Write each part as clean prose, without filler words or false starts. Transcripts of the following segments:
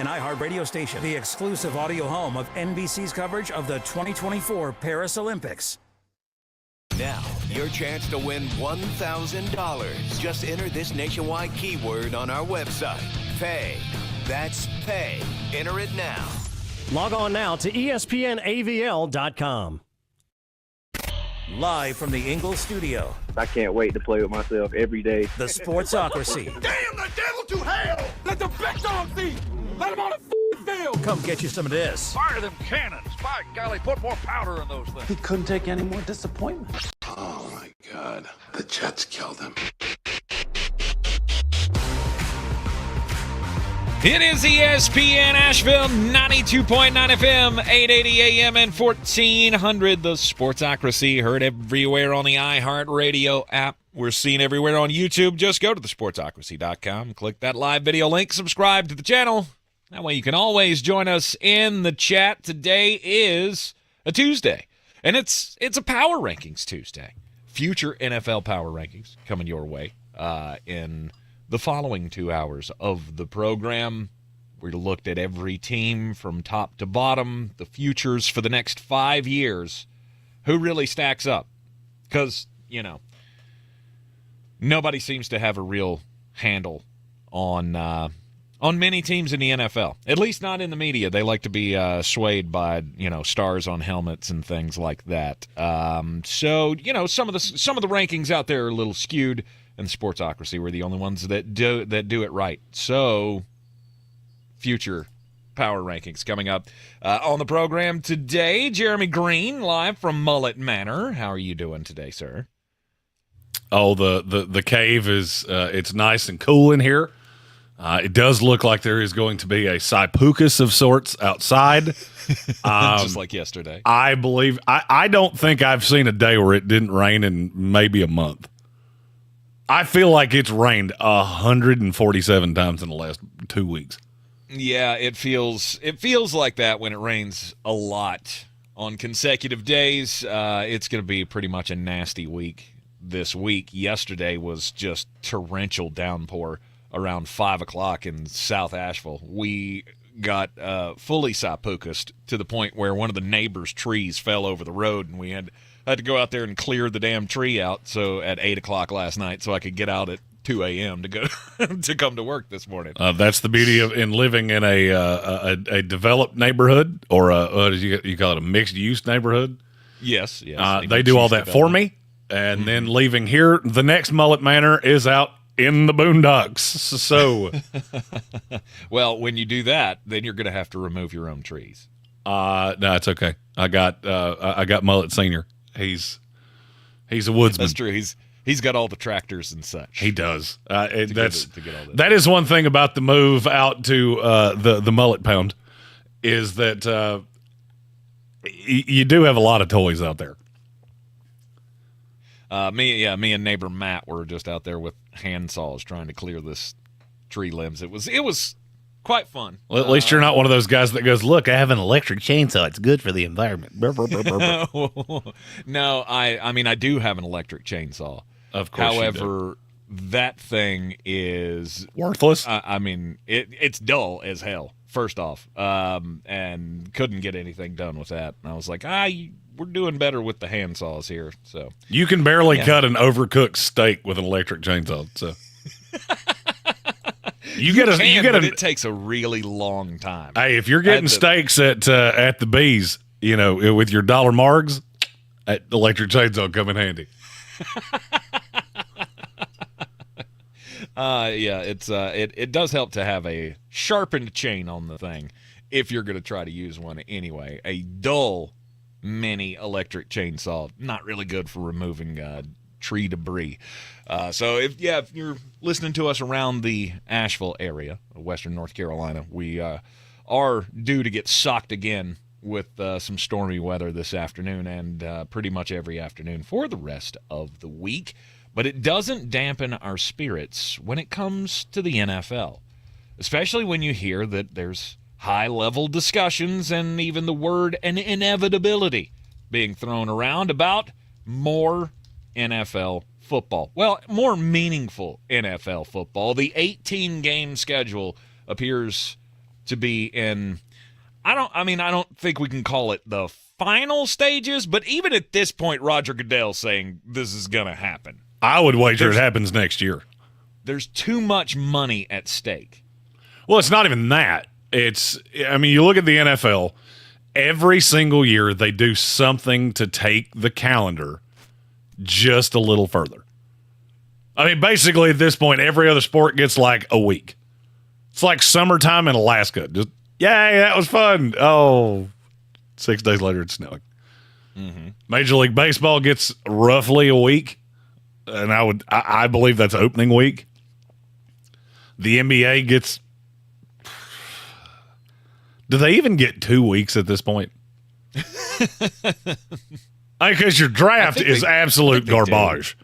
an iHeart radio station, the exclusive audio home of NBC's coverage of the 2024 Paris Olympics. Now, your chance to win $1,000. Just enter this nationwide keyword on our website. Pay. That's pay. Enter it now. Log on now to ESPNAVL.com. Live from the Ingles studio. I can't wait to play with myself every day. The Sportsocracy. Damn the devil to hell! Let the big dogs eat! Let them on the field! Come get you some of this. Fire them cannons! By golly, put more powder in those things. He couldn't take any more disappointment. Oh my God, the Jets killed him. It is ESPN Asheville, 92.9 FM, 880 AM, and 1400. The Sportsocracy, heard everywhere on the iHeartRadio app. We're seen everywhere on YouTube. Just go to thesportsocracy.com, click that live video link, subscribe to the channel. That way you can always join us in the chat. Today is a Tuesday, and it's a Power Rankings Tuesday. Future NFL Power Rankings coming your way in the following 2 hours of the program. We looked at every team from top to bottom, the futures for the next 5 years, who really stacks up. Because, nobody seems to have a real handle on many teams in the NFL. At least not in the media. They like to be swayed by, stars on helmets and things like that. So, some of the rankings out there are a little skewed. And the Sportsocracy, we're the only ones that do it right. So, future Power Rankings coming up on the program today. Jeremy Greene, live from Mullet Manor. How are you doing today, sir? Oh, the cave is it's nice and cool in here. It does look like there is going to be a Cypucus of sorts outside. Just like yesterday. I believe I don't think I've seen a day where it didn't rain in maybe a month. I feel like it's rained 147 times in the last 2 weeks. Yeah, it feels like that when it rains a lot on consecutive days. It's going to be pretty much a nasty week this week. Yesterday was just torrential downpour around 5 o'clock in South Asheville. We got fully Cypucused to the point where one of the neighbors' trees fell over the road, and we had to go out there and clear the damn tree out. So at 8 o'clock last night, so I could get out at 2 a.m. to go to come to work this morning. That's the beauty of in living in a developed neighborhood, or what did you call it, a mixed use neighborhood? Yes. They do all that for me, and then leaving here, the next Mullet Manor is out in the boondocks. So, well, when you do that, then you're going to have to remove your own trees. No, it's okay. I got Mullet Senior. He's a woodsman. That's true. He's got all the tractors and such. He does. To get all that is one thing about the move out to the Mullet Pound, is that you do have a lot of toys out there. Me and neighbor Matt were just out there with hand saws trying to clear this tree limbs. It was quite fun. Well, at least you're not one of those guys that goes, "Look, I have an electric chainsaw. It's good for the environment." No, I do have an electric chainsaw. Of course. However, that thing is worthless. It's dull as hell. First off, and couldn't get anything done with that. And I was like, we're doing better with the hand saws here. So you can barely cut an overcooked steak with an electric chainsaw. So. But it takes a really long time. Hey, if you're getting steaks at the Bees, with your dollar margs, that electric chainsaw come in handy. It does help to have a sharpened chain on the thing if you're going to try to use one anyway. A dull mini electric chainsaw, not really good for removing tree debris. So if you're listening to us around the Asheville area, western North Carolina, we are due to get socked again with some stormy weather this afternoon and pretty much every afternoon for the rest of the week. But it doesn't dampen our spirits when it comes to the NFL, especially when you hear that there's high-level discussions and even the word an inevitability being thrown around about more NFL football. Well, more meaningful NFL football. The 18-game schedule appears to be in. I don't think we can call it the final stages, but even at this point, Roger Goodell's saying this is going to happen. I would wager it happens next year. There's too much money at stake. Well, it's not even that. You look at the NFL, every single year they do something to take the calendar just a little further. I mean, basically at this point, every other sport gets like a week. It's like summertime in Alaska. Just, yay, that was fun. Oh, 6 days later it's snowing. Mm-hmm. Major League Baseball gets roughly a week, and I believe that's opening week. The NBA gets. Do they even get 2 weeks at this point? Because your draft is absolute garbage.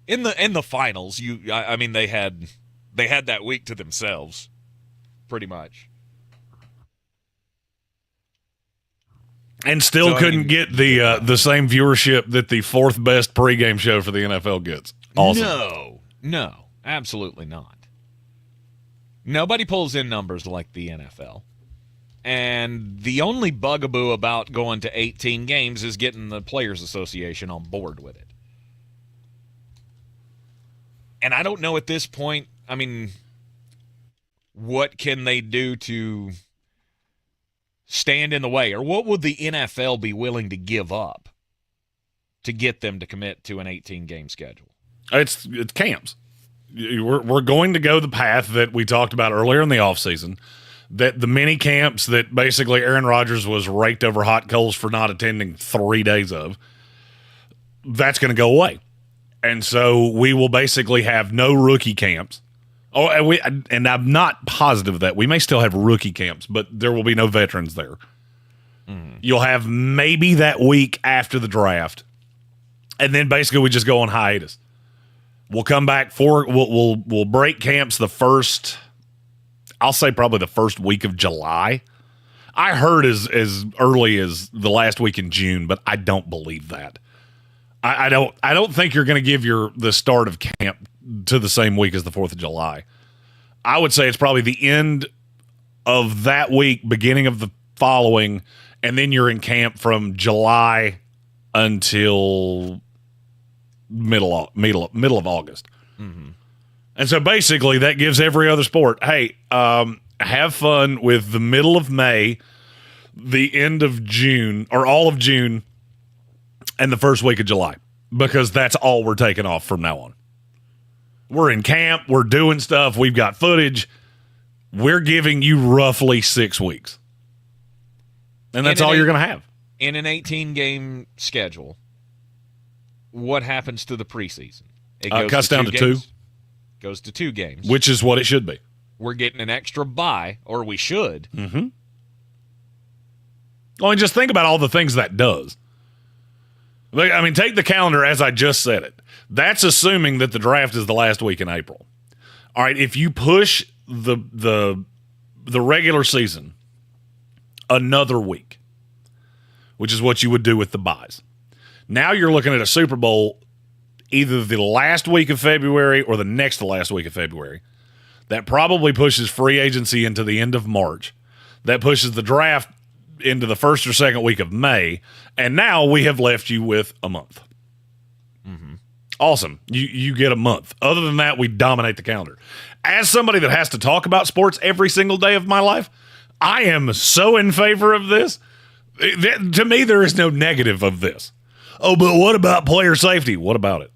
In the finals, they had that week to themselves, pretty much, and still couldn't get the same viewership that the fourth best pregame show for the NFL gets. Awesome. No, absolutely not. Nobody pulls in numbers like the NFL. And the only bugaboo about going to 18 games is getting the Players Association on board with it. And I don't know at this point, what can they do to stand in the way? Or what would the NFL be willing to give up to get them to commit to an 18-game schedule? It's camps. We're going to go the path that we talked about earlier in the offseason, that the mini camps that basically Aaron Rodgers was raked over hot coals for not attending 3 days of, that's going to go away. And so we will basically have no rookie camps. Oh, and I'm not positive of that. We may still have rookie camps, but there will be no veterans there. Mm. You'll have maybe that week after the draft, and then basically we just go on hiatus. We'll come back we'll break camps the first, I'll say probably the first week of July. I heard as early as the last week in June, but I don't believe that. I don't think you're going to give the start of camp to the same week as the 4th of July. I would say it's probably the end of that week, beginning of the following, and then you're in camp from July until middle of August. Mm-hmm. And so basically that gives every other sport, hey, have fun with the middle of May, the end of June, or all of June, and the first week of July, because that's all we're taking off from now on. We're in camp. We're doing stuff. We've got footage. We're giving you roughly 6 weeks. And that's all you're going to have. In an 18-game schedule, what happens to the preseason? It goes cuts down to 2. Goes to 2 games. Which is what it should be. We're getting an extra bye, or we should. Mm-hmm. Well, and just think about all the things that does. Take the calendar as I just said it. That's assuming that the draft is the last week in April. All right, if you push the regular season another week, which is what you would do with the buys. Now you're looking at a Super Bowl either the last week of February or the next to last week of February. That probably pushes free agency into the end of March. That pushes the draft into the first or second week of May, and now we have left you with a month. Mm-hmm. Awesome. You get a month. Other than that, we dominate the calendar. As somebody that has to talk about sports every single day of my life, I am so in favor of this. To me, there is no negative of this. Oh, but what about player safety? What about it?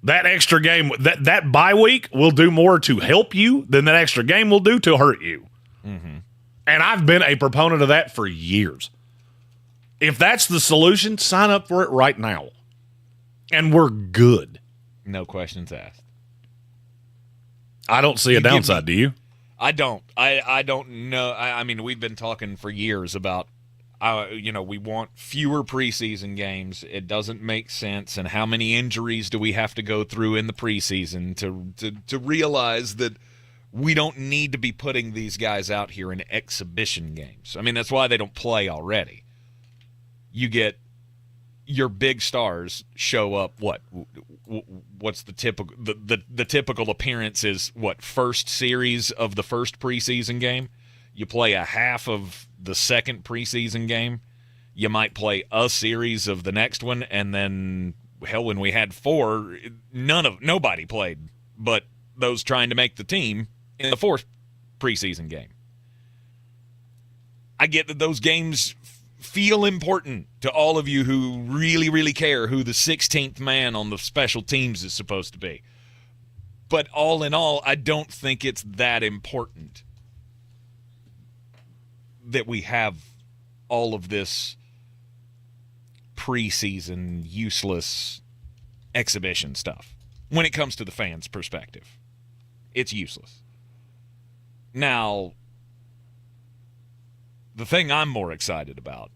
That extra game, that bye week will do more to help you than that extra game will do to hurt you. Mm-hmm. And I've been a proponent of that for years. If that's the solution, sign up for it right now. And we're good. No questions asked. I don't see a downside, do you? I don't. I don't know. We've been talking for years about, we want fewer preseason games. It doesn't make sense. And how many injuries do we have to go through in the preseason to realize that we don't need to be putting these guys out here in exhibition games. That's why they don't play already. You get your big stars show up. What's the typical the typical appearance is what, first series of the first preseason game? You play a half of the second preseason game. You might play a series of the next one, and then hell, when we had 4, nobody played but those trying to make the team in the fourth preseason game. I get that those games feel important to all of you who really, really care who the 16th man on the special teams is supposed to be. But all in all, I don't think it's that important that we have all of this preseason useless exhibition stuff. When it comes to the fans' perspective, it's useless. Now, the thing I'm more excited about,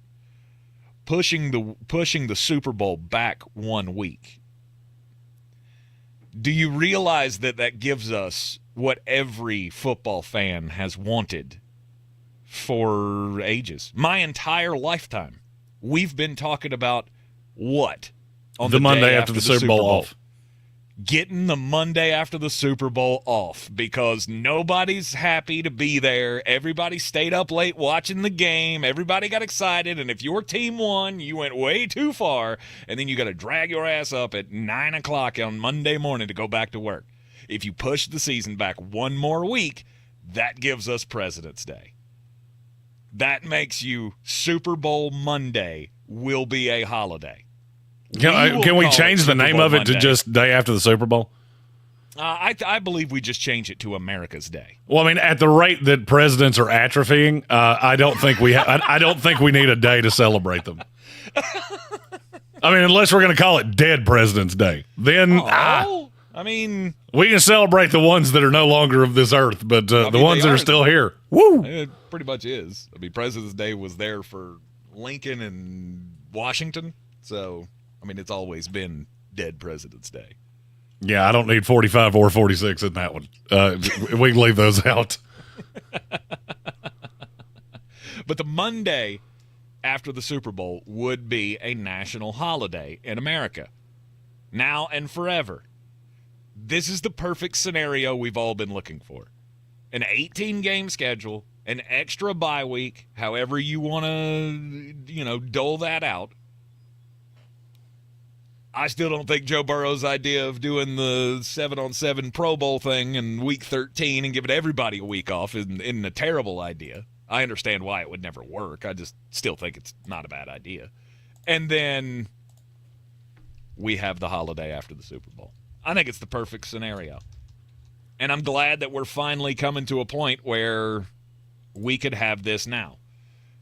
pushing the Super Bowl back 1 week. Do you realize that gives us what every football fan has wanted for ages? My entire lifetime, we've been talking about what? On the Monday after the Super Bowl off. Getting the Monday after the Super Bowl off because nobody's happy to be there. Everybody stayed up late watching the game. Everybody got excited. And if your team won, you went way too far. And then you got to drag your ass up at 9 o'clock on Monday morning to go back to work. If you push the season back 1 more week, that gives us President's Day. That makes you Super Bowl Monday will be a holiday. Can we change the name of it to just day after the Super Bowl? I believe we just change it to America's Day. Well, I mean, at the rate that presidents are atrophying, I don't think I don't think we need a day to celebrate them. I mean, unless we're going to call it Dead President's Day, then I mean, we can celebrate the ones that are no longer of this earth, but the ones that are still here, woo! It pretty much is. I mean, President's Day was there for Lincoln and Washington, so. I mean, it's always been Dead President's Day. Yeah, I don't need 45 or 46 in that one. We can leave those out. But the Monday after the Super Bowl would be a national holiday in America. Now and forever. This is the perfect scenario we've all been looking for. An 18-game schedule, an extra bye week, however you want to, dole that out. I still don't think Joe Burrow's idea of doing the 7-on-7 Pro Bowl thing in Week 13 and giving everybody a week off isn't a terrible idea. I understand why it would never work. I just still think it's not a bad idea. And then we have the holiday after the Super Bowl. I think it's the perfect scenario. And I'm glad that we're finally coming to a point where we could have this now.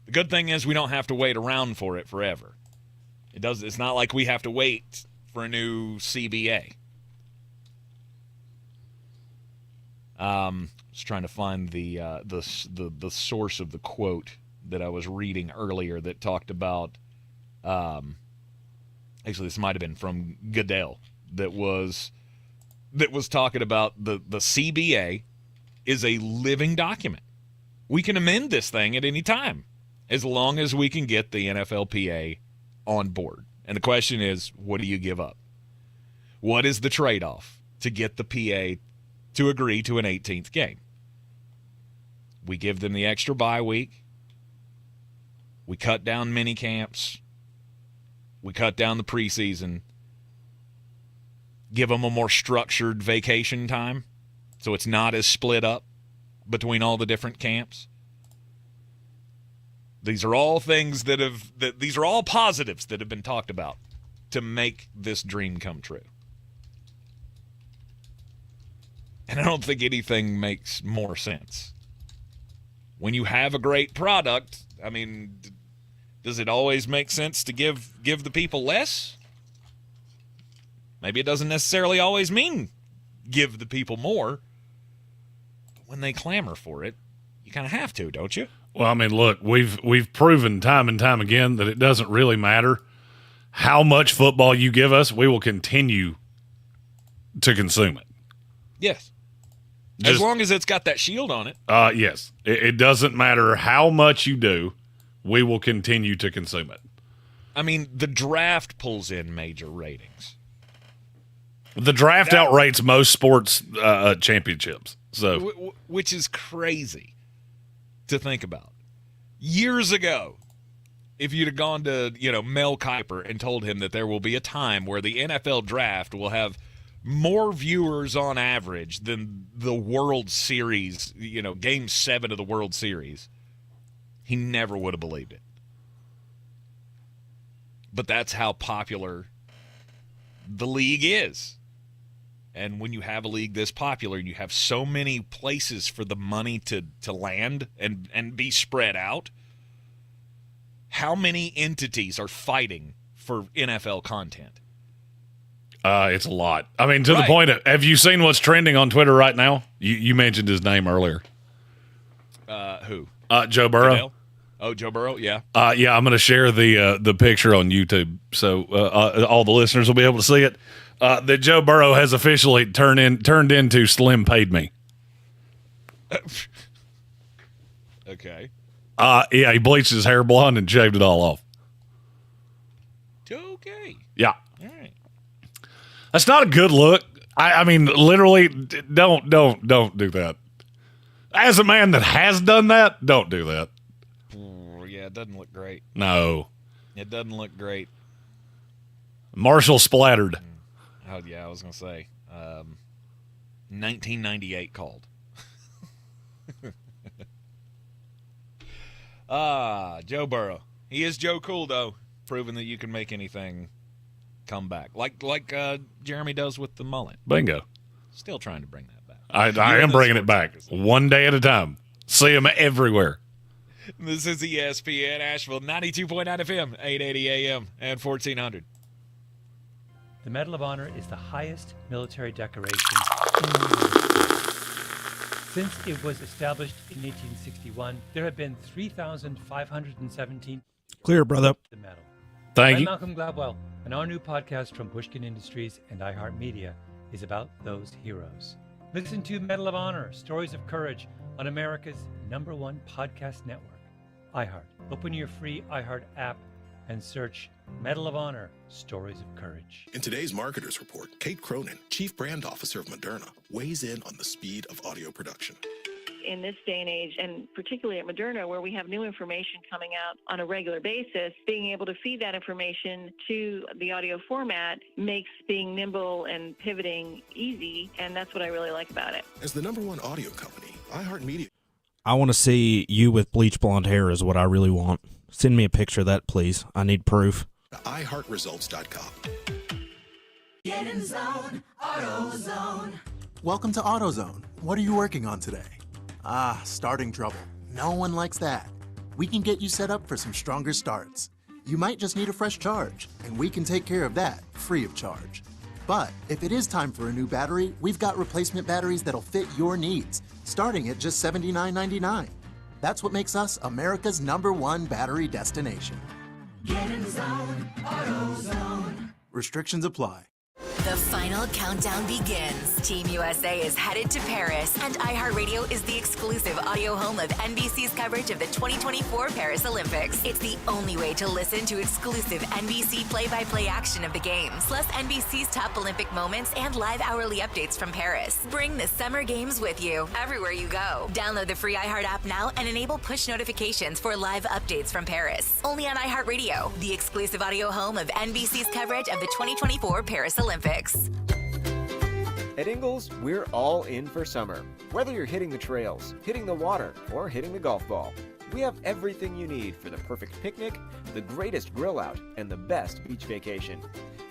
The good thing is we don't have to wait around for it forever. It's not like we have to wait for a new CBA. Just trying to find the source of the quote that I was reading earlier that talked about. Actually, this might have been from Goodell that was talking about the CBA is a living document. We can amend this thing at any time as long as we can get the NFLPA on board. And the question is, what do you give up? What is the trade-off to get the PA to agree to an 18th game? We give them the extra bye week. We cut down mini camps. We cut down the preseason. Give them a more structured vacation time so it's not as split up between all the different camps. These are all things these are all positives that have been talked about to make this dream come true. And I don't think anything makes more sense. When you have a great product, I mean, does it always make sense to give the people less? Maybe it doesn't necessarily always mean give the people more. But when they clamor for it, you kind of have to, don't you? Well, I mean, look, we've proven time and time again that it doesn't really matter how much football you give us. We will continue to consume it. Yes. As long as it's got that shield on it. Yes. It doesn't matter how much you do. We will continue to consume it. I mean, the draft pulls in major ratings. The draft outrates most sports championships. So, which is crazy to think about. Years ago, if you'd have gone to, Mel Kiper and told him that there will be a time where the NFL draft will have more viewers on average than the World Series, Game 7 of the World Series, he never would have believed it. But that's how popular the league is. And when you have a league this popular and you have so many places for the money to land and be spread out, how many entities are fighting for NFL content? It's a lot. I mean, to the point of, have you seen what's trending on Twitter right now? You mentioned his name earlier. Who? Joe Burrow. Goodell? Oh, Joe Burrow, yeah. Yeah, I'm going to share the picture on YouTube so all the listeners will be able to see it. That Joe Burrow has officially turned into Slim Paid Me. Okay. Yeah, he bleached his hair blonde and shaved it all off. Okay. Yeah. All right. That's not a good look. I mean, literally, don't do that. As a man that has done that, don't do that. Yeah, it doesn't look great. No. It doesn't look great. Marshall splattered. Oh, yeah, I was going to say. 1998 called. Joe Burrow. He is Joe Cool, though, proving that you can make anything come back. Like Jeremy does with the mullet. Bingo. Still trying to bring that back. I am bringing it back. One day at a time. See him everywhere. This is ESPN Asheville, 92.9 FM, 880 AM, and 1400. The Medal of Honor is the highest military decoration in the United States. Since it was established in 1861, there have been 3,517. Clear, brother. The medal. Thank I'm you. Malcolm Gladwell, and our new podcast from Pushkin Industries and iHeartMedia is about those heroes. Listen to Medal of Honor, Stories of Courage on America's #1 podcast network, iHeart. Open your free iHeart app and search Medal of Honor, Stories of Courage. In today's Marketers Report, Kate Cronin, Chief Brand Officer of Moderna, weighs in on the speed of audio production. In this day and age, and particularly at Moderna, where we have new information coming out on a regular basis, being able to feed that information to the audio format makes being nimble and pivoting easy, and that's what I really like about it. As the #1 audio company, iHeartMedia. I want to see you with bleach blonde hair is what I really want. Send me a picture of that, please. I need proof. iHeartResults.com. Get in zone, AutoZone. Welcome to AutoZone. What are you working on today? Starting trouble. No one likes that. We can get you set up for some stronger starts. You might just need a fresh charge, and we can take care of that free of charge. But if it is time for a new battery, we've got replacement batteries that'll fit your needs, starting at just $79.99. That's what makes us America's #1 battery destination. Get in zone, AutoZone. Restrictions apply. The final countdown begins. Team USA is headed to Paris, and iHeartRadio is the exclusive audio home of NBC's coverage of the 2024 Paris Olympics. It's the only way to listen to exclusive NBC play-by-play action of the games, plus NBC's top Olympic moments and live hourly updates from Paris. Bring the Summer Games with you everywhere you go. Download the free iHeart app now and enable push notifications for live updates from Paris. Only on iHeartRadio, the exclusive audio home of NBC's coverage of the 2024 Paris Olympics. At Ingles, we're all in for summer. Whether you're hitting the trails, hitting the water, or hitting the golf ball, we have everything you need for the perfect picnic, the greatest grill out, and the best beach vacation.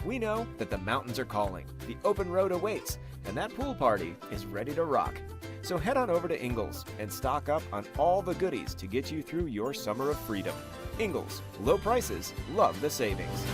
We know that the mountains are calling, the open road awaits, and that pool party is ready to rock. So head on over to Ingles and stock up on all the goodies to get you through your summer of freedom. Ingles, low prices, love the savings.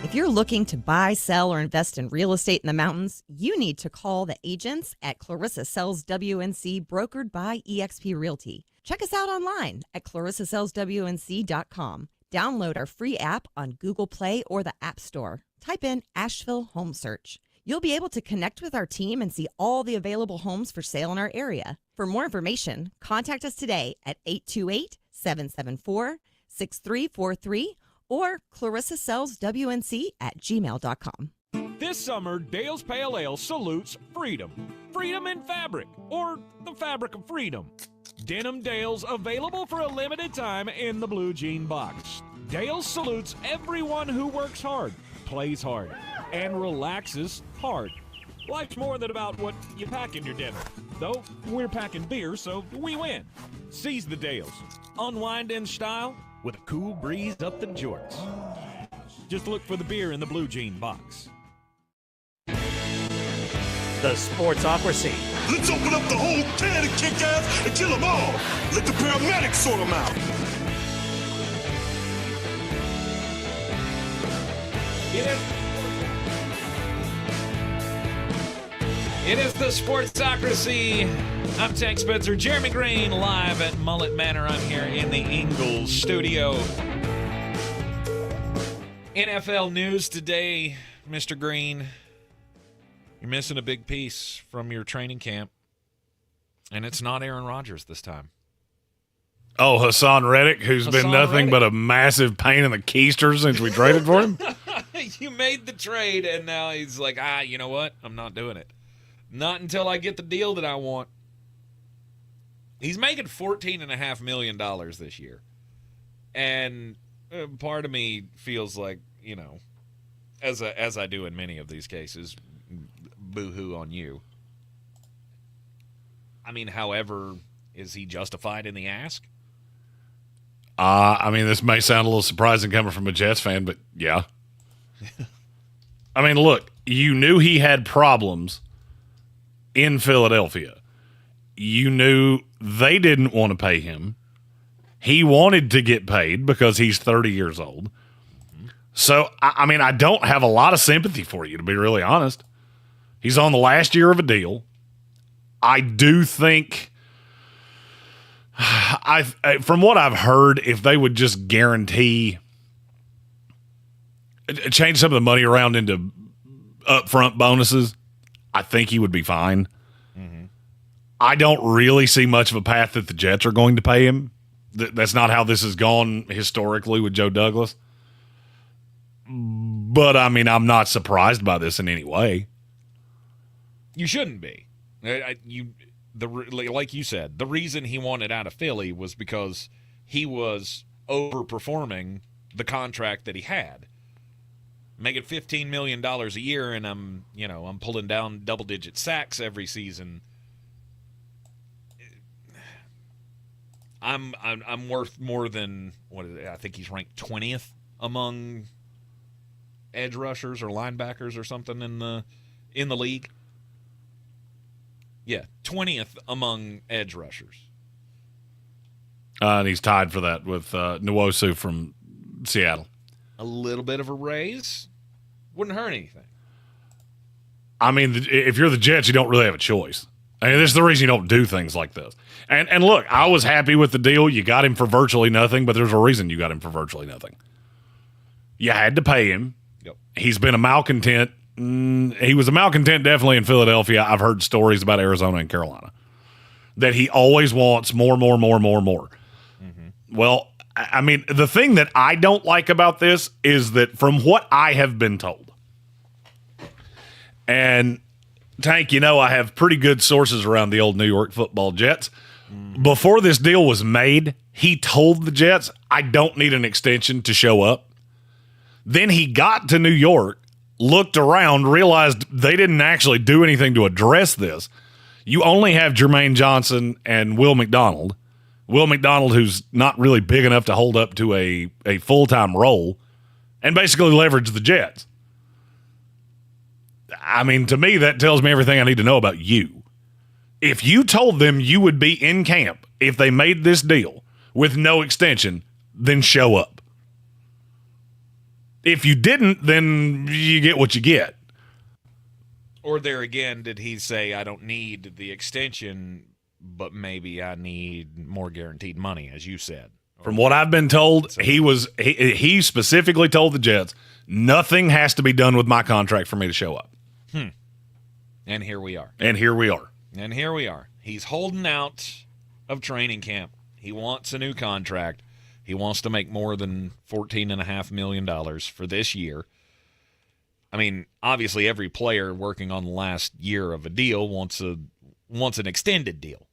If you're looking to buy, sell, or invest in real estate in the mountains, you need to call the agents at Clarissa Sells WNC, brokered by eXp Realty. Check us out online at clarissasellswnc.com. Download our free app on Google Play or the App Store. Type in Asheville Home Search. You'll be able to connect with our team and see all the available homes for sale in our area. For more information, contact us today at 828-774-6343 or clarissasellswnc@gmail.com. This summer, Dale's Pale Ale salutes freedom. Freedom in fabric, or the fabric of freedom. Denim Dale's available for a limited time in the blue jean box. Dale's salutes everyone who works hard, plays hard, and relaxes hard. Life's more than about what you pack in your denim. Though we're packing beer, so we win. Seize the Dales. Unwind in style with a cool breeze up the jorts. Just look for the beer in the blue jean box. The Sportsocracy. Let's open up the whole can and kick ass and kill them all. Let the paramedics sort them out. It is the Sportsocracy. I'm Tank Spencer, Jeremy Greene, live at Mullet Manor. I'm here in the Ingalls studio. NFL news today, Mr. Greene. You're missing a big piece from your training camp, and it's not Aaron Rodgers this time. Oh, Hassan Reddick, who's been nothing but a massive pain in the keister since we traded for him? You made the trade, and now he's like, you know what? I'm not doing it. Not until I get the deal that I want. He's making $14.5 million this year. And part of me feels like, you know, as I do in many of these cases, boo-hoo on you. I mean, however, is he justified in the ask? I mean, this may sound a little surprising coming from a Jets fan, but yeah. I mean, look, you knew he had problems in Philadelphia. You knew they didn't want to pay him. He wanted to get paid because he's 30 years old. So, I mean, I don't have a lot of sympathy for you, to be really honest. He's on the last year of a deal. I do think, from what I've heard, if they would just guarantee, change some of the money around into upfront bonuses, I think he would be fine. Mm-hmm. I don't really see much of a path that the Jets are going to pay him. That's not how this has gone historically with Joe Douglas. But, I mean, I'm not surprised by this in any way. You shouldn't be. Like you said, the reason he wanted out of Philly was because he was overperforming the contract that he had. Making $15 million a year, and I'm pulling down double-digit sacks every season. I'm worth more than what is it? I think he's ranked 20th among edge rushers or linebackers or something in the league. Yeah, 20th among edge rushers. And he's tied for that with Nwosu from Seattle. A little bit of a raise wouldn't hurt anything. I mean, if you're the Jets, you don't really have a choice. I mean, this is the reason you don't do things like this. And look, I was happy with the deal. You got him for virtually nothing, but there's a reason you got him for virtually nothing. You had to pay him. Yep. He's been a malcontent. He was a malcontent definitely in Philadelphia. I've heard stories about Arizona and Carolina that he always wants more. Mm-hmm. Well, I mean, the thing that I don't like about this is that from what I have been told, and Tank, you know I have pretty good sources around the old New York Football Jets. Mm-hmm. Before this deal was made, he told the Jets, I don't need an extension to show up. Then he got to New York, looked around, realized they didn't actually do anything to address this. You only have Jermaine Johnson and Will McDonald. Will McDonald, who's not really big enough to hold up to a full-time role, and basically leverage the Jets. I mean, to me, that tells me everything I need to know about you. If you told them you would be in camp if they made this deal with no extension, then show up. If you didn't, then you get what you get. Or there again, did he say, I don't need the extension, but maybe I need more guaranteed money, as you said? From what I've been told, he specifically told the Jets, nothing has to be done with my contract for me to show up. And here we are. And here we are. He's holding out of training camp. He wants a new contract. He wants to make more than $14.5 million for this year. I mean, obviously every player working on the last year of a deal wants an extended deal.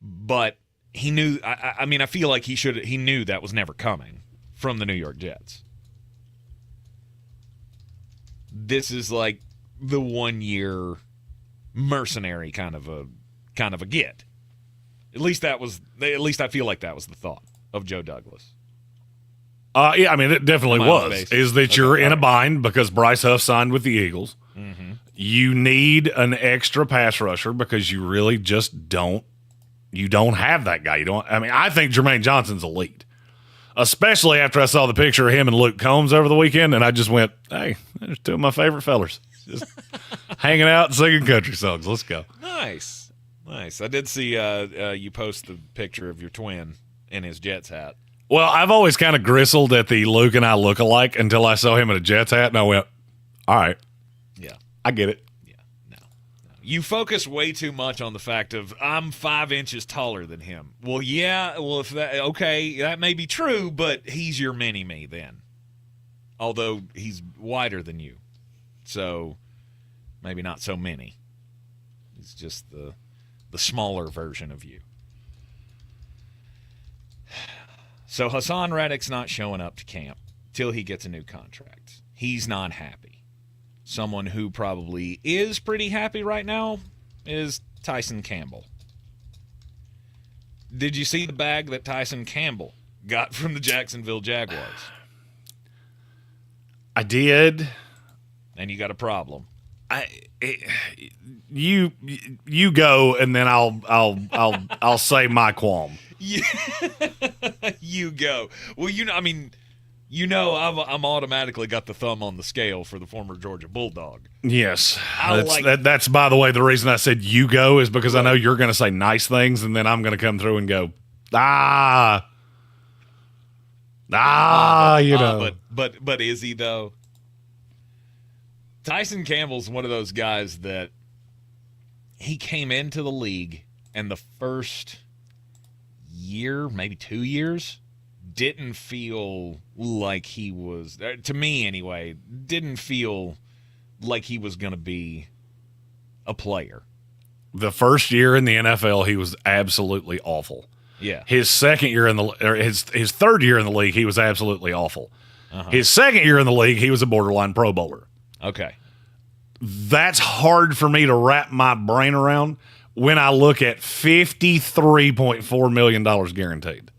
But he knew, I feel like he knew that was never coming from the New York Jets. This is like the 1 year mercenary kind of a get. At least I feel like that was the thought of Joe Douglas. Yeah, I mean, it definitely was. Is that you're in a bind because Bryce Huff signed with the Eagles. Mm-hmm. You need an extra pass rusher because you really just don't. You don't have that guy. I think Jermaine Johnson's elite, especially after I saw the picture of him and Luke Combs over the weekend, and I just went, "Hey, there's two of my favorite fellers, just hanging out and singing country songs. Let's go." Nice. I did see you post the picture of your twin in his Jets hat. Well, I've always kind of gristled at the Luke and I look alike until I saw him in a Jets hat, and I went, all right. Yeah. I get it. Yeah. No. You focus way too much on the fact of, I'm 5 inches taller than him. Well, yeah, that may be true, but he's your mini-me then. Although he's wider than you. So, maybe not so many. He's just the smaller version of you. So Hassan Reddick's not showing up to camp till he gets a new contract. He's not happy. Someone who probably is pretty happy right now is Tyson Campbell. Did you see the bag that Tyson Campbell got from the Jacksonville Jaguars? I did. And you got a problem. You go, and then I'll say my qualm. You go. Well, I'm automatically got the thumb on the scale for the former Georgia Bulldog. Yes. That's, by the way, the reason I said you go is because I know you're going to say nice things, and then I'm going to come through and go, But is he, though? Tyson Campbell's one of those guys that he came into the league, and the first year, maybe 2 years, didn't feel like he was, to me anyway, didn't feel like he was going to be a player. The first year in the NFL, he was absolutely awful. Yeah. His second year his third year in the league, he was absolutely awful. His second year in the league, he was a borderline Pro Bowler. Okay. That's hard for me to wrap my brain around when I look at $53.4 million guaranteed.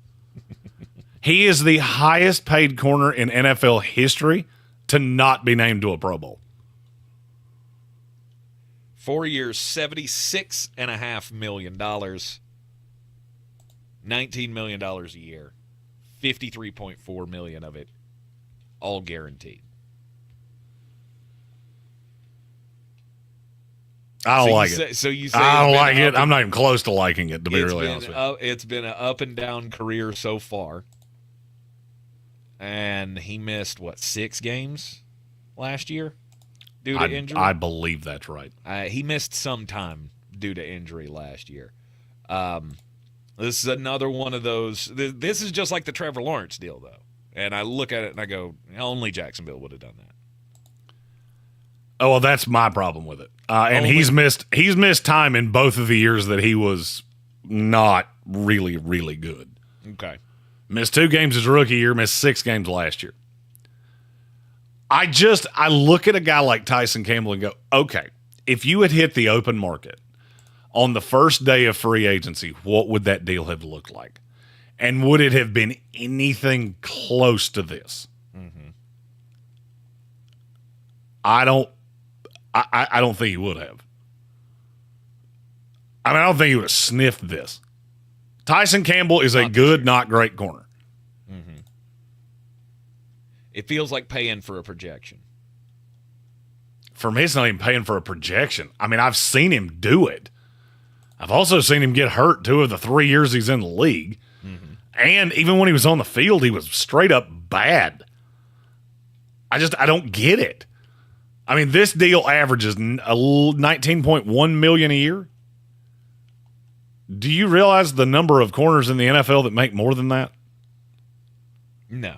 He is the highest paid corner in NFL history to not be named to a Pro Bowl. 4 years, $76.5 million. $19 million a year. $53.4 million of it all guaranteed. I don't like it. I don't like it. I'm not even close to liking it, to be really honest with you. It's been an up and down career so far. And he missed, 6 games last year due to injury? I believe that's right. He missed some time due to injury last year. This is another one of those. This is just like the Trevor Lawrence deal, though. And I look at it and I go, only Jacksonville would have done that. Oh, well, that's my problem with it. And he's missed time in both of the years that he was not really, really good. Okay. Missed 2 games his rookie year, missed 6 games last year. I look at a guy like Tyson Campbell and go, okay, if you had hit the open market on the first day of free agency, what would that deal have looked like? And would it have been anything close to this? Mm-hmm. I don't think he would have. I don't think he would have sniffed this. Tyson Campbell is a good, not great corner. Mm-hmm. It feels like paying for a projection. For me, it's not even paying for a projection. I've seen him do it. I've also seen him get hurt 2 of the 3 years he's in the league. Mm-hmm. And even when he was on the field, he was straight up bad. I don't get it. This deal averages $19.1 million a year. Do you realize the number of corners in the NFL that make more than that? No.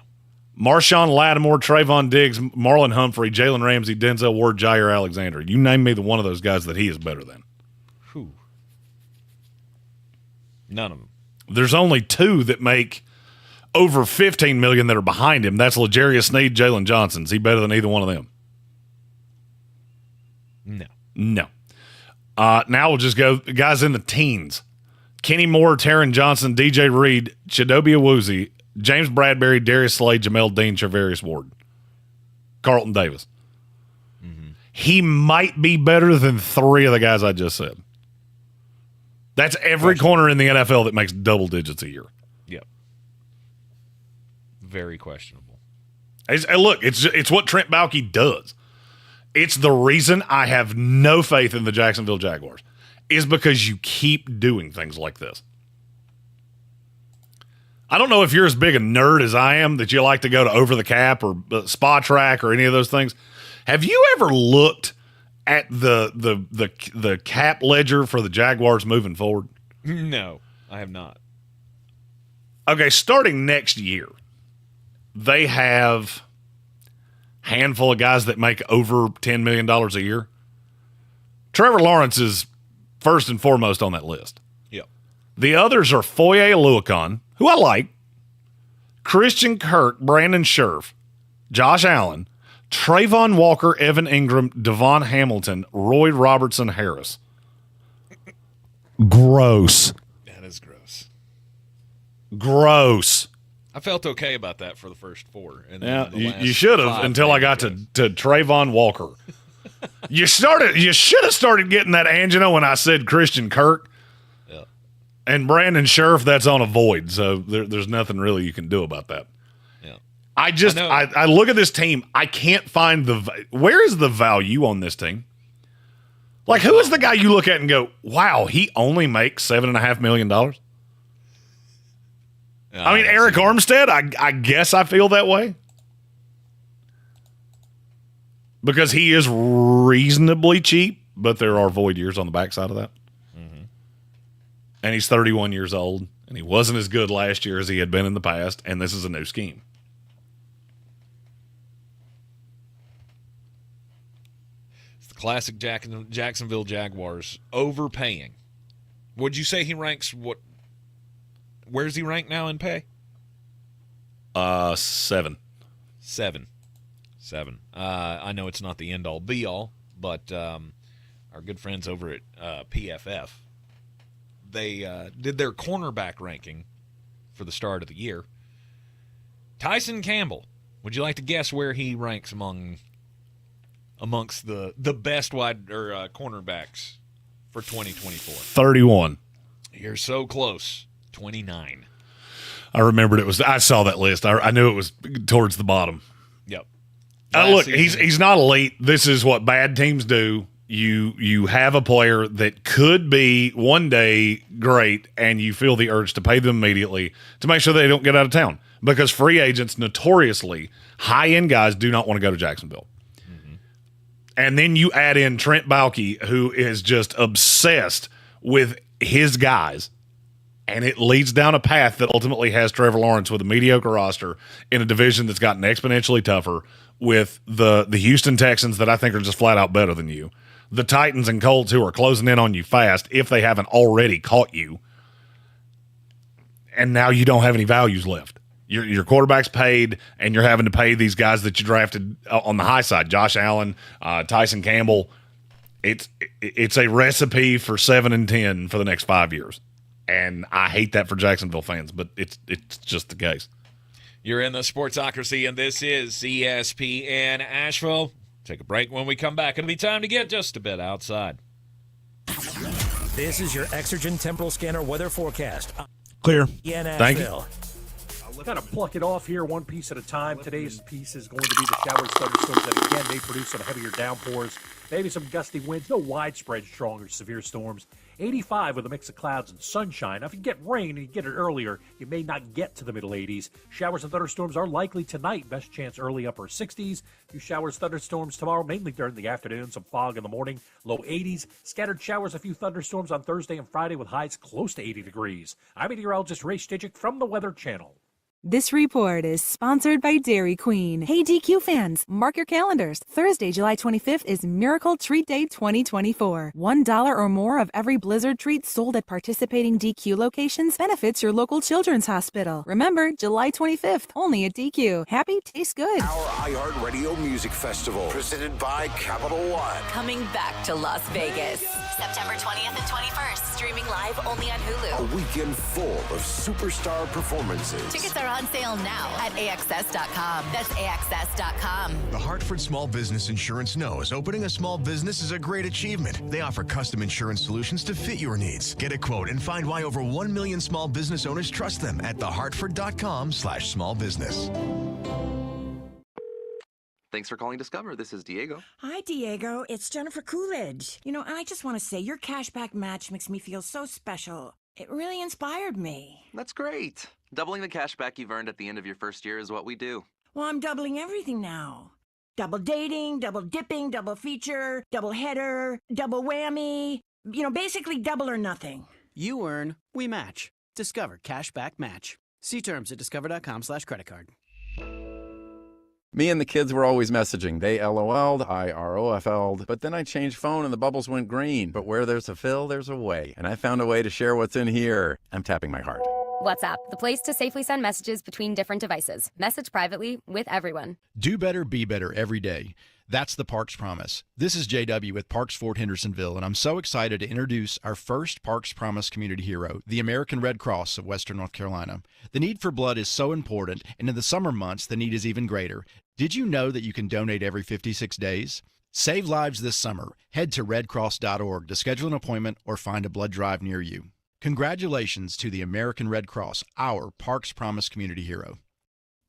Marshawn Lattimore, Trayvon Diggs, Marlon Humphrey, Jalen Ramsey, Denzel Ward, Jair Alexander. You name me the one of those guys that he is better than. Whew. None of them. There's only 2 that make over $15 million that are behind him. That's L'Jarius Sneed, Jalen Johnson. Is he better than either one of them? No. Now we'll just go guys in the teens. Kenny Moore, Taron Johnson, DJ Reed, Chidobe Awuzie, James Bradbury, Darius Slade, Jamel Dean, Charvarius Ward, Carlton Davis. Mm-hmm. He might be better than 3 of the guys I just said. That's every corner in the NFL that makes double digits a year. Yep. Very questionable. Look, it's what Trent Baalke does. It's the reason I have no faith in the Jacksonville Jaguars, is because you keep doing things like this. I don't know if you're as big a nerd as I am that you like to go to Over the Cap or Spa Track or any of those things. Have you ever looked at the cap ledger for the Jaguars moving forward? No, I have not. Okay, starting next year, they have a handful of guys that make over $10 million a year. Trevor Lawrence is first and foremost on that list. Yep. The others are Foye Oluokun, who I like, Christian Kirk, Brandon Scherf, Josh Allen, Trayvon Walker, Evan Ingram, Devon Hamilton, Roy Robertson Harris. Gross. That is gross. Gross. I felt okay about that for the first 4. And then Yeah, you should have until I got to Trayvon Walker. You should have started getting that angina when I said Christian Kirk. Yeah. And Brandon Scherf, that's on a void, so there's nothing really you can do about that. Yeah. I look at this team, I can't find where is the value on this team? Like, who is the guy you look at and go, wow, he only makes $7.5 million? I mean, Eric Armstead, I guess I feel that way. Because he is reasonably cheap, but there are void years on the backside of that. Mm-hmm. And he's 31 years old, and he wasn't as good last year as he had been in the past, and this is a new scheme. It's the classic Jacksonville Jaguars overpaying. Would you say he ranks what? Where's he ranked now in pay? 7. 7. I know it's not the end-all, be-all, but our good friends over at PFF, they did their cornerback ranking for the start of the year. Tyson Campbell, would you like to guess where he ranks amongst the best cornerbacks for 2024? 31. You're so close. 29. I remembered I saw that list. I knew it was towards the bottom. Yep. Look, he's not elite. This is what bad teams do. You have a player that could be one day great, and you feel the urge to pay them immediately to make sure they don't get out of town. Because free agents, notoriously, high-end guys do not want to go to Jacksonville. Mm-hmm. And then you add in Trent Baalke, who is just obsessed with his guys. And it leads down a path that ultimately has Trevor Lawrence with a mediocre roster in a division that's gotten exponentially tougher, with the Houston Texans that I think are just flat out better than you, the Titans and Colts who are closing in on you fast if they haven't already caught you, and now you don't have any values left. Your quarterback's paid, and you're having to pay these guys that you drafted on the high side, Josh Allen, Tyson Campbell. It's a recipe for 7-10 for the next 5 years. And I hate that for Jacksonville fans, but it's just the case. You're in the Sportsocracy, and this is ESPN Asheville. Take a break. When we come back, it'll be time to get just a bit outside. This is your Exergen Temporal Scanner weather forecast. Clear. Thank you. We've got to pluck it off here one piece at a time. Today's piece is going to be the showers, thunderstorms that, again, may produce some heavier downpours, maybe some gusty winds, no widespread strong or severe storms. 85 with a mix of clouds and sunshine. Now, if you get rain and you get it earlier, you may not get to the middle 80s. Showers and thunderstorms are likely tonight. Best chance early upper 60s. Few showers, thunderstorms tomorrow, mainly during the afternoon. Some fog in the morning, low 80s. Scattered showers, a few thunderstorms on Thursday and Friday with highs close to 80 degrees. I'm meteorologist Ray Stidgick from the Weather Channel. This report is sponsored by Dairy Queen. Hey DQ fans, mark your calendars. Thursday, July 25th is Miracle Treat Day 2024. $1 or more of every Blizzard treat sold at participating DQ locations benefits your local children's hospital. Remember, July 25th, only at DQ. Happy tastes good. Our iHeartRadio Music Festival, presented by Capital One. Coming back to Las Vegas. September 20th and 21st. Streaming live only on Hulu. A weekend full of superstar performances. Tickets are on sale now at AXS.com. That's AXS.com. The Hartford Small Business Insurance knows opening a small business is a great achievement. They offer custom insurance solutions to fit your needs. Get a quote and find why over 1 million small business owners trust them at thehartford.com/smallbusiness. Thanks for calling Discover. This is Diego. Hi, Diego. It's Jennifer Coolidge. You know, I just want to say your cashback match makes me feel so special. It really inspired me. That's great. Doubling the cash back you've earned at the end of your first year is what we do. Well, I'm doubling everything now. Double dating, double dipping, double feature, double header, double whammy. You know, basically double or nothing. You earn, we match. Discover Cashback Match. See terms at discover.com/creditcard. Me and the kids were always messaging. They LOL'd, I ROFL'd, but then I changed phone and the bubbles went green. But where there's a fill, there's a way. And I found a way to share what's in here. I'm tapping my heart. WhatsApp, the place to safely send messages between different devices. Message privately with everyone. Do better, be better every day. That's the Parks Promise. This is JW with Parks Fort Hendersonville, and I'm so excited to introduce our first Parks Promise community hero, the American Red Cross of Western North Carolina. The need for blood is so important, and in the summer months, the need is even greater. Did you know that you can donate every 56 days? Save lives this summer. Head to redcross.org to schedule an appointment or find a blood drive near you. Congratulations to the American Red Cross, our Parks Promise community hero.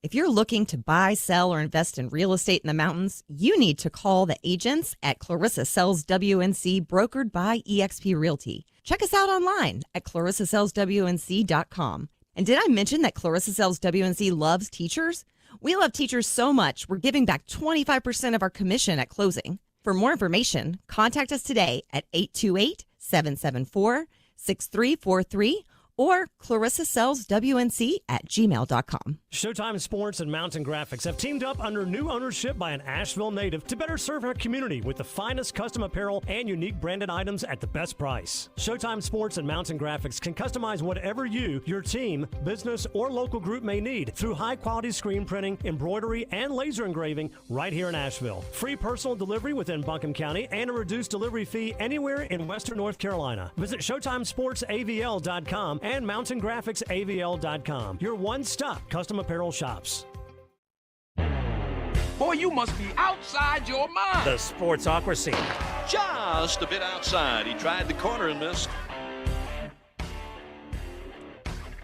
If you're looking to buy, sell, or invest in real estate in the mountains, you need to call the agents at Clarissa Sells WNC, brokered by eXp Realty. Check us out online at clarissasellswnc.com. And did I mention that Clarissa Sells WNC loves teachers? We love teachers so much, we're giving back 25% of our commission at closing. For more information, contact us today at 828-774-6343 or clarissasellswnc@gmail.com. Showtime Sports and Mountain Graphics have teamed up under new ownership by an Asheville native to better serve our community with the finest custom apparel and unique branded items at the best price. Showtime Sports and Mountain Graphics can customize whatever you, your team, business, or local group may need through high-quality screen printing, embroidery, and laser engraving right here in Asheville. Free personal delivery within Buncombe County and a reduced delivery fee anywhere in Western North Carolina. Visit ShowtimeSportsAVL.com and MountainGraphicsAVL.com. Your one-stop custom apparel shops. Boy, you must be outside your mind. The Sportsocracy. Just a bit outside. He tried the corner and missed.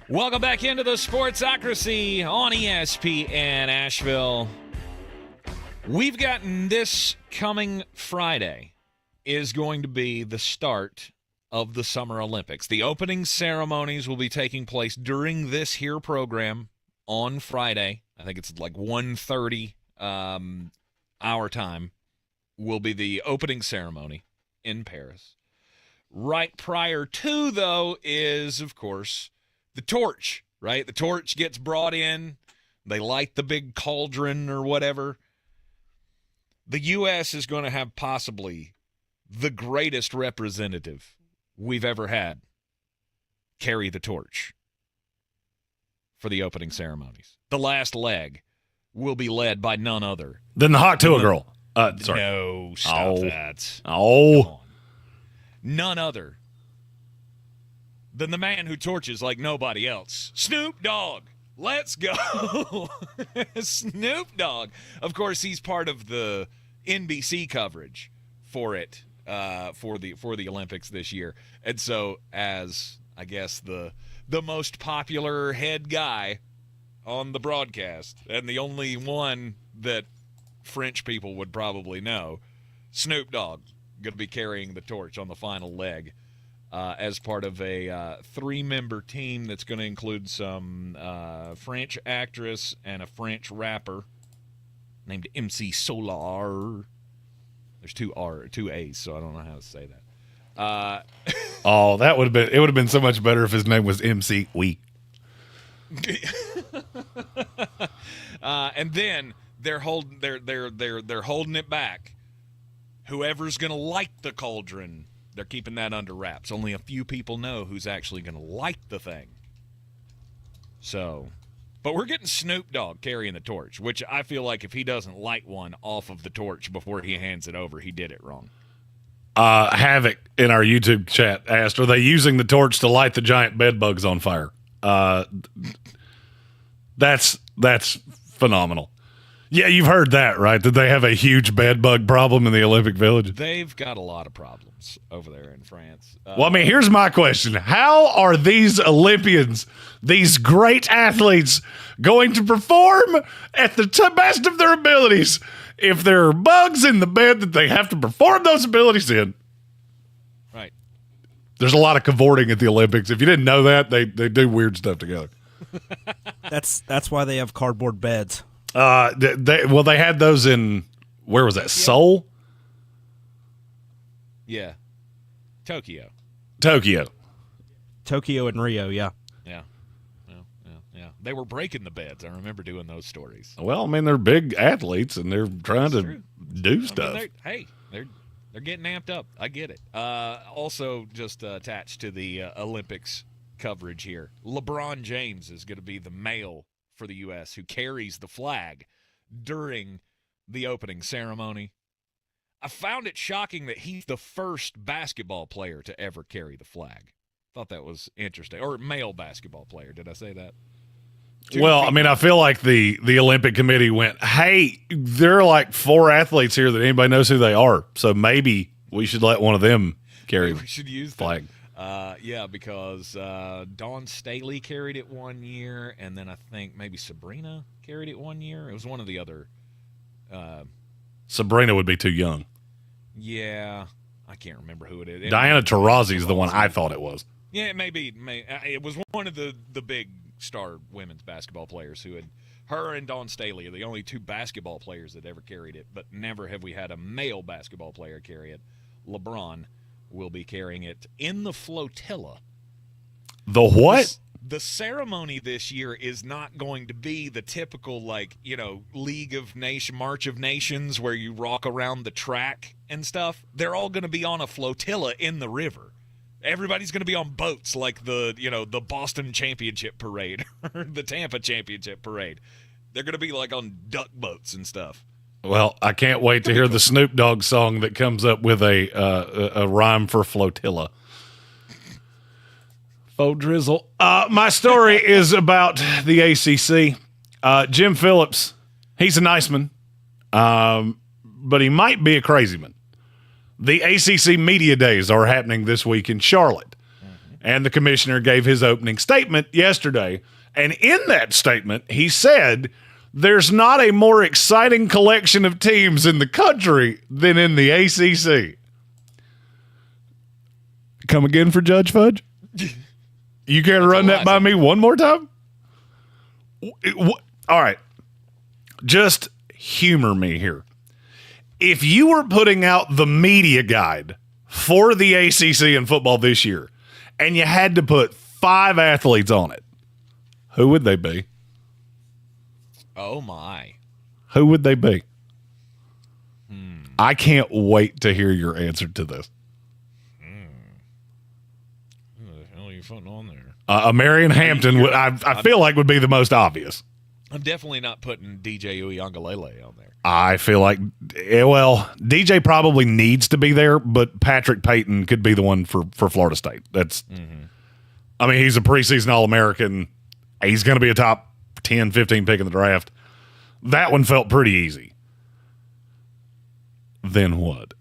Welcome back into the Sportsocracy on ESPN Asheville. We've gotten this coming Friday is going to be the start of the Summer Olympics. The opening ceremonies will be taking place during this here program on Friday. I think it's like 1:30 our time will be the opening ceremony in Paris. Right prior to, though, is, of course, the torch, right? The torch gets brought in. They light the big cauldron or whatever. The U.S. is going to have possibly the greatest representative we've ever had carry the torch for the opening ceremonies. The last leg will be led by none other than the Hot Tour girl. Sorry. No, stop that. Oh. None other than the man who torches like nobody else. Snoop Dogg. Let's go. Snoop Dogg. Of course, he's part of the NBC coverage for it. For the Olympics this year. And so, as I guess the most popular head guy on the broadcast, and the only one that French people would probably know, Snoop Dogg going to be carrying the torch on the final leg. as part of a 3-member team that's going to include some French actress and a French rapper named MC Solar. There's two A's, so I don't know how to say that. That would have been. It would have been so much better if his name was MC Wee. And then they're holding it back. Whoever's going to light the cauldron, they're keeping that under wraps. Only a few people know who's actually going to light the thing. So, but we're getting Snoop Dogg carrying the torch, which I feel like if he doesn't light one off of the torch before he hands it over, he did it wrong. Havoc in our YouTube chat asked, are they using the torch to light the giant bed bugs on fire? That's phenomenal. Yeah, you've heard that, right? That they have a huge bed bug problem in the Olympic Village. They've got a lot of problems over there in France. Well, I mean, here's my question. How are these Olympians, these great athletes, going to perform at the best of their abilities if there are bugs in the bed that they have to perform those abilities in? Right. There's a lot of cavorting at the Olympics. If you didn't know that, they do weird stuff together. That's why they have cardboard beds. They had those in, where was that, Seoul? Yeah. Tokyo and Rio, yeah. Yeah. They were breaking the beds. I remember doing those stories. Well, I mean, they're big athletes, and they're trying to do stuff. They're getting amped up. I get it. Also, just attached to the Olympics coverage here, LeBron James is going to be the male for the U.S. who carries the flag during the opening ceremony. I found it shocking that he's the first basketball player to ever carry the flag. Thought that was interesting. Or male basketball player. Did I say that? Well, I mean, I feel like the Olympic Committee went, hey, there are like 4 athletes here that anybody knows who they are, so maybe we should let one of them carry the flag. Yeah, because Dawn Staley carried it one year, and then I think maybe Sabrina carried it one year. It was one of the other. Sabrina would be too young. Yeah, I can't remember who it is. Diana Taurasi is the one I thought it was. Yeah, maybe. It was one of the big star women's basketball players who had. Her and Dawn Staley are the only 2 basketball players that ever carried it, but never have we had a male basketball player carry it. LeBron will be carrying it in the flotilla. The what? The ceremony this year is not going to be the typical, League of Nations, March of Nations, where you rock around the track and stuff. They're all going to be on a flotilla in the river. Everybody's going to be on boats like the Boston Championship Parade or the Tampa Championship Parade. They're going to be like on duck boats and stuff. Well, I can't wait to hear the Snoop Dogg song that comes up with a rhyme for flotilla. Faux drizzle. My story is about the ACC. Jim Phillips, he's a nice man, but he might be a crazy man. The ACC Media Days are happening this week in Charlotte, and the commissioner gave his opening statement yesterday, and in that statement, he said there's not a more exciting collection of teams in the country than in the ACC. Come again for Judge Fudge? You care to run that by me one more time? All right. Just humor me here. If you were putting out the media guide for the ACC in football this year, and you had to put 5 athletes on it, who would they be? Oh, my. Who would they be? I can't wait to hear your answer to this. Who the hell are you putting on there? Marion Hampton, I feel like would be the most obvious. I'm definitely not putting DJ Uiagalelei on there. I feel like, DJ probably needs to be there, but Patrick Payton could be the one for Florida State. That's, I mean, he's a preseason All-American. He's going to be a top 10, 15 pick in the draft. That one felt pretty easy. Then what?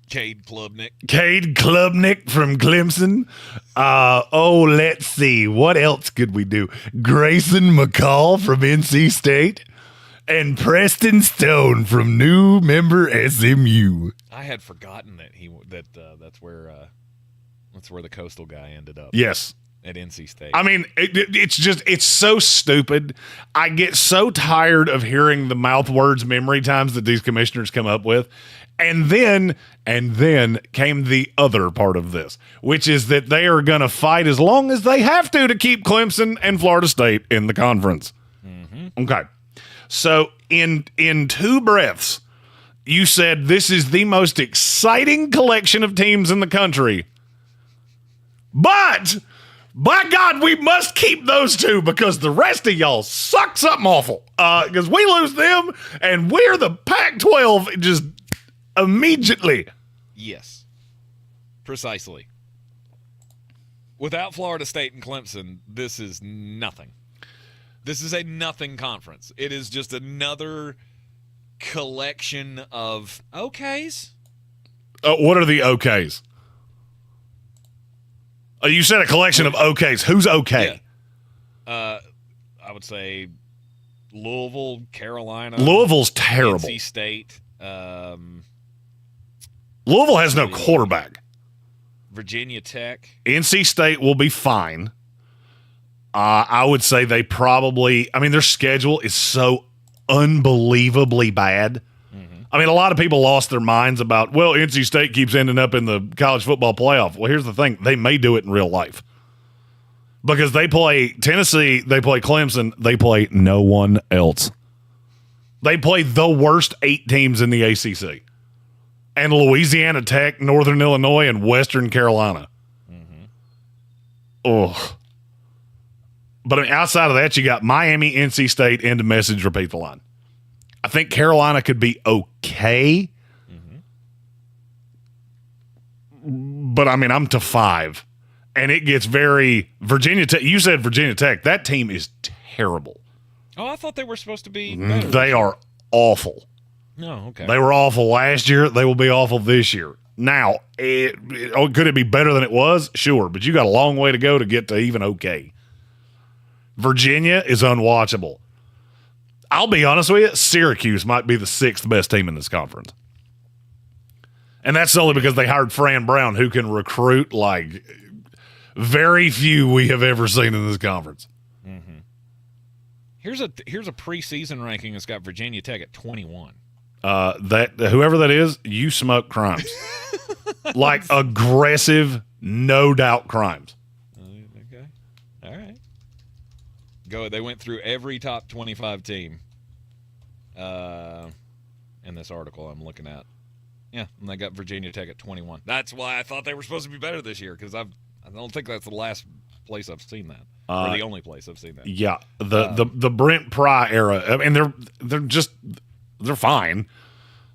Cade Klubnik from Clemson. Let's see. What else could we do? Grayson McCall from NC State. And Preston Stone from new member SMU. I had forgotten that that's where That's where the Coastal guy ended up. Yes. At NC State. I mean, it's so stupid. I get so tired of hearing the mouth words memory times that these commissioners come up with. And then came the other part of this, which is that they are going to fight as long as they have to keep Clemson and Florida State in the conference. Mm-hmm. Okay. So in two breaths, you said this is the most exciting collection of teams in the country. But by God, we must keep those two because the rest of y'all suck something awful. Because we lose them and we're the Pac-12 just immediately. Yes. Precisely. Without Florida State and Clemson, this is nothing. This is a nothing conference. It is just another collection of okays. What are the okays? You said a collection of okays. Who's okay? Yeah. I would say Louisville, Carolina. Louisville's terrible. NC State. Louisville has no quarterback. Virginia Tech. NC State will be fine. I would say they probably – I mean, their schedule is so unbelievably bad. Mm-hmm. I mean, a lot of people lost their minds about, well, NC State keeps ending up in the college football playoff. Well, here's the thing. They may do it in real life. Because they play Tennessee, they play Clemson, they play no one else. They play the worst 8 teams in the ACC. And Louisiana Tech, Northern Illinois, and Western Carolina. Mm-hmm. Ugh. But I mean, outside of that, you got Miami, NC State, end of message, repeat the line. I think Carolina could be okay. Mm-hmm. But I mean, I'm to 5. And it gets very Virginia Tech. You said Virginia Tech. That team is terrible. Oh, I thought they were supposed to be better. They are awful. No, okay. They were awful last year. They will be awful this year. Now, could it be better than it was? Sure, but you got a long way to go to get to even okay. Virginia is unwatchable. I'll be honest with you, Syracuse might be the 6th best team in this conference. And that's solely because they hired Fran Brown, who can recruit like very few we have ever seen in this conference. Mm-hmm. Here's a preseason ranking that's got Virginia Tech at 21. That whoever that is, you smoke crimes. Like aggressive, no doubt crimes. Okay. All right. Go. They went through every top 25 team in this article I'm looking at. Yeah, and they got Virginia Tech at 21. That's why I thought they were supposed to be better this year, because I don't think that's the last place I've seen that, or the only place I've seen that. Yeah, the Brent Pry era. I mean, they're fine.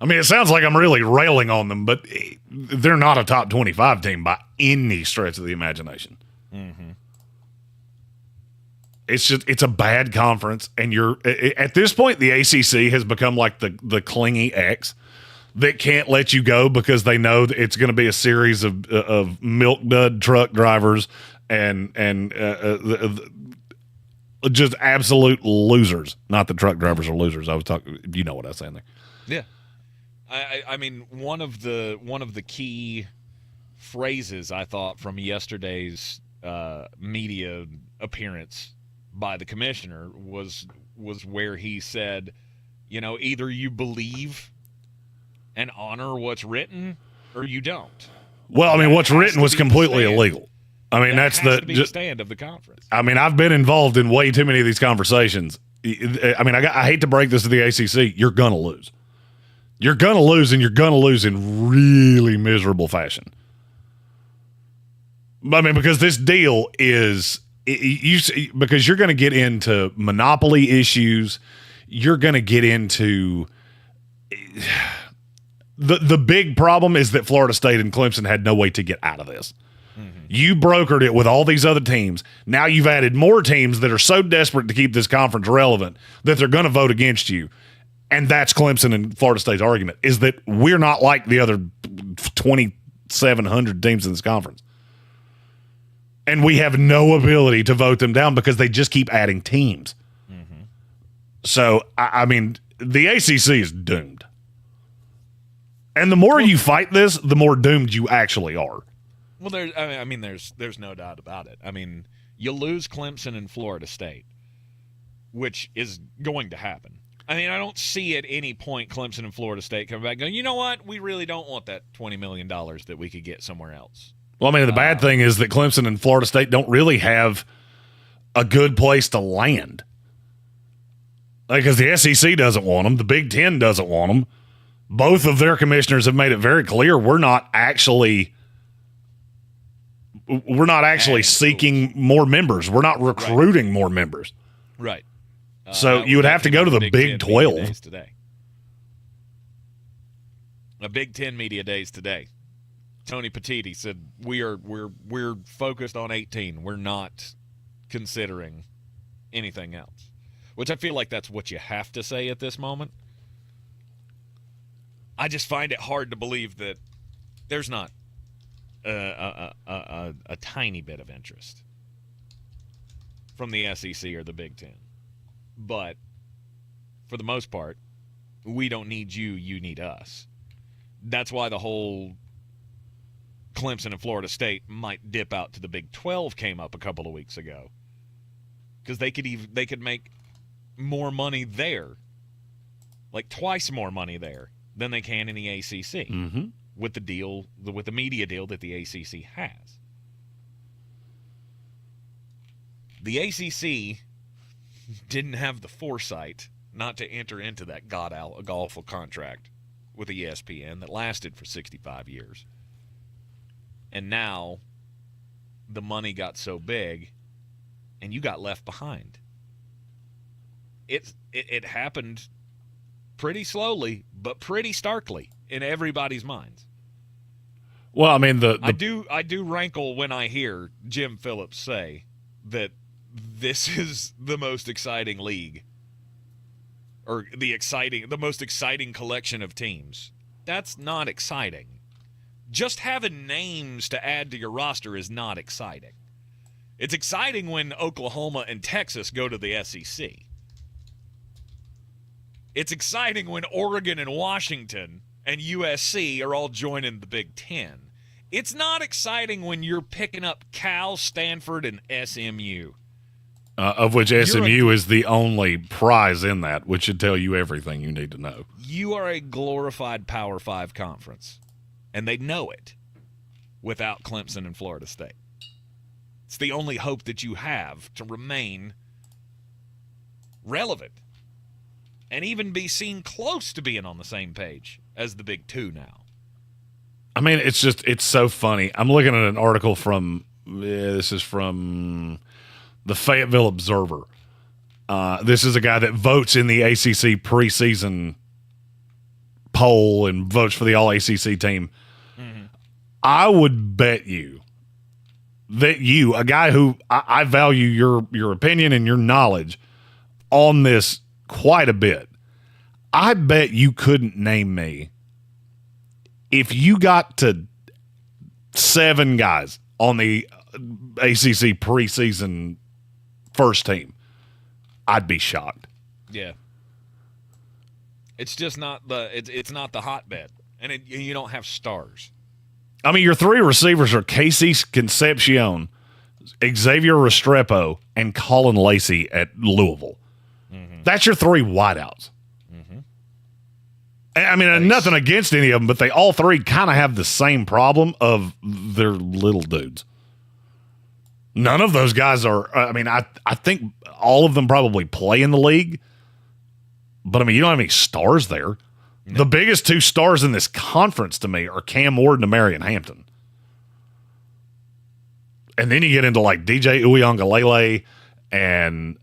I mean, it sounds like I'm really railing on them, but they're not a top 25 team by any stretch of the imagination. Mm-hmm. It's a bad conference, and at this point, the ACC has become like the clingy ex that can't let you go because they know that it's going to be a series of milk dud truck drivers and just absolute losers. Not that truck drivers are losers. I was talking. You know what I was saying there. Yeah, I mean one of the key phrases I thought from yesterday's media appearance by the commissioner was where he said, you know, either you believe and honor what's written, or you don't. Well, I mean, what's written was completely illegal. I mean, that's the stand of the conference. I mean, I've been involved in way too many of these conversations. I mean, I hate to break this to the ACC. You're going to lose. You're going to lose, and you're going to lose in really miserable fashion. I mean, because this deal is because you're going to get into monopoly issues. You're going to get into the big problem is that Florida State and Clemson had no way to get out of this. Mm-hmm. You brokered it with all these other teams. Now you've added more teams that are so desperate to keep this conference relevant that they're going to vote against you. And that's Clemson and Florida State's argument, is that we're not like the other 2,700 teams in this conference. And we have no ability to vote them down because they just keep adding teams. Mm-hmm. So, I mean, the ACC is doomed. And the more you fight this, the more doomed you actually are. Well, there's no doubt about it. I mean, you lose Clemson and Florida State, which is going to happen. I mean, I don't see at any point Clemson and Florida State coming back and going, you know what? We really don't want that $20 million that we could get somewhere else. Well, I mean, the bad thing is that Clemson and Florida State don't really have a good place to land. Because the SEC doesn't want them. The Big Ten doesn't want them. Both of their commissioners have made it very clear we're not actually seeking more members. We're not recruiting more members. Right. So you would have to go to the Big 12. A Big 10 media days today. Tony Petitti said we're focused on 18. We're not considering anything else. Which I feel like that's what you have to say at this moment. I just find it hard to believe that there's not a tiny bit of interest from the SEC or the Big Ten. But for the most part, we don't need you, you need us. That's why the whole Clemson and Florida State might dip out to the Big 12 came up a couple of weeks ago. Because they could make more money there, like twice more money there than they can in the ACC with the media deal that the ACC has. The ACC didn't have the foresight not to enter into that god-awful contract with ESPN that lasted for 65 years. And now the money got so big and you got left behind. It happened pretty slowly, but pretty starkly in everybody's minds. Well, I mean, I do rankle when I hear Jim Phillips say that this is the most exciting league, or the most exciting collection of teams. That's not exciting. Just having names to add to your roster is not exciting. It's exciting when Oklahoma and Texas go to the SEC. It's exciting when Oregon and Washington and USC are all joining the Big Ten. It's not exciting when you're picking up Cal, Stanford, and SMU. Of which SMU is the only prize in that, which should tell you everything you need to know. You are a glorified Power 5 conference, and they know it without Clemson and Florida State. It's the only hope that you have to remain relevant and even be seen close to being on the same page as the Big Two now. I mean, it's so funny. I'm looking at an article from this is from the Fayetteville Observer. This is a guy that votes in the ACC preseason poll and votes for the All-ACC team. Mm-hmm. I would bet you that a guy who I value your opinion and your knowledge on this quite a bit, I bet you couldn't name me, if you got to 7 guys on the ACC preseason first team, I'd be shocked. Yeah. It's just not it's not the hotbed, and you don't have stars. I mean, your 3 receivers are Casey Concepcion, Xavier Restrepo, and Colin Lacey at Louisville. Mm-hmm. That's your 3 wideouts. Mm-hmm. I mean, nothing against any of them, but they all 3 kind of have the same problem of they're little dudes. None of those guys are, I mean, I think all of them probably play in the league, but I mean, you don't have any stars there. No. The biggest 2 stars in this conference to me are Cam Ward and Marion Hampton. And then you get into like DJ Uiagalelei and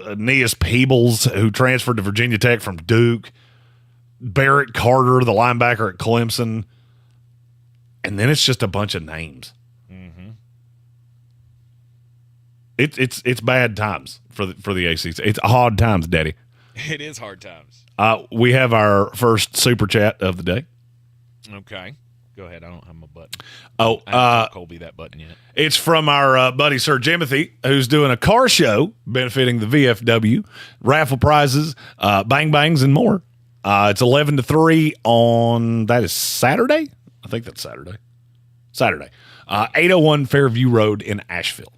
Aeneas Peebles, who transferred to Virginia Tech from Duke, Barrett Carter, the linebacker at Clemson, and then it's just a bunch of names. Mm-hmm. It's bad times for the ACC. It's hard times, Daddy. It is hard times. We have our first super chat of the day. Okay. Go ahead. I don't have my button. Oh, I haven't told Colby that button yet. It's from our buddy Sir Jimothy, who's doing a car show benefiting the VFW, raffle prizes, bang bangs, and more. It's 11 to 3 on, that is Saturday? I think that's Saturday. 801 Fairview Road in Asheville.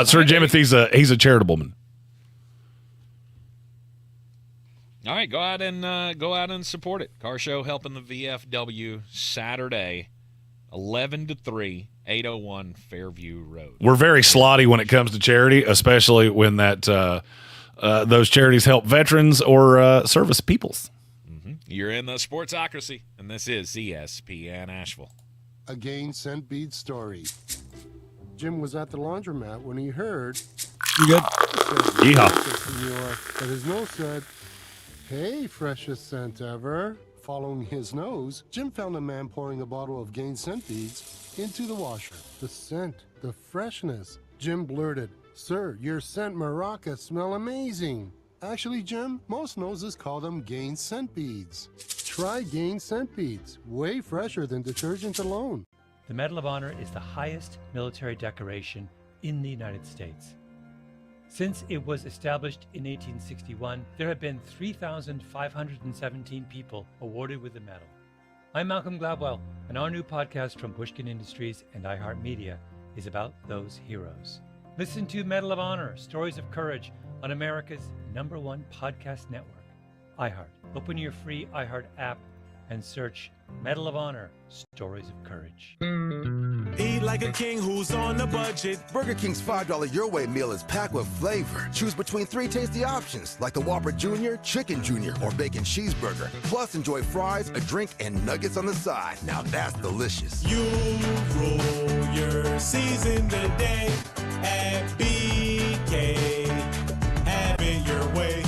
Sir Jimothy's he's a charitable man. All right, go out and support it. Car show helping the VFW Saturday, 11 to 3, 801 Fairview Road. We're very slotty when it comes to charity, especially when that those charities help veterans or service peoples. Mm-hmm. You're in the Sportsocracy, and this is ESPN Asheville. A Gain Scent Bead story. Jim was at the laundromat when he heard. You good? Yeehaw. But his nose said, "Hey, freshest scent ever." Following his nose, Jim found a man pouring a bottle of Gain Scent Beads into the washer. The scent, the freshness. Jim blurted, "Sir, your scent maracas smell amazing." Actually, Jim, most noses call them Gain Scent Beads. Try Gain Scent Beads, way fresher than detergent alone. The Medal of Honor is the highest military decoration in the United States. Since it was established in 1861, there have been 3,517 people awarded with the medal. I'm Malcolm Gladwell, and our new podcast from Pushkin Industries and iHeartMedia is about those heroes. Listen to Medal of Honor, Stories of Courage on America's #1 podcast network, iHeart. Open your free iHeart app and search Medal of Honor, Stories of Courage. Eat like a king who's on a budget. Burger King's $5 Your Way meal is packed with flavor. Choose between 3 tasty options like the Whopper Jr., Chicken Jr., or Bacon Cheeseburger. Plus, enjoy fries, a drink, and nuggets on the side. Now that's delicious. You rule your season today at BK. Have it your way.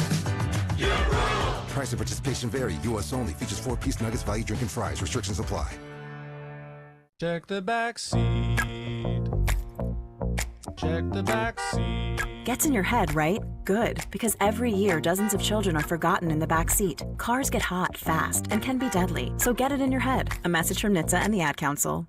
Price and participation vary. U.S. only. Features 4-piece nuggets, value, drink, and fries. Restrictions apply. Check the back seat. Check the back seat. Gets in your head, right? Good, because every year dozens of children are forgotten in the back seat. Cars get hot fast and can be deadly, so get it in your head. A message from NHTSA and the Ad Council.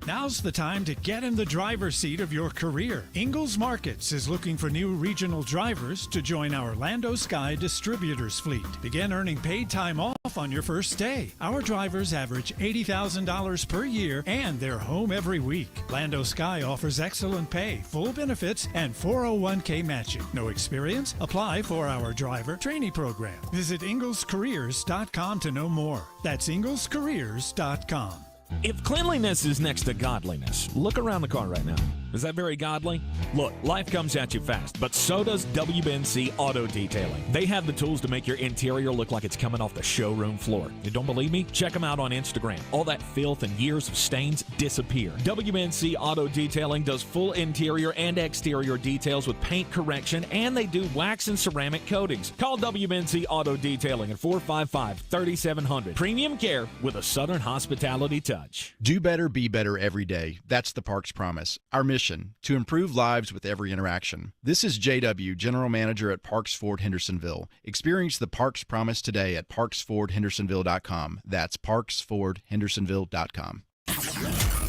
Now's the time to get in the driver's seat of your career. Ingalls Markets is looking for new regional drivers to join our Lando Sky Distributors fleet. Begin earning paid time off on your first day. Our drivers average $80,000 per year and they're home every week. Lando Sky offers excellent pay, full benefits, and 401k matching. No experience? Apply for our driver trainee program. Visit inglescareers.com to know more. That's inglescareers.com. If cleanliness is next to godliness, look around the car right now. Is that very godly? Look, life comes at you fast, but so does WNC Auto Detailing. They have the tools to make your interior look like it's coming off the showroom floor. You don't believe me? Check them out on Instagram. All that filth and years of stains disappear. WNC Auto Detailing does full interior and exterior details with paint correction, and they do wax and ceramic coatings. Call WNC Auto Detailing at 455-3700. Premium care with a Southern hospitality touch. Do better, be better every day. That's the Parks Promise. Our mission, to improve lives with every interaction. This is JW, General Manager at Parks Ford Hendersonville. Experience the Parks Promise today at parksfordhendersonville.com. That's parksfordhendersonville.com.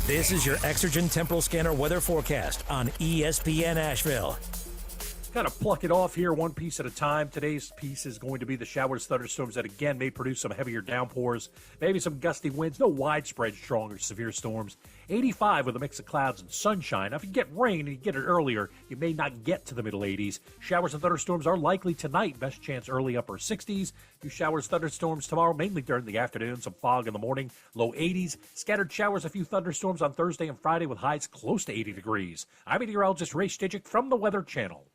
This is your Exergen Temporal Scanner weather forecast on ESPN Asheville. Kind of pluck it off here one piece at a time. Today's piece is going to be the showers, thunderstorms that again may produce some heavier downpours, maybe some gusty winds, no widespread strong or severe storms. 85 with a mix of clouds and sunshine. Now, if you get rain and you get it earlier, you may not get to the middle 80s. Showers and thunderstorms are likely tonight. Best chance early upper 60s. Few showers, thunderstorms tomorrow, mainly during the afternoon. Some fog in the morning, low 80s. Scattered showers, a few thunderstorms on Thursday and Friday with highs close to 80 degrees. I'm meteorologist Ray Stidgick from the Weather Channel.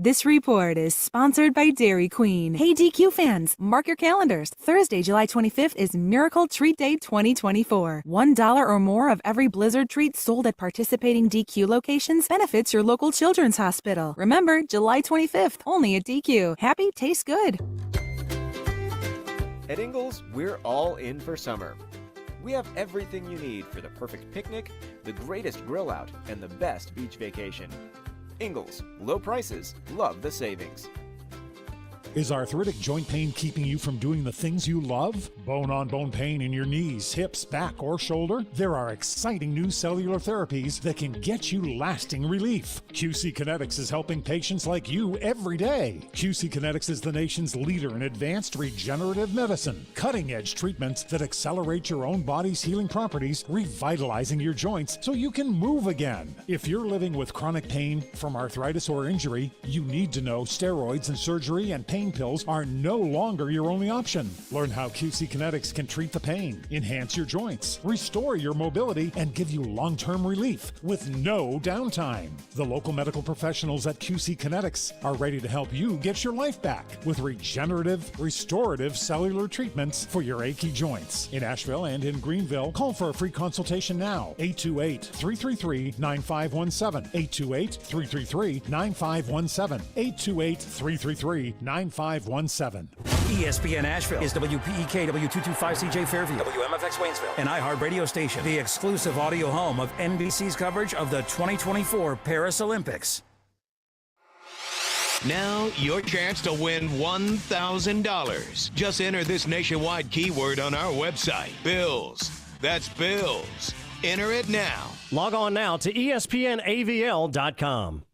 This report is sponsored by Dairy Queen. Hey, DQ fans, mark your calendars. Thursday, July 25th is Miracle Treat Day 2024. $1 or more of every Blizzard treat sold at participating DQ locations benefits your local children's hospital. Remember, July 25th, only at DQ. Happy tastes good. At Ingalls, we're all in for summer. We have everything you need for the perfect picnic, the greatest grill out, and the best beach vacation. Ingalls, low prices, love the savings. Is arthritic joint pain keeping you from doing the things you love? Bone-on-bone pain in your knees, hips, back, or shoulder? There are exciting new cellular therapies that can get you lasting relief. QC Kinetics is helping patients like you every day. QC Kinetics is the nation's leader in advanced regenerative medicine, cutting-edge treatments that accelerate your own body's healing properties, revitalizing your joints so you can move again. If you're living with chronic pain from arthritis or injury, you need to know steroids and surgery and pain pills are no longer your only option. Learn how QC Kinetics can treat the pain, enhance your joints, restore your mobility, and give you long-term relief with no downtime. The local medical professionals at QC Kinetics are ready to help you get your life back with regenerative, restorative cellular treatments for your achy joints. In Asheville and in Greenville, call for a free consultation now. 828-333-9517. 828-333-9517. 828-333-9517. ESPN Asheville is WPEK W225CJ Fairview, WMFX Waynesville, an iHeart radio station, the exclusive audio home of NBC's coverage of the 2024 Paris Olympics. Now, your chance to win $1,000. Just enter this nationwide keyword on our website, Bills. That's Bills. Enter it now. Log on now to ESPNAVL.com.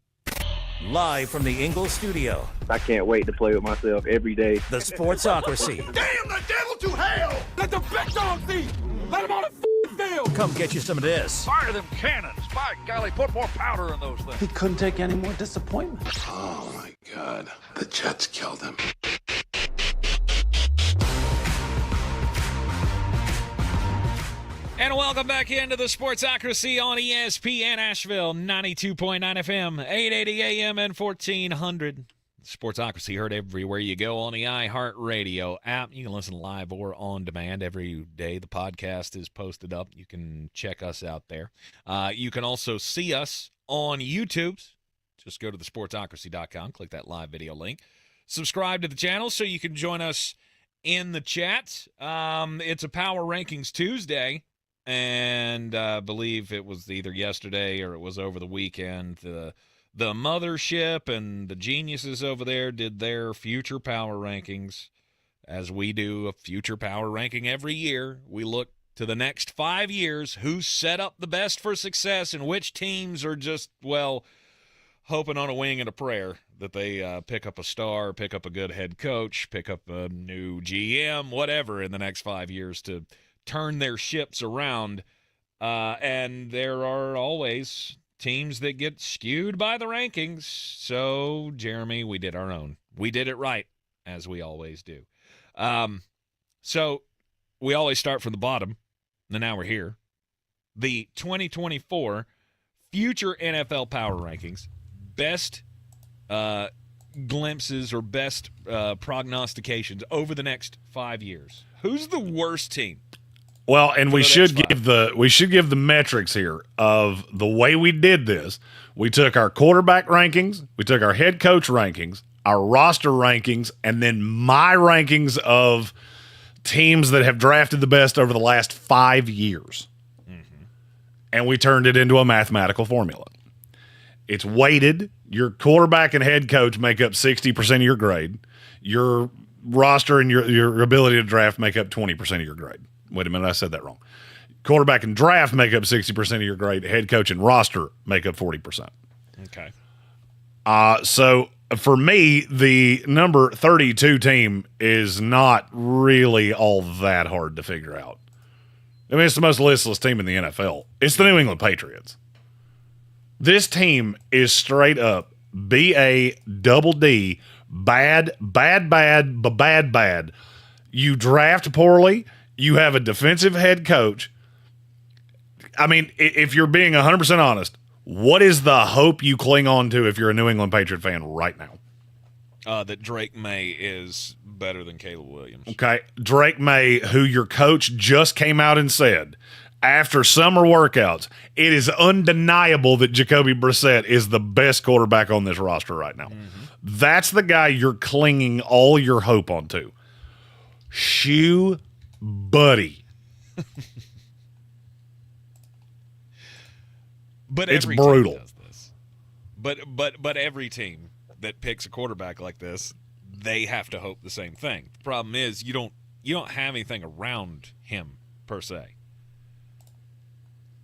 Live from the Ingles studio, I can't wait to play with myself every day. the Sportsocracy. Damn the devil to hell! Let the big dog see! Let him on the field! Come get you some of this. Fire them cannons! By golly, put more powder in those things. He couldn't take any more disappointment. Oh my God, the Jets killed him. And welcome back into the Sportsocracy on ESPN Asheville, 92.9 FM, 880 AM, and 1400. Sportsocracy heard everywhere you go on the iHeartRadio app. You can listen live or on demand every day. The podcast is posted up. You can check us out there. You can also see us on YouTube. Just go to thesportsocracy.com, click that live video link. Subscribe to the channel so you can join us in the chat. It's a Power Rankings Tuesday. And I believe it was either yesterday or it was over the weekend. The mothership and the geniuses over there did their future power rankings, as we do a future power ranking every year. We look to the next 5 years, who's set up the best for success and which teams are just, well, hoping on a wing and a prayer that they pick up a star, pick up a good head coach, pick up a new GM, whatever, in the next 5 years to turn their ships around, and there are always teams that get skewed by the rankings. So, Jeremy, we did our own. We did it right, as we always do. So, we always start from the bottom, and now we're here. The 2024 future NFL Power Rankings, best glimpses or best prognostications over the next 5 years. Who's the worst team? Well, and we should give the metrics here of the way we did this. We took our quarterback rankings, we took our head coach rankings, our roster rankings, and then my rankings of teams that have drafted the best over the last 5 years. Mm-hmm. And we turned it into a mathematical formula. It's weighted. Your quarterback and head coach make up 60% of your grade. Your roster and your ability to draft make up 20% of your grade. Wait a minute, I said that wrong. Quarterback and draft make up 60% of your grade. Head coach and roster make up 40%. Okay. So for me, the number 32 team is not really all that hard to figure out. I mean, it's the most listless team in the NFL. It's the New England Patriots. This team is straight up BADD, bad. You draft poorly. You have a defensive head coach. I mean, if you're being 100% honest, what is the hope you cling on to if you're a New England Patriot fan right now? That Drake May is better than Caleb Williams. Okay. Drake May, who your coach just came out and said, after summer workouts, it is undeniable that Jacoby Brissett is the best quarterback on this roster right now. Mm-hmm. That's the guy you're clinging all your hope onto. Shoe buddy. But it's every brutal. Team does this. But every team that picks a quarterback like this they have to hope the same thing. The problem is you don't have anything around him per se.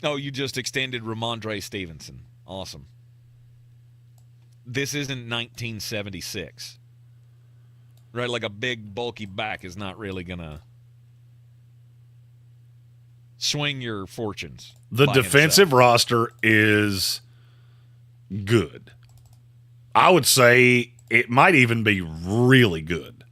Oh, you just extended Ramondre Stevenson. Awesome. This isn't 1976. Right? Like a big, bulky back is not really going to swing your fortunes. The defensive roster is good. I would say it might even be really good.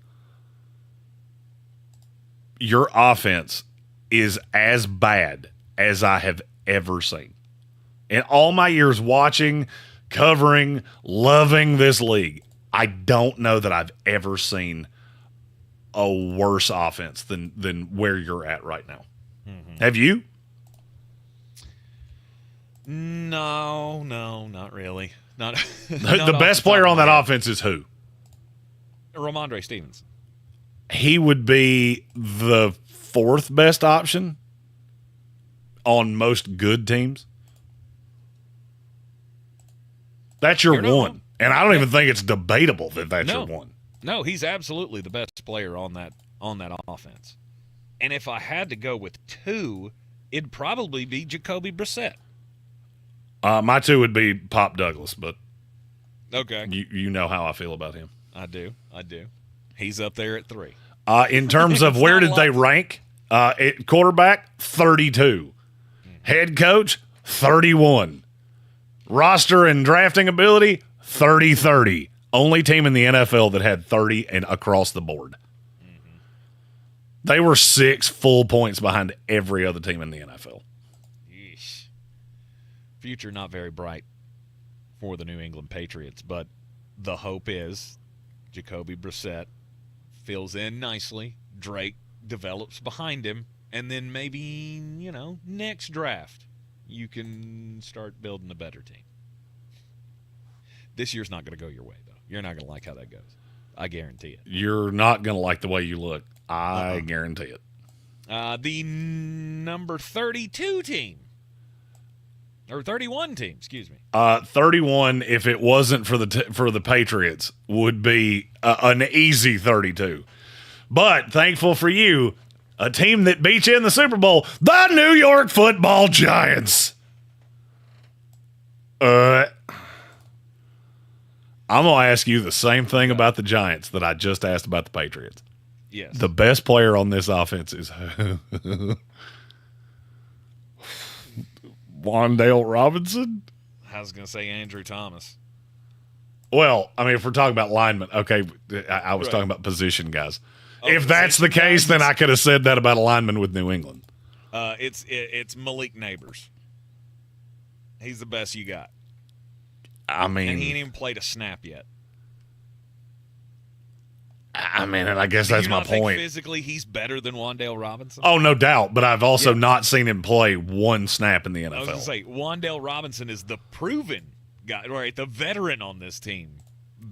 Your offense is as bad as I have ever seen. In all my years watching, covering, loving this league, I don't know that I've ever seen a worse offense than where you're at right now. Mm-hmm. Have you? No, not really. Not the best player on that offense is who? Ramondre Stevenson. He would be the fourth best option on most good teams. That's your one. And I don't even think it's debatable that that's your one. No, he's absolutely the best player on that offense. And if I had to go with two, it'd probably be Jacoby Brissett. My two would be Pop Douglas, but okay, you know how I feel about him. I do. He's up there at 3. In terms of where did they rank? At quarterback, 32. Head coach, 31. Roster and drafting ability, 30-30. Only team in the NFL that had 30 and across the board. Mm-hmm. They were 6 full points behind every other team in the NFL. Yeesh. Future not very bright for the New England Patriots, but the hope is Jacoby Brissett fills in nicely. Drake develops behind him, and then maybe, next draft you can start building a better team. This year's not going to go your way, though. You're not going to like how that goes. I guarantee it. You're not going to like the way you look. I guarantee it. The number 32 team. Or 31 team, excuse me. 31, if it wasn't for the Patriots, would be an easy 32. But thankful for you, a team that beat you in the Super Bowl, the New York Football Giants. I'm going to ask you the same thing about the Giants that I just asked about the Patriots. Yes. The best player on this offense is Wan'Dale Robinson? I was going to say Andrew Thomas. Well, I mean, if we're talking about linemen, okay, I was talking about position guys. If that's the case, then I could have said that about a lineman with New England. It's Malik Neighbors. He's the best you got. I mean, and he ain't even played a snap yet. I mean, and I guess that's my point. Think physically, he's better than Wan'Dale Robinson. Oh, no doubt. But I've also not seen him play one snap in the NFL. I was going to say Wan'Dale Robinson is the proven guy, right? The veteran on this team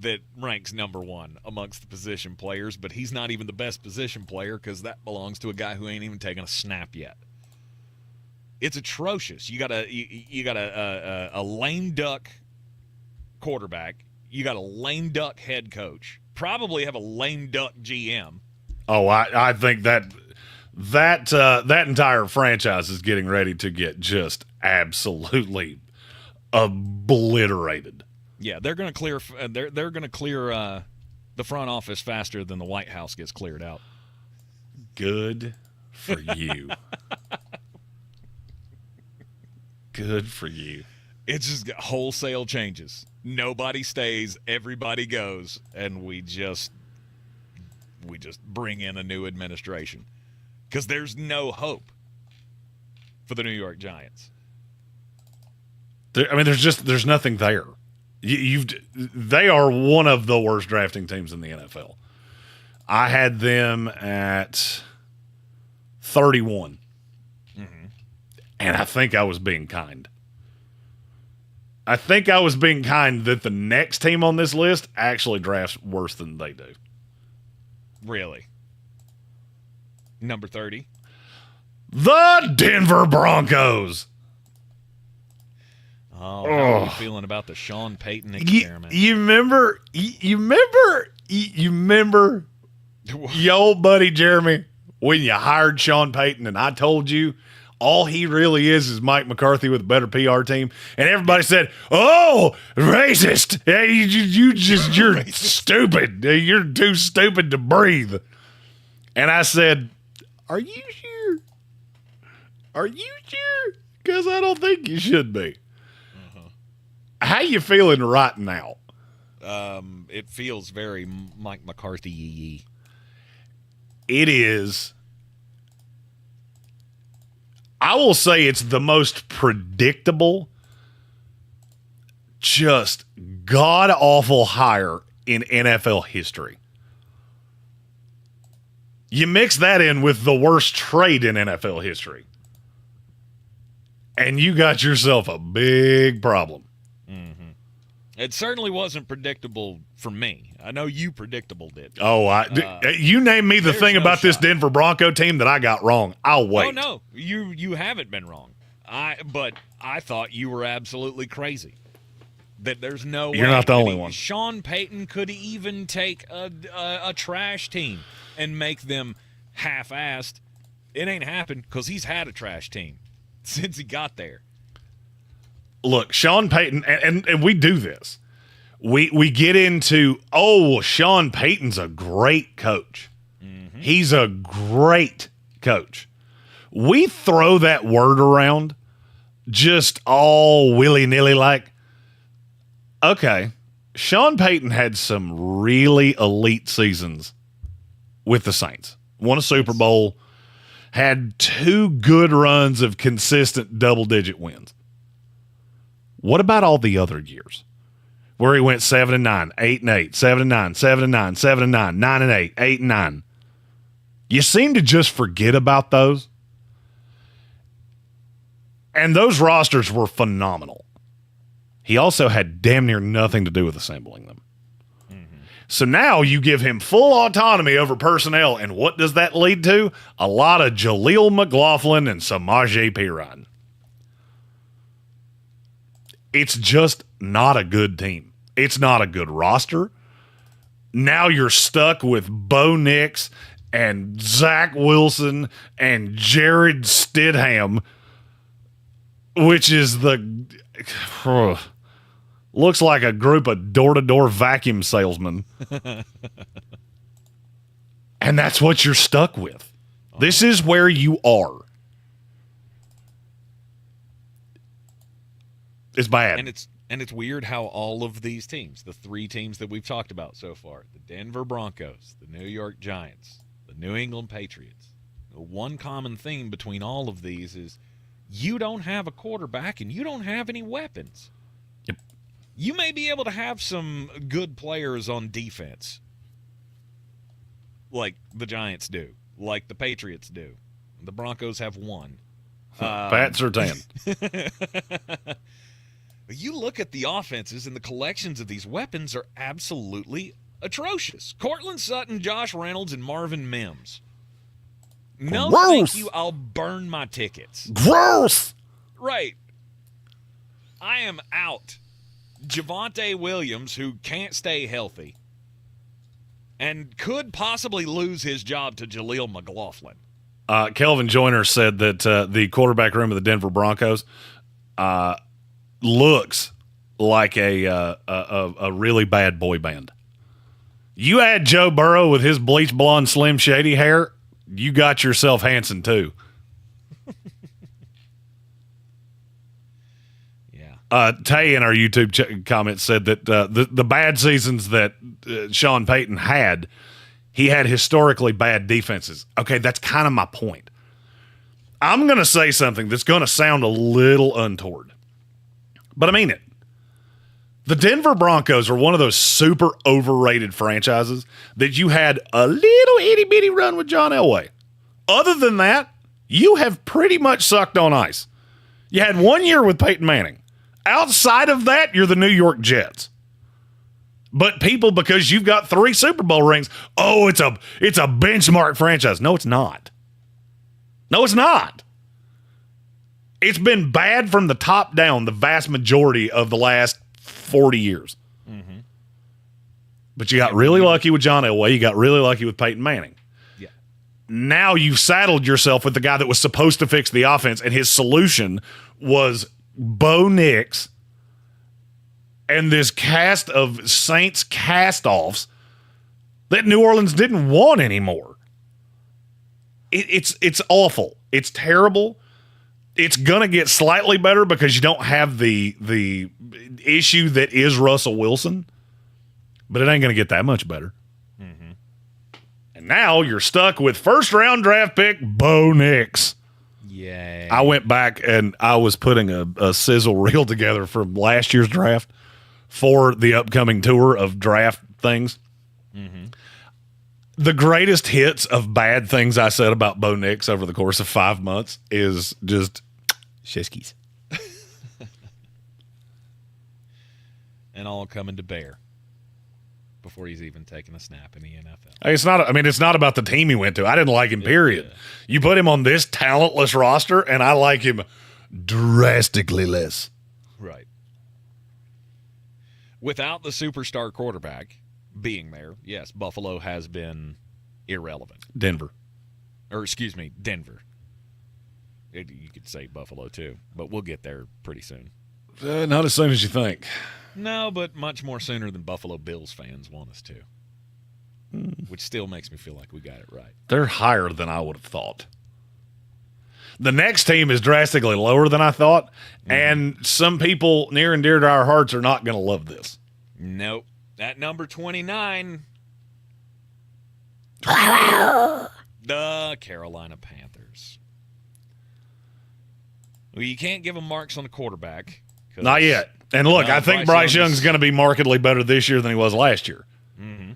that ranks number 1 amongst the position players. But he's not even the best position player because that belongs to a guy who ain't even taken a snap yet. It's atrocious. You got a lame duck quarterback. You got a lame duck head coach. Probably have a lame duck GM. Oh, I think that entire franchise is getting ready to get just absolutely obliterated. Yeah, they're going to clear. They're going to clear the front office faster than the White House gets cleared out. Good for you. Good for you. It's just wholesale changes. Nobody stays, everybody goes, and we just bring in a new administration because there's no hope for the New York Giants. There's nothing there. They are one of the worst drafting teams in the NFL. I had them at 31, and I think I was being kind. I think I was being kind that the next team on this list actually drafts worse than they do. Really? Number 30? The Denver Broncos. Oh, how are you feeling about the Sean Payton experiment? You remember You remember your old buddy Jeremy when you hired Sean Payton and I told you all he really is Mike McCarthy with a better PR team, and everybody said, "Oh, racist! Hey, you're stupid. You're too stupid to breathe." And I said, "Are you sure? Are you sure? Because I don't think you should be." How you feeling right now? It feels very Mike McCarthy-y. It is. I will say it's the most predictable, just god-awful hire in NFL history. You mix that in with the worst trade in NFL history, and you got yourself a big problem. It certainly wasn't predictable for me. I know you predictable did. Oh, you name me the thing about this Denver Bronco team that I got wrong. I'll wait. Oh, no. You haven't been wrong. But I thought you were absolutely crazy. That there's no way. You're not the only one. Sean Payton could even take a trash team and make them half-assed. It ain't happened because he's had a trash team since he got there. Look, Sean Payton, and we do this. We get into, Sean Payton's a great coach. He's a great coach. We throw that word around just all willy-nilly like, okay, Sean Payton had some really elite seasons with the Saints. Won a Super Bowl, had 2 good runs of consistent double-digit wins. What about all the other years where he went 7-9, 8-8, 7-9, 7-9, 7-9, 9-8, 8-9? You seem to just forget about those. And those rosters were phenomenal. He also had damn near nothing to do with assembling them. So now you give him full autonomy over personnel, and what does that lead to? A lot of Jaleel McLaughlin and Samaje Perine. It's just not a good team. It's not a good roster. Now you're stuck with Bo Nix and Zach Wilson and Jared Stidham, which is looks like a group of door-to-door vacuum salesmen. And that's what you're stuck with. This is where you are. It's bad. And it's weird how all of these teams, the 3 teams that we've talked about so far, the Denver Broncos, the New York Giants, the New England Patriots, the one common theme between all of these is you don't have a quarterback and you don't have any weapons. Yep. You may be able to have some good players on defense, like the Giants do, like the Patriots do. The Broncos have 1. Pat Surtain. You look at the offenses, and the collections of these weapons are absolutely atrocious. Cortland Sutton, Josh Reynolds, and Marvin Mims. No, Gross. thank you. I'll burn my tickets. Gross. Right. I am out. Javonte Williams, who can't stay healthy, and could possibly lose his job to Jaleel McLaughlin. Kelvin Joyner said that the quarterback room of the Denver Broncos looks like a really bad boy band. You add Joe Burrow with his bleach blonde, Slim Shady hair, you got yourself Hanson too. Tay in our YouTube comment said that the bad seasons that Sean Payton had, he had historically bad defenses. Okay, that's kind of my point. I'm going to say something that's going to sound a little untoward, but I mean it. The Denver Broncos are one of those super overrated franchises that you had a little itty-bitty run with John Elway. Other than that, you have pretty much sucked on ice. You had 1 year with Peyton Manning. Outside of that, you're the New York Jets. But people, because you've got 3 Super Bowl rings, it's a benchmark franchise. No, it's not. No, it's not. It's been bad from the top down the vast majority of the last 40 years. Mm-hmm. But you got really lucky with John Elway. You got really lucky with Peyton Manning. Yeah. Now you've saddled yourself with the guy that was supposed to fix the offense, and his solution was Bo Nix and this cast of Saints cast-offs that New Orleans didn't want anymore. It's awful. It's terrible. It's going to get slightly better because you don't have the issue that is Russell Wilson, but it ain't going to get that much better. Mm-hmm. And now you're stuck with first-round draft pick Bo Nix. Yay. I went back and I was putting a sizzle reel together from last year's draft for the upcoming tour of draft things. Mm-hmm. The greatest hits of bad things I said about Bo Nix over the course of 5 months is just shiskies. And all coming to bear before he's even taken a snap in the NFL. It's not about the team he went to. I didn't like him, period. Yeah. You put him on this talentless roster, and I like him drastically less. Right. Without the superstar quarterback being there, yes, Buffalo has been irrelevant. Denver. You could say Buffalo too, but we'll get there pretty soon. Not as soon as you think. No, but much more sooner than Buffalo Bills fans want us to. Which still makes me feel like we got it right. They're higher than I would have thought. The next team is drastically lower than I thought, and some people near and dear to our hearts are not going to love this. Nope. At number 29, the Carolina Panthers. Well, you can't give them marks on the quarterback. Not yet. And look, I think Bryce Young's going to be markedly better this year than he was last year. Mm-hmm.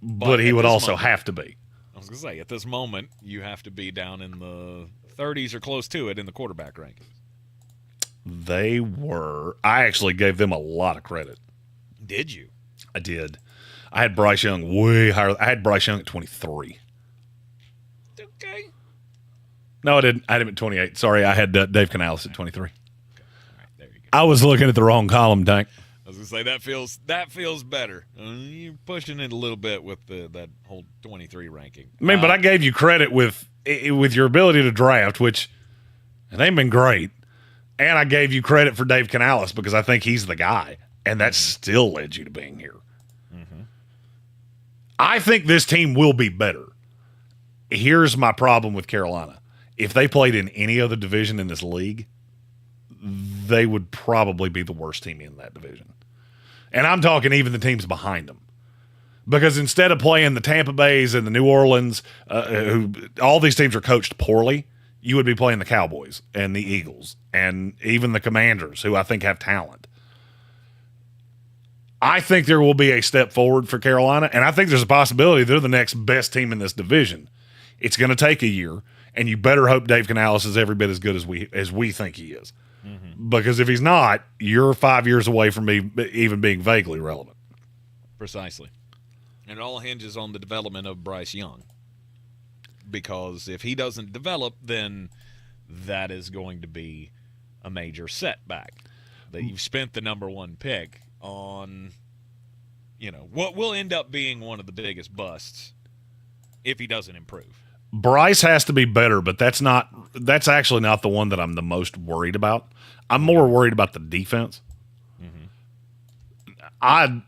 But he would also have to be. I was going to say, at this moment, you have to be down in the 30s or close to it in the quarterback rankings. They were. I actually gave them a lot of credit. Did you? I did. I had Bryce Young way higher. I had Bryce Young at 23. Okay. No, I didn't. I had him at 28. Sorry, I had Dave Canales at 23. Okay. All right, there you go. I was looking at the wrong column, Tank. I was going to say, that feels better. You're pushing it a little bit with that whole 23 ranking. I mean, but I gave you credit with your ability to draft, which they've been great. And I gave you credit for Dave Canales because I think he's the guy. And that still led you to being here. Mm-hmm. I think this team will be better. Here's my problem with Carolina. If they played in any other division in this league, they would probably be the worst team in that division. And I'm talking even the teams behind them. Because instead of playing the Tampa Bays and the New Orleans, who all these teams are coached poorly, you would be playing the Cowboys and the Eagles and even the Commanders, who I think have talent. I think there will be a step forward for Carolina, and I think there's a possibility they're the next best team in this division. It's going to take a year, and you better hope Dave Canales is every bit as good as we think he is. Mm-hmm. Because if he's not, you're 5 years away from me even being vaguely relevant. Precisely. And it all hinges on the development of Bryce Young. Because if he doesn't develop, then that is going to be a major setback. That you've spent the number one pick on, what will end up being one of the biggest busts if he doesn't improve. Bryce has to be better, but that's actually not the one that I'm the most worried about. I'm more worried about the defense. Mm-hmm. I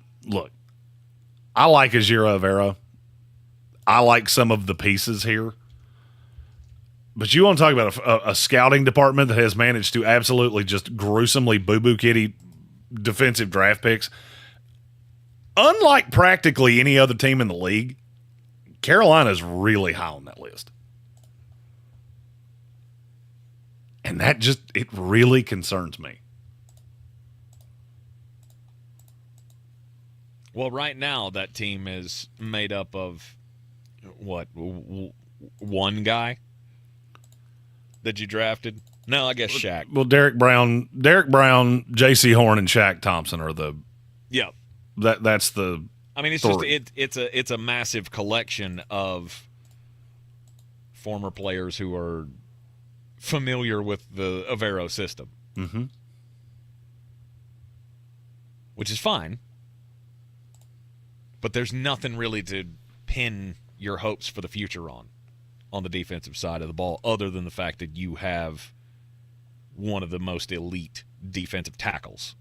like Ajiro Vera. I like some of the pieces here. But you want to talk about a scouting department that has managed to absolutely just gruesomely boo-boo kitty defensive draft picks. Unlike practically any other team in the league, Carolina's really high on that list. And it really concerns me. Well, right now that team is made up of, one guy that you drafted? No, I guess Shaq. Well, Derek Brown, J.C. Horn, and Shaq Thompson are the. Yeah. That's the. I mean, it's three. it's a massive collection of former players who are familiar with the Avero system, which is fine. But there's nothing really to pin your hopes for the future on the defensive side of the ball, other than the fact that you have one of the most elite defensive tackles.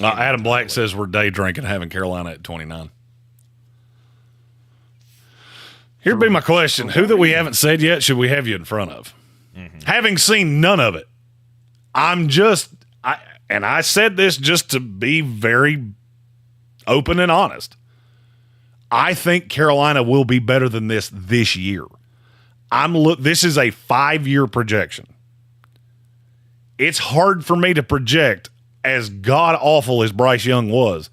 Adam Black says we're day drinking having Carolina at 29. Here'd be my question. Who that we haven't said yet should we have you in front of? Mm-hmm. Having seen none of it, and I said this just to be very open and honest. I think Carolina will be better than this year. This is a 5-year projection. It's hard for me to project, as god-awful as Bryce Young was,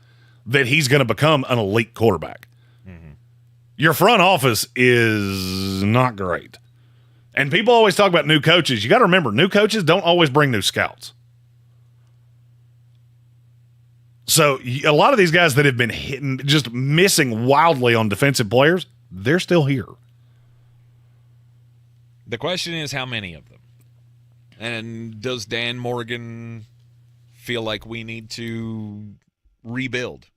that he's going to become an elite quarterback. Mm-hmm. Your front office is not great. And people always talk about new coaches. You got to remember, new coaches don't always bring new scouts. So a lot of these guys that have been hitting, just missing wildly on defensive players, they're still here. The question is how many of them? And does Dan Morgan feel like we need to rebuild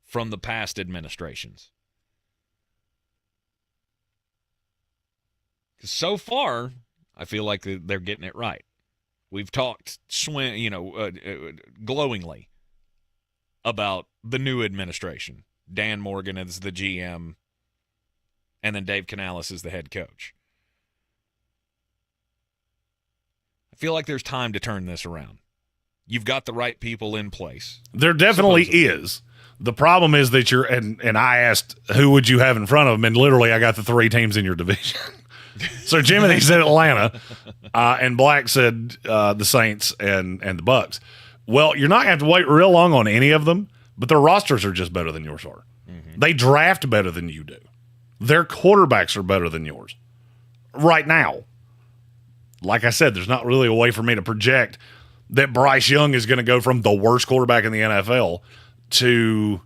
from the past administrations? Because so far, I feel like they're getting it right. We've talked glowingly about the new administration. Dan Morgan is the GM, and then Dave Canales is the head coach. I feel like there's time to turn this around. You've got the right people in place. There definitely is. The problem is that and I asked who would you have in front of them, and literally I got the 3 teams in your division. So Jimmy said Atlanta, and Black said the Saints and the Bucks. Well, you're not going to have to wait real long on any of them, but their rosters are just better than yours are. Mm-hmm. They draft better than you do. Their quarterbacks are better than yours right now. Like I said, there's not really a way for me to project that Bryce Young is going to go from the worst quarterback in the NFL to,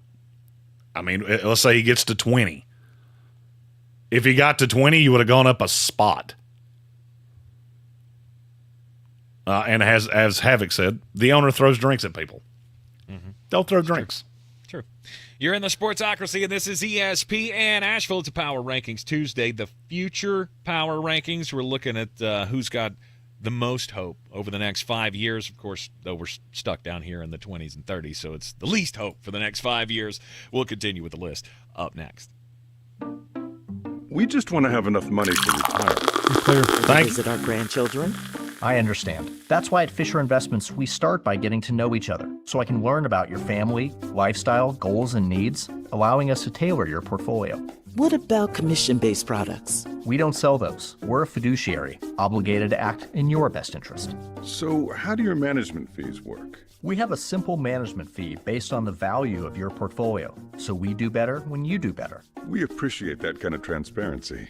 let's say he gets to 20. If he got to 20, you would have gone up a spot. And as Havoc said, the owner throws drinks at people. Mm-hmm. Don't throw drinks. True. You're in the Sportsocracy, and this is ESPN Asheville. It's a Power Rankings Tuesday. The future Power Rankings. We're looking at who's got the most hope over the next 5 years. Of course, though, we're stuck down here in the 20s and 30s, so it's the least hope for the next 5 years. We'll continue with the list up next. We just want to have enough money to retire. Clear. Visit our grandchildren. I understand. That's why at Fisher Investments, we start by getting to know each other, so I can learn about your family, lifestyle, goals, and needs, allowing us to tailor your portfolio. What about commission-based products? We don't sell those. We're a fiduciary, obligated to act in your best interest. So how do your management fees work? We have a simple management fee based on the value of your portfolio, so we do better when you do better. We appreciate that kind of transparency.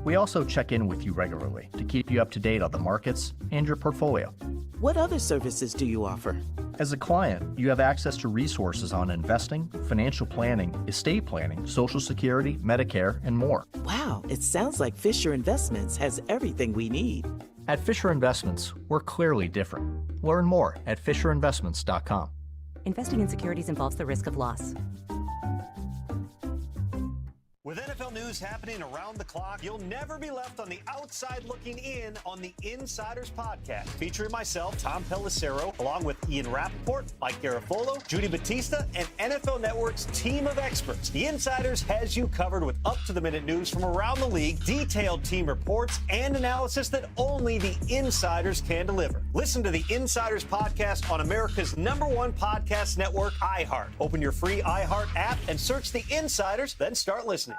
We also check in with you regularly to keep you up to date on the markets and your portfolio. What other services do you offer? As a client, you have access to resources on investing, financial planning, estate planning, Social Security, Medicare, and more. Wow, it sounds like Fisher Investments has everything we need. At Fisher Investments, we're clearly different. Learn more at FisherInvestments.com. Investing in securities involves the risk of loss. With NFL news happening around the clock, you'll never be left on the outside looking in on the Insiders Podcast, featuring myself, Tom Pelissero, along with Ian Rappaport, Mike Garafolo, Judy Batista, and NFL Network's team of experts. The Insiders has you covered with up-to-the-minute news from around the league, detailed team reports, and analysis that only the Insiders can deliver. Listen to the Insiders Podcast on America's #1 podcast network, iHeart. Open your free iHeart app and search the Insiders, then start listening.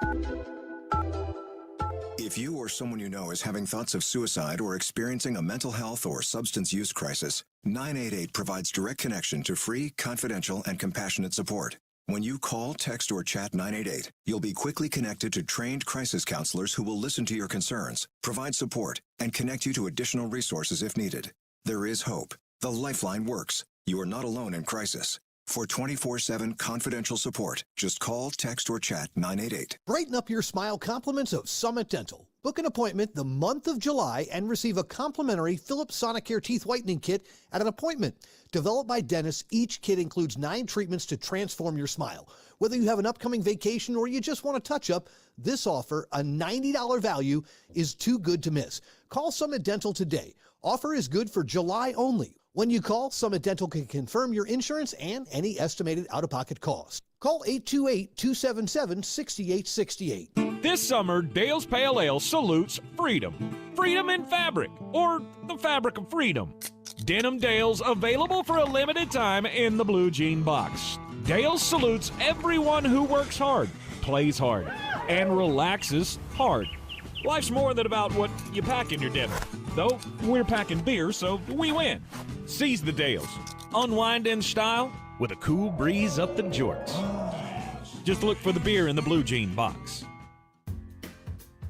If you or someone you know is having thoughts of suicide or experiencing a mental health or substance use crisis, 988 provides direct connection to free, confidential, and compassionate support. When you call, text, or chat 988, you'll be quickly connected to trained crisis counselors who will listen to your concerns, provide support, and connect you to additional resources if needed. There is hope. The Lifeline works. You are not alone in crisis. For 24/7 confidential support, just call, text, or chat 988. Brighten up your smile compliments of Summit Dental. Book an appointment the month of July and receive a complimentary Philips Sonicare Teeth Whitening Kit at an appointment. Developed by dentists, each kit includes 9 treatments to transform your smile. Whether you have an upcoming vacation or you just want a touch-up, this offer, a $90 value, is too good to miss. Call Summit Dental today. Offer is good for July only. When you call, Summit Dental can confirm your insurance and any estimated out-of-pocket cost. Call 828-277-6868. This summer, Dale's Pale Ale salutes freedom. Freedom in fabric, or the fabric of freedom. Denim Dale's available for a limited time in the blue jean box. Dale's salutes everyone who works hard, plays hard, and relaxes hard. Life's more than about what you pack in your dinner. Though we're packing beer, so we win. Seize the Dales. Unwind in style with a cool breeze up the jorts. Just look for the beer in the blue jean box.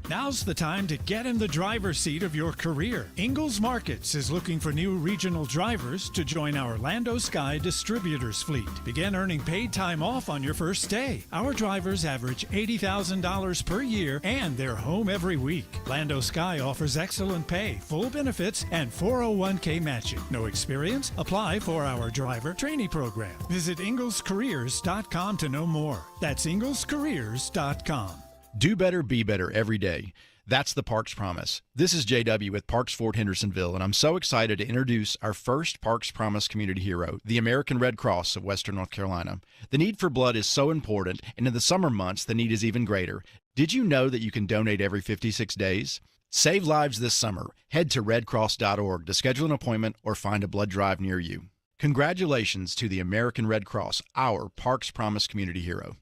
Now's the time to get in the driver's seat of your career. Ingalls Markets is looking for new regional drivers to join our Lando Sky distributors fleet. Begin earning paid time off on your first day. Our drivers average $80,000 per year and they're home every week. Lando Sky offers excellent pay, full benefits, and 401k matching. No experience? Apply for our driver trainee program. Visit inglescareers.com to know more. That's inglescareers.com. Do better, be better every day. That's the Parks Promise. This is JW with Parks Fort Hendersonville, and I'm so excited to introduce our first Parks Promise community hero, the American Red Cross of Western North Carolina. The need for blood is so important, and in the summer months, the need is even greater. Did you know that you can donate every 56 days? Save lives this summer. Head to redcross.org to schedule an appointment or find a blood drive near you. Congratulations to the American Red Cross, our Parks Promise community hero.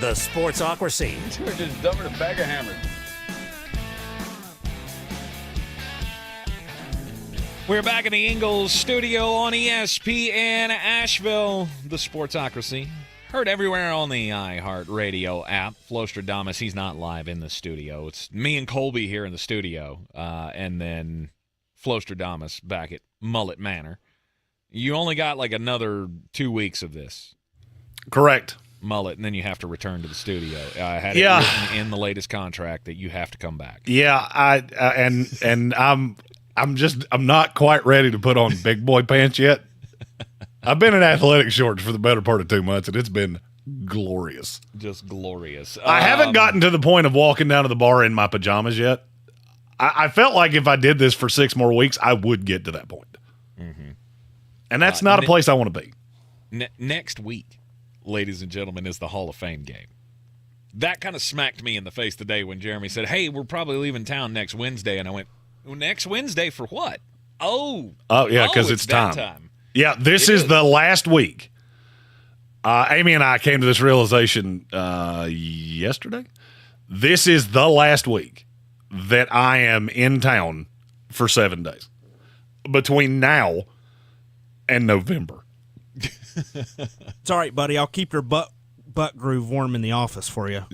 The Sportsocracy. You're just dumber than a bag of hammers. We're back in the Ingalls studio on ESPN Asheville. The Sportsocracy. Heard everywhere on the iHeartRadio app. Flostradamus, he's not live in the studio. It's me and Colby here in the studio. And then Flostradamus back at Mullet Manor. You only got like another 2 weeks of this. Correct. Mullet, and and then you have to return to the studio. I had it written in the latest contract that you have to come back. Yeah, I'm not quite ready to put on big boy pants yet. I've been in athletic shorts for the better part of 2 months, and it's been glorious. Just glorious. I haven't gotten to the point of walking down to the bar in my pajamas yet. I felt like if I did this for 6 more weeks, I would get to that point. Mm-hmm. And that's not a place I want to be. Next week, ladies and gentlemen, is the Hall of Fame game. That kind of smacked me in the face today when Jeremy said, hey, we're probably leaving town next Wednesday. And I went, well, next Wednesday for what? Oh, yeah, because it's time. Yeah, this is the last week. Amy and I came to this realization yesterday. This is the last week that I am in town for 7 days. Between now and November. It's all right, buddy. I'll keep your butt groove warm in the office for you.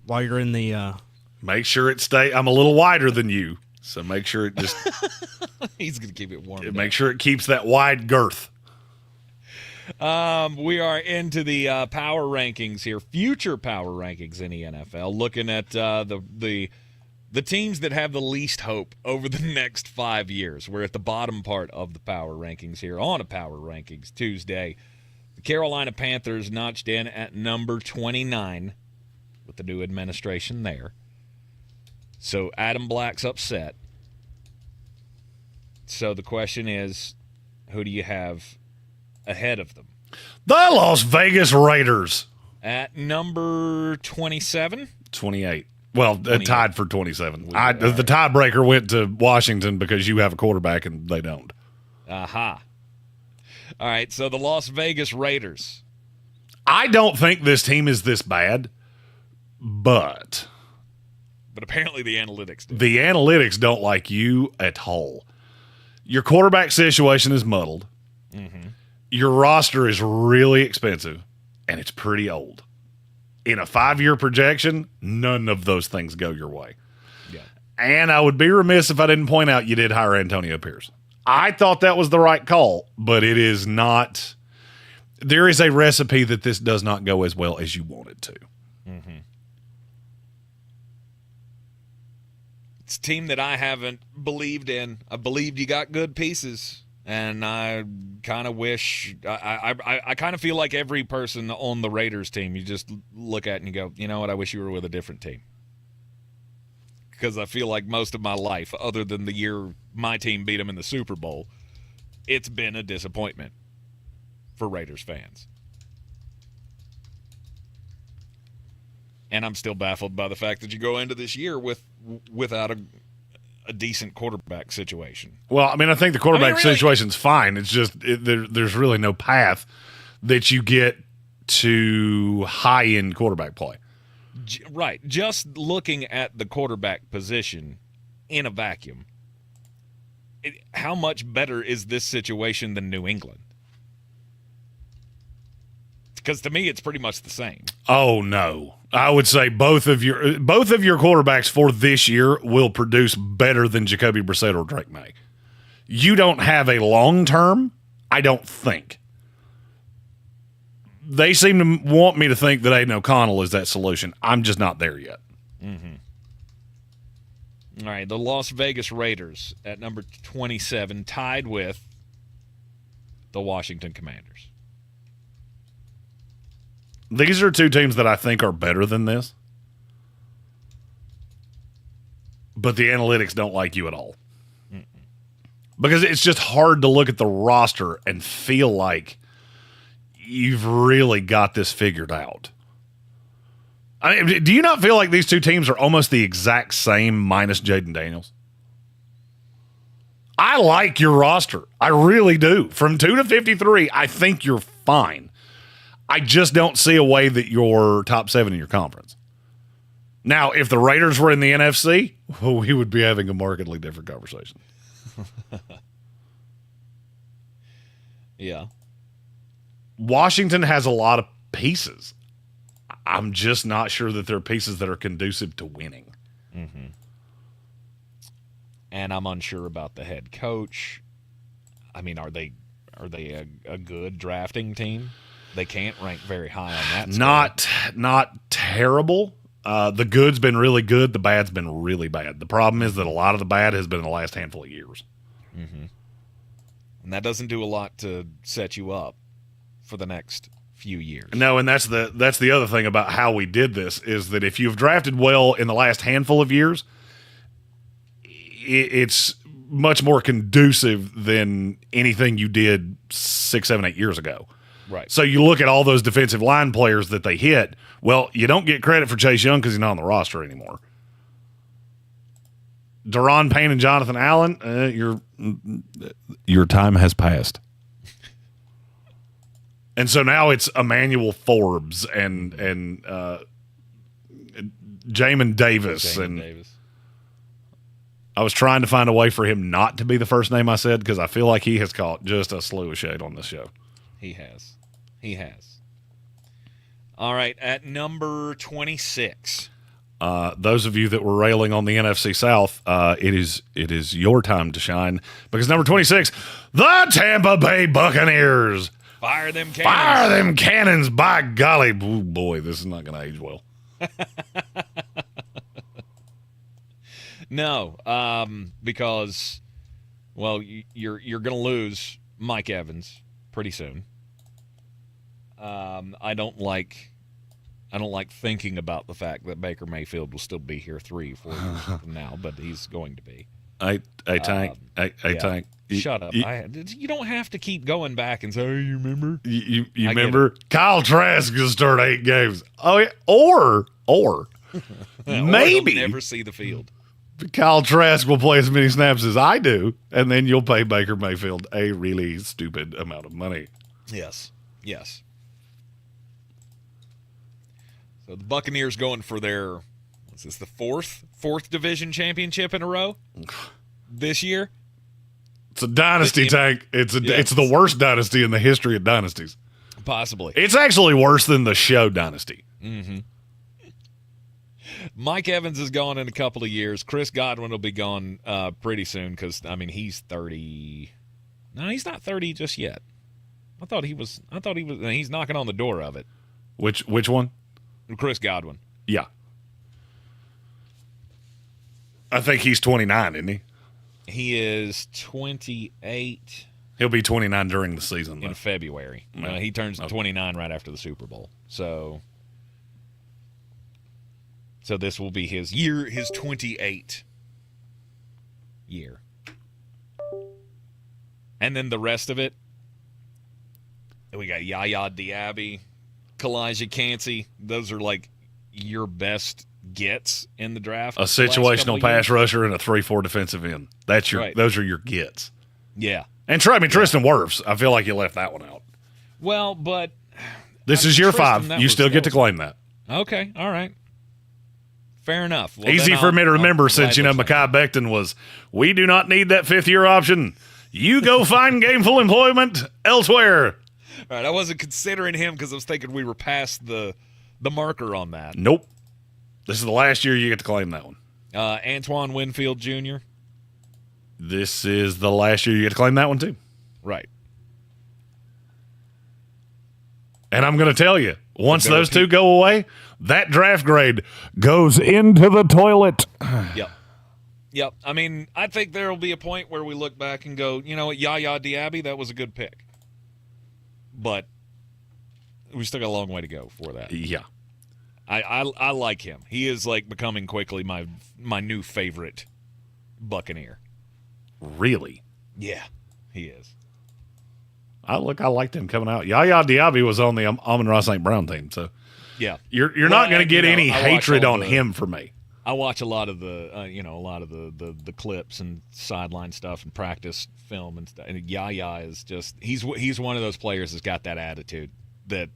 While you're in the. Make sure it stay. I'm a little wider than you, so make sure it just. He's gonna keep it warm. Make sure it keeps that wide girth. We are into the power rankings here, future power rankings in the NFL. Looking at the teams that have the least hope over the next 5 years. We're at the bottom part of the power rankings here on a Power Rankings Tuesday. The Carolina Panthers notched in at number 29 with the new administration there. So Adam Black's upset. So the question is, who do you have ahead of them? The Las Vegas Raiders. At number 27? 28. Well, tied for 27. The tiebreaker went to Washington because you have a quarterback and they don't. Aha. All right, so the Las Vegas Raiders. I don't think this team is this bad, but apparently the analytics do. The analytics don't like you at all. Your quarterback situation is muddled. Mm-hmm. Your roster is really expensive, and it's pretty old. In a 5-year projection, none of those things go your way. Yeah. And I would be remiss if I didn't point out you did hire Antonio Pierce. I thought that was the right call, but it is not. There is a recipe that this does not go as well as you want it to. Mm-hmm. It's a team that I haven't believed in. I believed you got good pieces, and I kind of wish I kind of feel like every person on the Raiders team, you just look at and you go, you know what, I wish you were with a different team. Because I feel like most of my life, other than the year my team beat them in the Super Bowl, it's been a disappointment for Raiders fans. And I'm still baffled by the fact that you go into this year without a decent quarterback situation. Well, I mean, I think the quarterback situation's fine. It's just there's really no path that you get to high-end quarterback play. Right. Just looking at the quarterback position in a vacuum, how much better is this situation than New England? Because to me, it's pretty much the same. Oh no, I would say both of your quarterbacks for this year will produce better than Jacoby Brissett or Drake May. You don't have a long term, I don't think. They seem to want me to think that Aiden O'Connell is that solution. I'm just not there yet. Mm-hmm. All right, the Las Vegas Raiders at number 27, tied with the Washington Commanders. These are two teams that I think are better than this. But the analytics don't like you at all. Mm-mm. Because it's just hard to look at the roster and feel like you've really got this figured out. I mean, do you not feel like these two teams are almost the exact same minus Jaden Daniels? I like your roster. I really do. From 2 to 53, I think you're fine. I just don't see a way that you're top 7 in your conference. Now, if the Raiders were in the NFC, well, we would be having a markedly different conversation. Yeah. Washington has a lot of pieces. I'm just not sure that they're pieces that are conducive to winning. Mm-hmm. And I'm unsure about the head coach. I mean, are they a good drafting team? They can't rank very high on that scale. Not terrible. The good's been really good. The bad's been really bad. The problem is that a lot of the bad has been in the last handful of years. Mm-hmm. And that doesn't do a lot to set you up for the next few years. No, and that's the other thing about how we did this is that if you've drafted well in the last handful of years, it's much more conducive than anything you did 6, 7, 8 years ago. Right. So you look at all those defensive line players that they hit. Well, you don't get credit for Chase Young because he's not on the roster anymore. Deron Payne and Jonathan Allen, your time has passed. And so now it's Emmanuel Forbes and Jamin Davis. I was trying to find a way for him not to be the first name I said because I feel like he has caught just a slew of shade on this show. He has. All right, at number 26. Those of you that were railing on the NFC South, it is your time to shine because number 26, the Tampa Bay Buccaneers. Fire them cannons. Fire them cannons, by golly. Ooh, boy, this is not going to age well. No, because, well, you're going to lose Mike Evans pretty soon. I don't like thinking about the fact that Baker Mayfield will still be here 3-4 years from now, but he's going to be. Tank. Tank. Shut up. You don't have to keep going back and say, "Hey, you remember?" You remember? Kyle Trask will start 8 games. Oh yeah, or maybe or never see the field. Kyle Trask will play as many snaps as I do, and then you'll pay Baker Mayfield a really stupid amount of money. Yes. So the Buccaneers going for their, what's this, the fourth division championship in a row this year? It's a dynasty, Tank. It's the worst dynasty in the history of dynasties. Possibly. It's actually worse than the show Dynasty. Mm-hmm. Mike Evans is gone in a couple of years. Chris Godwin will be gone pretty soon because, I mean, he's 30. No, he's not 30 just yet. I thought he was. He's knocking on the door of it. Which one? Chris Godwin. Yeah. I think he's 29, isn't he? He is 28. He'll be 29 during the season, though. In February. No. He turns 29 right after the Super Bowl. So this will be his 28 year. And then the rest of it, we got Yaya Diaby, Kalijah Cansey. Those are like your best gets in the draft. A situational pass rusher and a 3-4 defensive end. Those are your gets. Yeah. And Tristan Wirfs, I feel like you left that one out. Well, but this is year 5. You still get to claim that. Okay, all right. Fair enough. Well, easy for me to remember since, Mekhi Becton was, we do not need that 5th-year option. You go find gainful employment elsewhere. All right, I wasn't considering him because I was thinking we were past the marker on that. Nope. This is the last year you get to claim that one. Antoine Winfield Jr. This is the last year you get to claim that one, too. Right. And I'm going to tell you, once those two go away, that draft grade goes into the toilet. Yep. I mean, I think there will be a point where we look back and go, you know what, Yaya Diaby, that was a good pick. But we still got a long way to go for that. Yeah. I like him. He is like becoming quickly my new favorite Buccaneer. Really? Yeah, he is. I liked him coming out. Yaya Diaby was on the Amon-Ra St. Brown team, so yeah, you're not going to get any hatred on him for me. I watch a lot of the clips and sideline stuff and practice film and stuff. And Yaya is just he's one of those players that's got that attitude that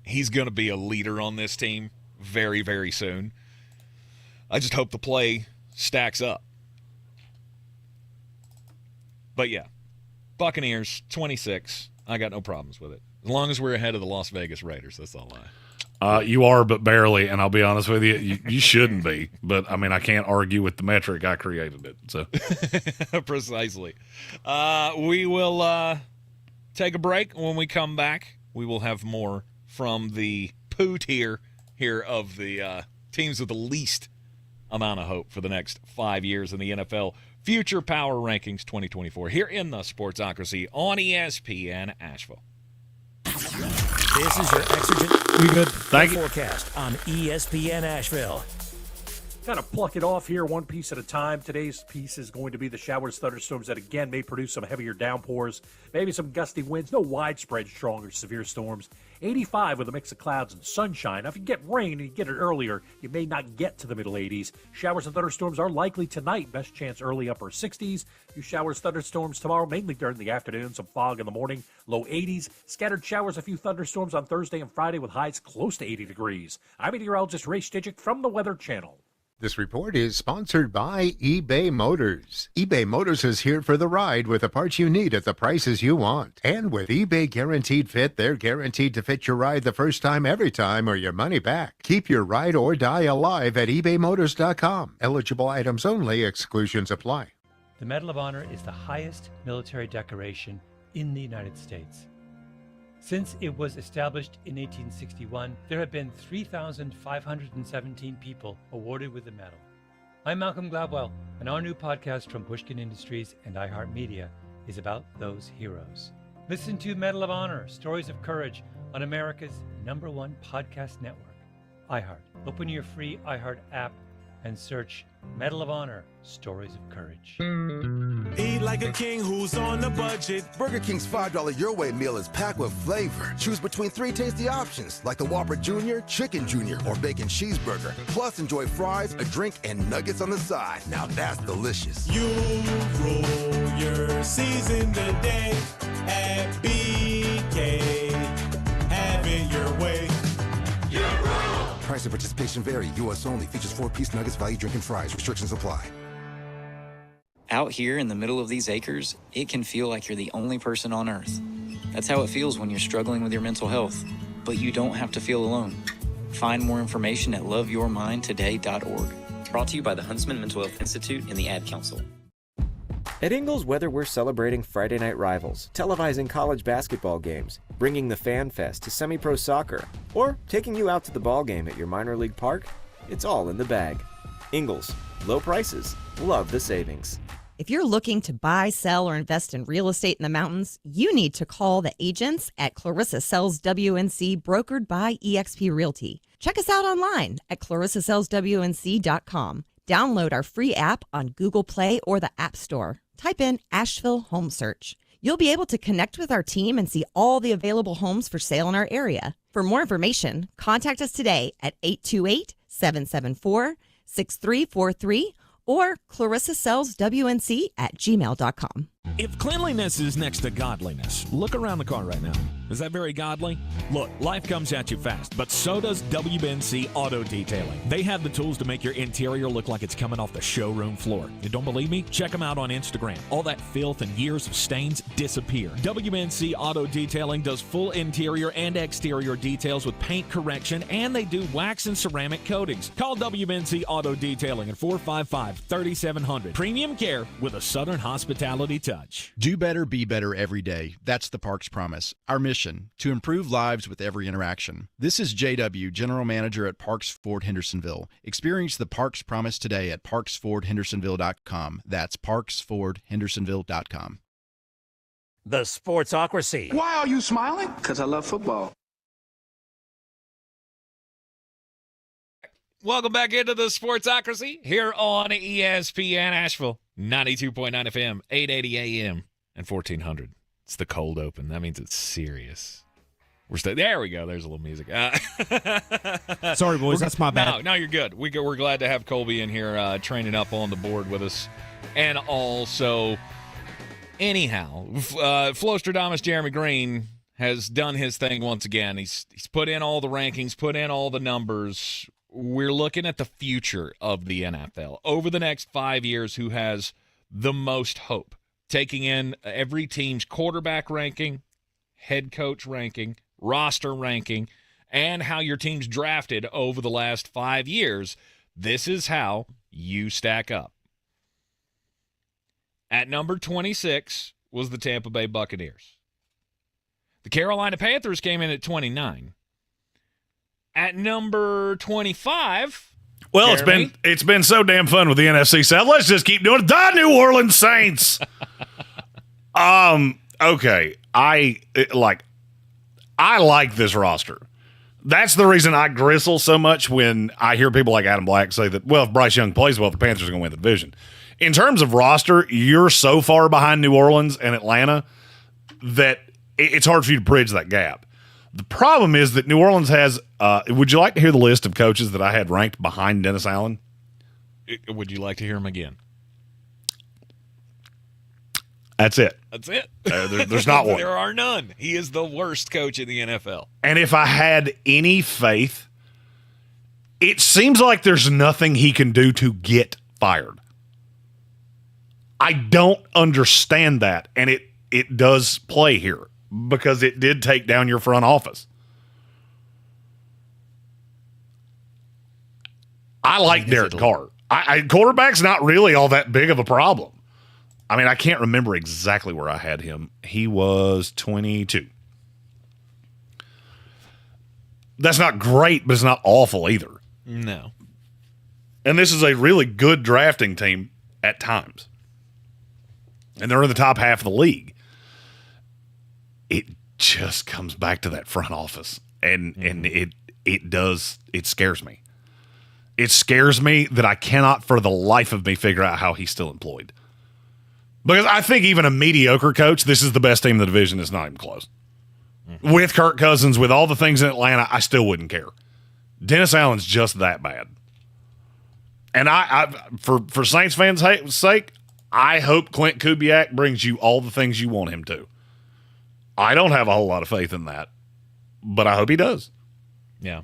he's going to be a leader on this team very, very soon. I just hope the play stacks up. But yeah, Buccaneers 26. I got no problems with it as long as we're ahead of the Las Vegas Raiders. That's all You are, but barely, and I'll be honest with you, you shouldn't be. But, I mean, I can't argue with the metric. I created it. So Precisely. We will take a break. When we come back, we will have more from the poo tier here of the teams with the least amount of hope for the next 5 years in the NFL. Future Power Rankings 2024 here in the Sportsocracy on ESPN Asheville. This is your Exergent forecast on ESPN Asheville. Kind of pluck it off here one piece at a time. Today's piece is going to be the showers, thunderstorms that again may produce some heavier downpours, maybe some gusty winds, no widespread strong or severe storms. 85 with a mix of clouds and sunshine. Now, if you get rain and you get it earlier, you may not get to the middle 80s. Showers and thunderstorms are likely tonight. Best chance early upper 60s. Few showers, thunderstorms tomorrow, mainly during the afternoon. Some fog in the morning, low 80s. Scattered showers, a few thunderstorms on Thursday and Friday with highs close to 80 degrees. I'm meteorologist Ray Stichick from the Weather Channel. This report is sponsored by eBay Motors. eBay Motors is here for the ride with the parts you need at the prices you want. And with eBay Guaranteed Fit, they're guaranteed to fit your ride the first time, every time, or your money back. Keep your ride or die alive at ebaymotors.com. Eligible items only. Exclusions apply. The Medal of Honor is the highest military decoration in the United States. Since it was established in 1861, there have been 3,517 people awarded with the medal. I'm Malcolm Gladwell, and our new podcast from Pushkin Industries and iHeartMedia is about those heroes. Listen to Medal of Honor, Stories of Courage on America's #1 podcast network, iHeart. Open your free iHeart app and search Medal of Honor, Stories of Courage. Eat like a king who's on a budget. Burger King's $5 Your Way meal is packed with flavor. Choose between 3 tasty options, like the Whopper Jr., Chicken Jr., or Bacon Cheeseburger. Plus, enjoy fries, a drink, and nuggets on the side. Now that's delicious. You rule your season today at BK. Have it your way. Price and participation vary. U.S. only. Features 4-piece nuggets, value, drink, and fries. Restrictions apply. Out here in the middle of these acres, it can feel like you're the only person on Earth. That's how it feels when you're struggling with your mental health. But you don't have to feel alone. Find more information at loveyourmindtoday.org. Brought to you by the Huntsman Mental Health Institute and the Ad Council. At Ingles, whether we're celebrating Friday night rivals, televising college basketball games, bringing the Fan Fest to semi-pro soccer, or taking you out to the ball game at your minor league park, it's all in the bag. Ingalls, low prices, love the savings. If you're looking to buy, sell, or invest in real estate in the mountains, you need to call the agents at Clarissa Sells WNC, brokered by eXp Realty. Check us out online at clarissasellswnc.com. Download our free app on Google Play or the App Store. Type in Asheville Home Search. You'll be able to connect with our team and see all the available homes for sale in our area. For more information, contact us today at 828-774-6343 or clarissasellswnc@gmail.com. If cleanliness is next to godliness, look around the car right now. Is that very godly? Look, life comes at you fast, but so does WBNC Auto Detailing. They have the tools to make your interior look like it's coming off the showroom floor. You don't believe me? Check them out on Instagram. All that filth and years of stains disappear. WBNC Auto Detailing does full interior and exterior details with paint correction, and they do wax and ceramic coatings. Call WBNC Auto Detailing at 455-3700. Premium care with a Southern hospitality touch. Do better, be better every day. That's the Parks Promise. Our mission, to improve lives with every interaction. This is JW, General Manager at Parks Ford Hendersonville. Experience the Parks Promise today at parksfordhendersonville.com. That's parksfordhendersonville.com. The Sportsocracy. Why are you smiling? Because I love football. Welcome back into the Sportsocracy here on ESPN Asheville, 92.9 FM, 880 AM, and 1400. It's the cold open. That means it's serious. There we go. There's a little music. Sorry, boys. That's my bad. No, you're good. We're glad to have Colby in here training up on the board with us. And also, anyhow, Flostradamus Jeremy Greene has done his thing once again. He's put in all the rankings, put in all the numbers. We're looking at the future of the NFL. Over the next 5 years, who has the most hope? Taking in every team's quarterback ranking, head coach ranking, roster ranking, and how your team's drafted over the last 5 years. This is how you stack up. At number 26 was the Tampa Bay Buccaneers. The Carolina Panthers came in at 29. At number 25... Well, Jeremy? it's been so damn fun with the NFC South. Let's just keep doing it. The New Orleans Saints. Okay. I like this roster. That's the reason I gristle so much when I hear people like Adam Black say that, well, if Bryce Young plays well, the Panthers are going to win the division. In terms of roster, you're so far behind New Orleans and Atlanta that it's hard for you to bridge that gap. The problem is that New Orleans has would you like to hear the list of coaches that I had ranked behind Dennis Allen? Would you like to hear him again? That's it. That's it. There's not one. There are none. He is the worst coach in the NFL. And if I had any faith, it seems like there's nothing he can do to get fired. I don't understand that, and it does play here because it did take down your front office. I like Derek Carr. Quarterback's not really all that big of a problem. I mean, I can't remember exactly where I had him. He was 22. That's not great, but it's not awful either. No. And this is a really good drafting team at times. And they're in the top half of the league. It just comes back to that front office. And it scares me. It scares me that I cannot for the life of me figure out how he's still employed. Because I think even a mediocre coach, this is the best team in the division. It's not even close. Mm-hmm. With Kirk Cousins, with all the things in Atlanta, I still wouldn't care. Dennis Allen's just that bad. And for Saints fans' sake, I hope Clint Kubiak brings you all the things you want him to. I don't have a whole lot of faith in that, but I hope he does. Yeah.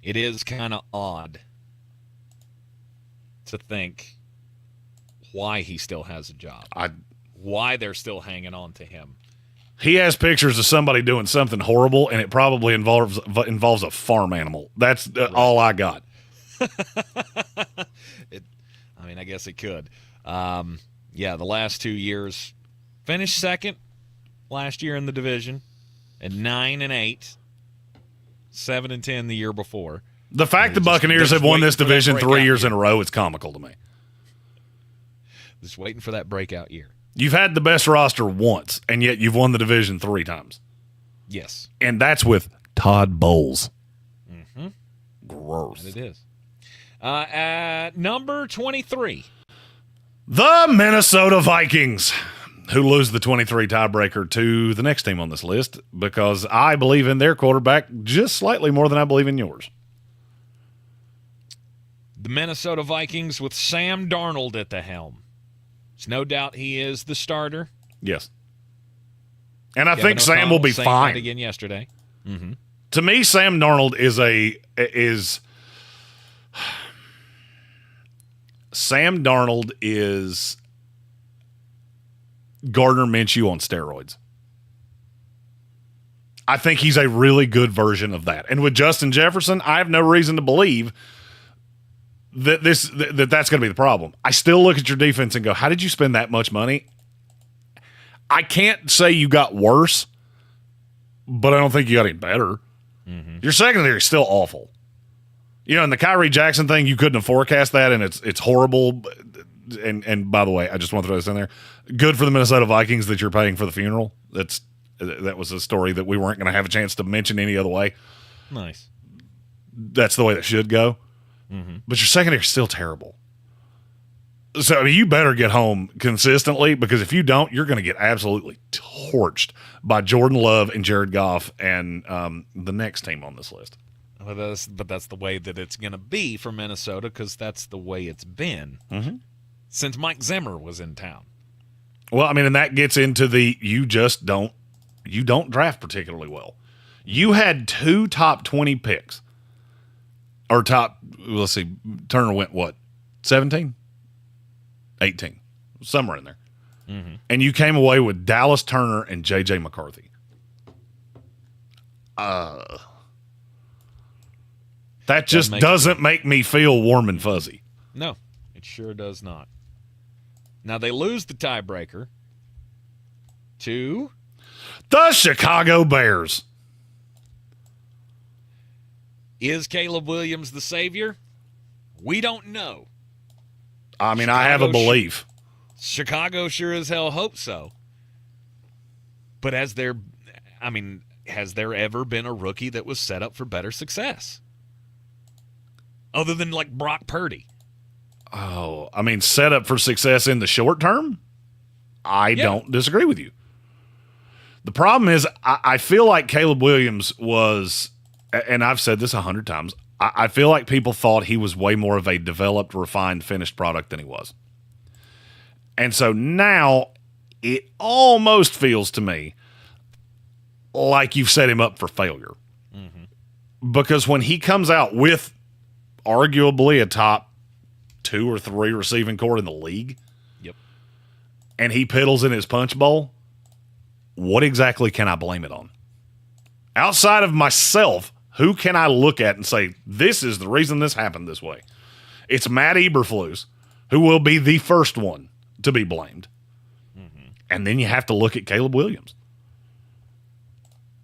It is kind of odd to think why he still has a job. Why they're still hanging on to him. He has pictures of somebody doing something horrible, and it probably involves a farm animal. That's all I got. I guess it could. The last 2 years, finished second last year in the division, at 9-8, 7-10 the year before. The fact the Buccaneers have won this division 3 years in a row is comical to me. Just waiting for that breakout year. You've had the best roster once, and yet you've won the division 3 times. Yes. And that's with Todd Bowles. Mm-hmm. Gross. It is. At number 23. The Minnesota Vikings, who lose the 23 tiebreaker to the next team on this list because I believe in their quarterback just slightly more than I believe in yours. The Minnesota Vikings with Sam Darnold at the helm. There's no doubt he is the starter. Yes. And I think Sam will be fine. Again yesterday. Mm-hmm. To me, Sam Darnold Sam Darnold is Gardner Minshew on steroids. I think he's a really good version of that. And with Justin Jefferson, I have no reason to believe that that's going to be the problem. I still look at your defense and go, how did you spend that much money? I can't say you got worse, but I don't think you got any better. Mm-hmm. Your secondary is still awful. You know, and the Kyrie Jackson thing, you couldn't have forecast that, and it's horrible. And by the way, I just want to throw this in there. Good for the Minnesota Vikings that you're paying for the funeral. That was a story that we weren't going to have a chance to mention any other way. Nice. That's the way that should go. Mm-hmm. But your secondary is still terrible. So, I mean, you better get home consistently because if you don't, you're going to get absolutely torched by Jordan Love and Jared Goff and the next team on this list. But that's the way that it's going to be for Minnesota because that's the way it's been since Mike Zimmer was in town. Well, I mean, and that gets into you don't draft particularly well. You had 2 top 20 picks. Or let's see, Turner went what, 17? 18, somewhere in there. Mm-hmm. And you came away with Dallas Turner and J.J. McCarthy. That just doesn't make me feel warm and fuzzy. No, it sure does not. Now they lose the tiebreaker to the Chicago Bears. Is Caleb Williams the savior? We don't know. I mean, I have a belief. Chicago sure as hell hopes so. But has there ever been a rookie that was set up for better success? Other than like Brock Purdy. Oh, I mean, set up for success in the short term? I don't disagree with you. The problem is I feel like Caleb Williams was, and I've said this 100 times, I feel like people thought he was way more of a developed, refined, finished product than he was. And so now it almost feels to me like you've set him up for failure. Mm-hmm. Because when he comes out with arguably a top 2 or 3 receiving core in the league, and he piddles in his punch bowl, what exactly can I blame it on? Outside of myself, who can I look at and say, this is the reason this happened this way? It's Matt Eberflus, who will be the first one to be blamed. Mm-hmm. And then you have to look at Caleb Williams.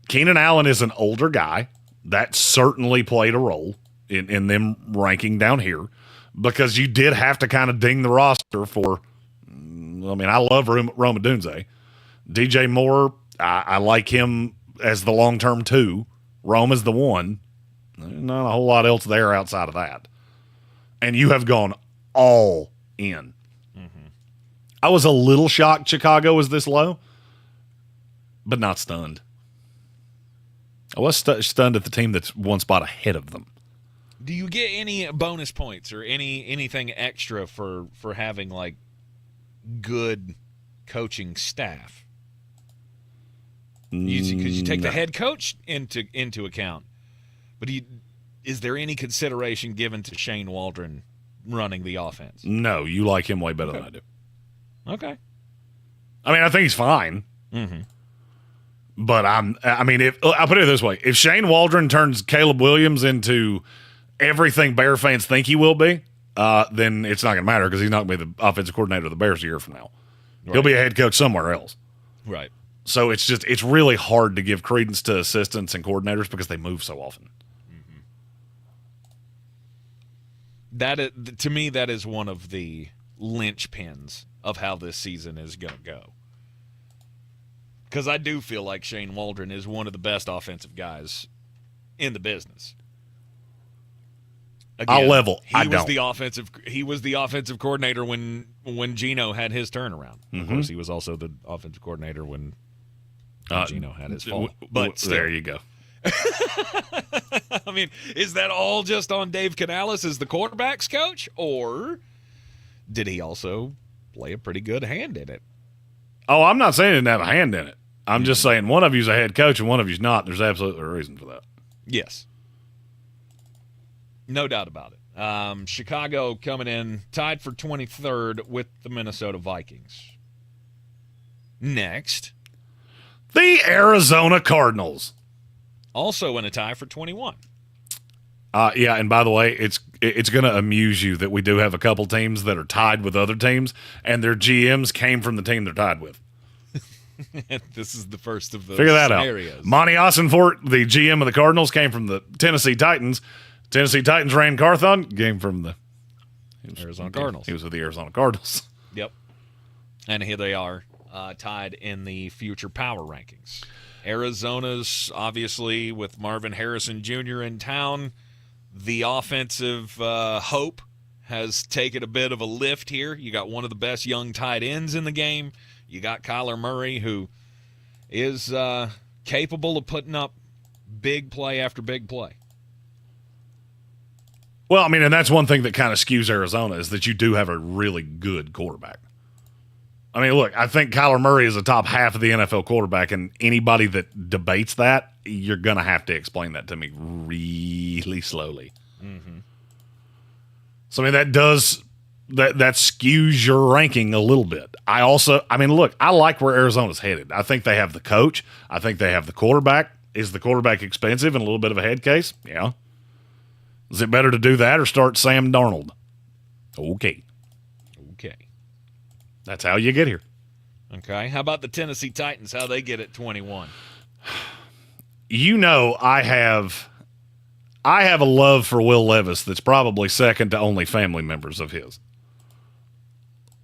Keenan Allen is an older guy. That certainly played a role in them ranking down here because you did have to kind of ding the roster for, I mean, I love Rome Odunze. DJ Moore, I like him as the long-term 2. Rome is the 1. Not a whole lot else there outside of that. And you have gone all in. Mm-hmm. I was a little shocked Chicago was this low, but not stunned. I was stunned at the team that's one spot ahead of them. Do you get any bonus points or anything extra for having like good coaching staff? Because you take the head coach into account, but is there any consideration given to Shane Waldron running the offense? No, you like him way better than I do. Okay. I mean, I think he's fine. Mm-hmm. But I'll put it this way: if Shane Waldron turns Caleb Williams into everything Bear fans think he will be, then it's not going to matter because he's not going to be the offensive coordinator of the Bears a year from now. Right. He'll be a head coach somewhere else. Right. So it's really hard to give credence to assistants and coordinators because they move so often. To me, that is one of the linchpins of how this season is going to go. Because I do feel like Shane Waldron is one of the best offensive guys in the business. Again, He was the offensive coordinator when Geno had his turnaround. Of course, he was also the offensive coordinator when Geno had his fall. But still. There you go. I mean, is that all just on Dave Canales as the quarterback's coach, or did he also play a pretty good hand in it? Oh, I'm not saying he didn't have a hand in it. I'm just saying one of you's a head coach and one of you's not. There's absolutely a reason for that. Yes. No doubt about it. Chicago coming in tied for 23rd with the Minnesota Vikings. Next, the Arizona Cardinals. Also in a tie for 21. Yeah, and by the way, it's going to amuse you that we do have a couple teams that are tied with other teams, and their GMs came from the team they're tied with. This is the first of those Figure that scenarios. out. Monty Ossenfort, the GM of the Cardinals, came from the Tennessee Titans. Tennessee Titans ran Carthon, came from the Arizona Cardinals. He was with the Arizona Cardinals. Yep. And here they are, tied in the future power rankings. Arizona's obviously with Marvin Harrison Jr. in town. The offensive hope has taken a bit of a lift here. You got one of the best young tight ends in the game. You got Kyler Murray, who is capable of putting up big play after big play. Well, I mean, and that's one thing that kind of skews Arizona is that you do have a really good quarterback. I mean, look, I think Kyler Murray is a top half of the NFL quarterback, and anybody that debates that, you're going to have to explain that to me really slowly. Mm-hmm. So, I mean, that skews your ranking a little bit. I like where Arizona's headed. I think they have the coach. I think they have the quarterback. Is the quarterback expensive and a little bit of a head case? Yeah. Is it better to do that or start Sam Darnold? Okay. That's how you get here. Okay. How about the Tennessee Titans? How they get at 21? You know, I have a love for Will Levis that's probably second to only family members of his.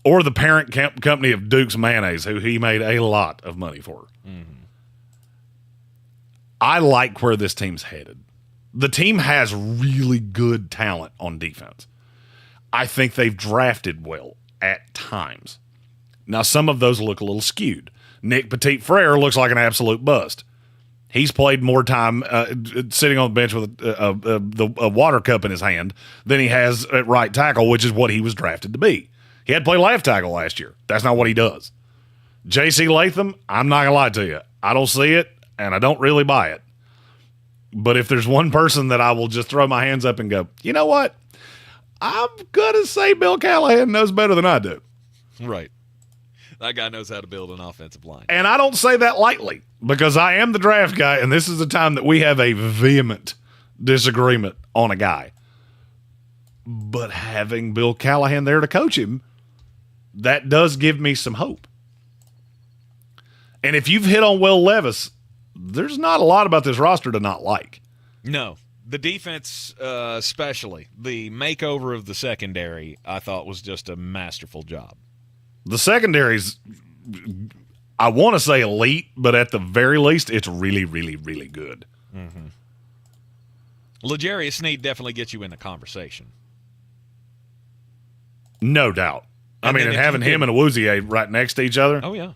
Or the parent company of Duke's Mayonnaise, who he made a lot of money for. Mm-hmm. I like where this team's headed. The team has really good talent on defense. I think they've drafted well at times. Now, some of those look a little skewed. Nick Petit-Frere looks like an absolute bust. He's played more time sitting on the bench with a water cup in his hand than he has at right tackle, which is what he was drafted to be. He had to play left tackle last year. That's not what he does. J.C. Latham, I'm not going to lie to you. I don't see it, and I don't really buy it. But if there's one person that I will just throw my hands up and go, you know what? I'm going to say Bill Callahan knows better than I do. Right. That guy knows how to build an offensive line. And I don't say that lightly because I am the draft guy, and this is the time that we have a vehement disagreement on a guy. But having Bill Callahan there to coach him, that does give me some hope. And if you've hit on Will Levis, there's not a lot about this roster to not like. No. The defense, especially, the makeover of the secondary, I thought was just a masterful job. The secondary's, I want to say elite, but at the very least, it's really, really, really good. Mm-hmm. L'Jarius Sneed definitely gets you in the conversation. No doubt. I mean, and having him and Awuzie right next to each other. Oh, yeah.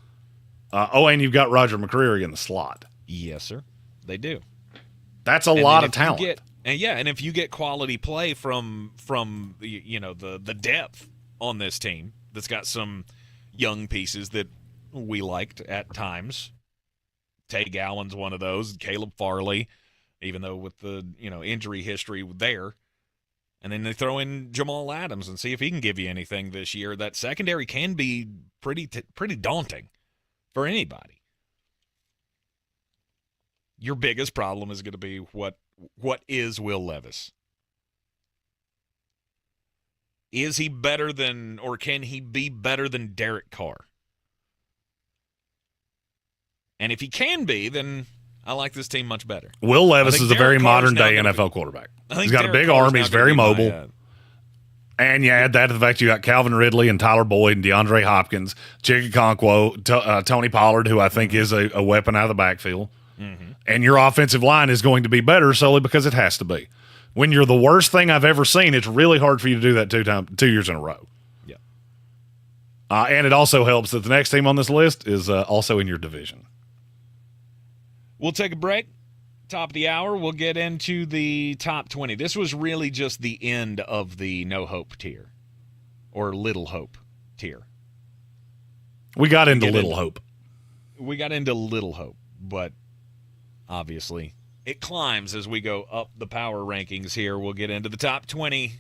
And you've got Roger McCreary in the slot. Yes, sir. They do. That's a lot of talent. And if you get quality play from the depth on this team that's got some young pieces that we liked at times. Tay Gowan's one of those. Caleb Farley, even though with the injury history there. And then they throw in Jamal Adams and see if he can give you anything this year. That secondary can be pretty daunting for anybody. Your biggest problem is going to be what is Will Levis? Is he better than, or can he be better than Derek Carr? And if he can be, then I like this team much better. Will Levis is a very modern-day NFL quarterback. He's got a big arm. He's very mobile. And you add that to the fact you got Calvin Ridley and Tyler Boyd and DeAndre Hopkins, Chigga Tony Pollard, who I think is a weapon out of the backfield. Mm-hmm. And your offensive line is going to be better solely because it has to be. When you're the worst thing I've ever seen, it's really hard for you to do that 2 years in a row. Yeah. And it also helps that the next team on this list is also in your division. We'll take a break. Top of the hour, we'll get into the top 20. This was really just the end of the no hope tier or little hope tier. We got into little hope. We got into little hope, but obviously it climbs as we go up the power rankings here. We'll get into the top 20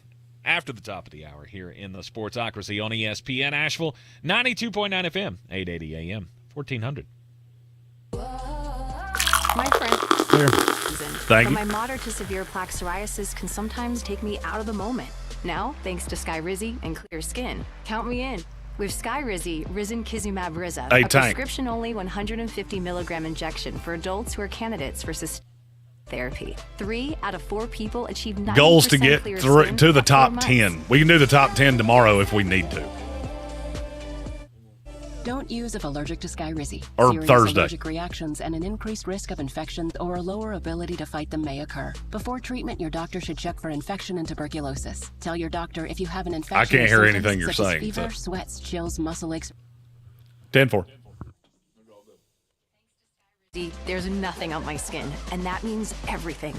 after the top of the hour here in the Sportsocracy on ESPN Asheville, 92.9 FM, 880 AM, 1400. My friend. Clear. Thank you. My moderate to severe plaque psoriasis can sometimes take me out of the moment. Now, thanks to Skyrizi and Clear Skin, count me in. With Skyrizi, Risankizumab Riza, a prescription-only 150 milligram injection for adults who are candidates for systemic therapy. 3 out of 4 people achieve 90% goals to get clear through skin to the in top 4 10. months. We can do the top 10 tomorrow if we need to. Don't use if allergic to Skyrizi. Or Serious Thursday. allergic reactions and an increased risk of infections or a lower ability to fight them may occur. Before treatment, your doctor should check for infection and tuberculosis. Tell your doctor if you have an infection. I can't or hear symptoms anything you're such as saying, Fever, so. sweats, chills, muscle aches. 10-4. There's nothing on my skin, and that means everything.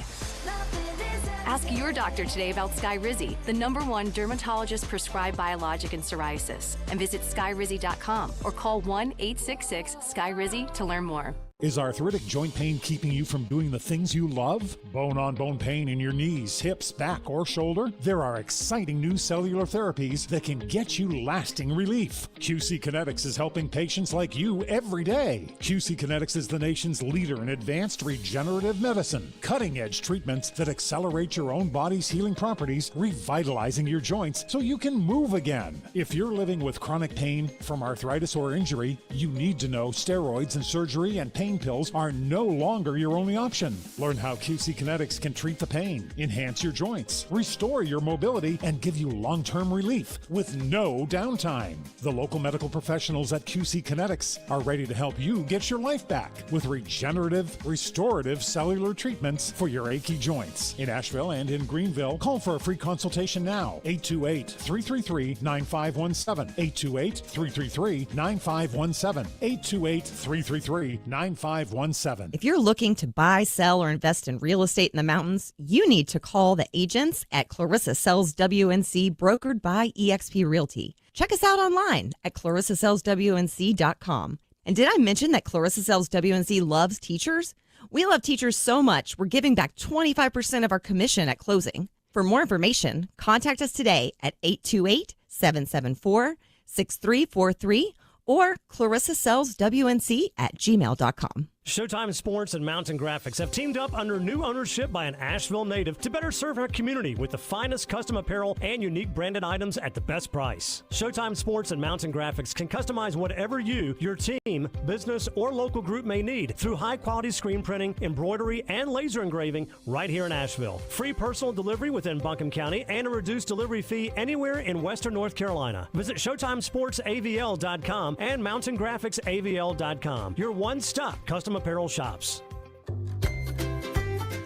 Ask your doctor today about Skyrizi, the #1 dermatologist prescribed biologic in psoriasis, and visit skyrizi.com or call 1-866-SKYRIZI to learn more. Is arthritic joint pain keeping you from doing the things you love? Bone-on-bone pain in your knees, hips, back, or shoulder? There are exciting new cellular therapies that can get you lasting relief. QC Kinetics is helping patients like you every day. QC Kinetics is the nation's leader in advanced regenerative medicine, cutting-edge treatments that accelerate your own body's healing properties, revitalizing your joints so you can move again. If you're living with chronic pain from arthritis or injury, you need to know steroids and surgery and pain pills are no longer your only option. Learn how QC Kinetics can treat the pain, enhance your joints, restore your mobility, and give you long-term relief with no downtime. The local medical professionals at QC Kinetics are ready to help you get your life back with regenerative, restorative cellular treatments for your achy joints. In Asheville and in Greenville, call for a free consultation now. 828-333-9517. 828-333-9517. 828-333-9517. If you're looking to buy, sell, or invest in real estate in the mountains, you need to call the agents at Clarissa Sells WNC, brokered by eXp Realty. Check us out online at clarissasellswnc.com. And did I mention that Clarissa Sells WNC loves teachers? We love teachers so much, we're giving back 25% of our commission at closing. For more information, contact us today at 828-774-6343 or clarissasellswnc@gmail.com. Showtime Sports and Mountain Graphics have teamed up under new ownership by an Asheville native to better serve our community with the finest custom apparel and unique branded items at the best price. Showtime Sports and Mountain Graphics can customize whatever you, your team, business, or local group may need through high-quality screen printing, embroidery, and laser engraving right here in Asheville. Free personal delivery within Buncombe County and a reduced delivery fee anywhere in Western North Carolina. Visit ShowtimeSportsAVL.com and MountainGraphicsAVL.com. Your one-stop custom apparel shops.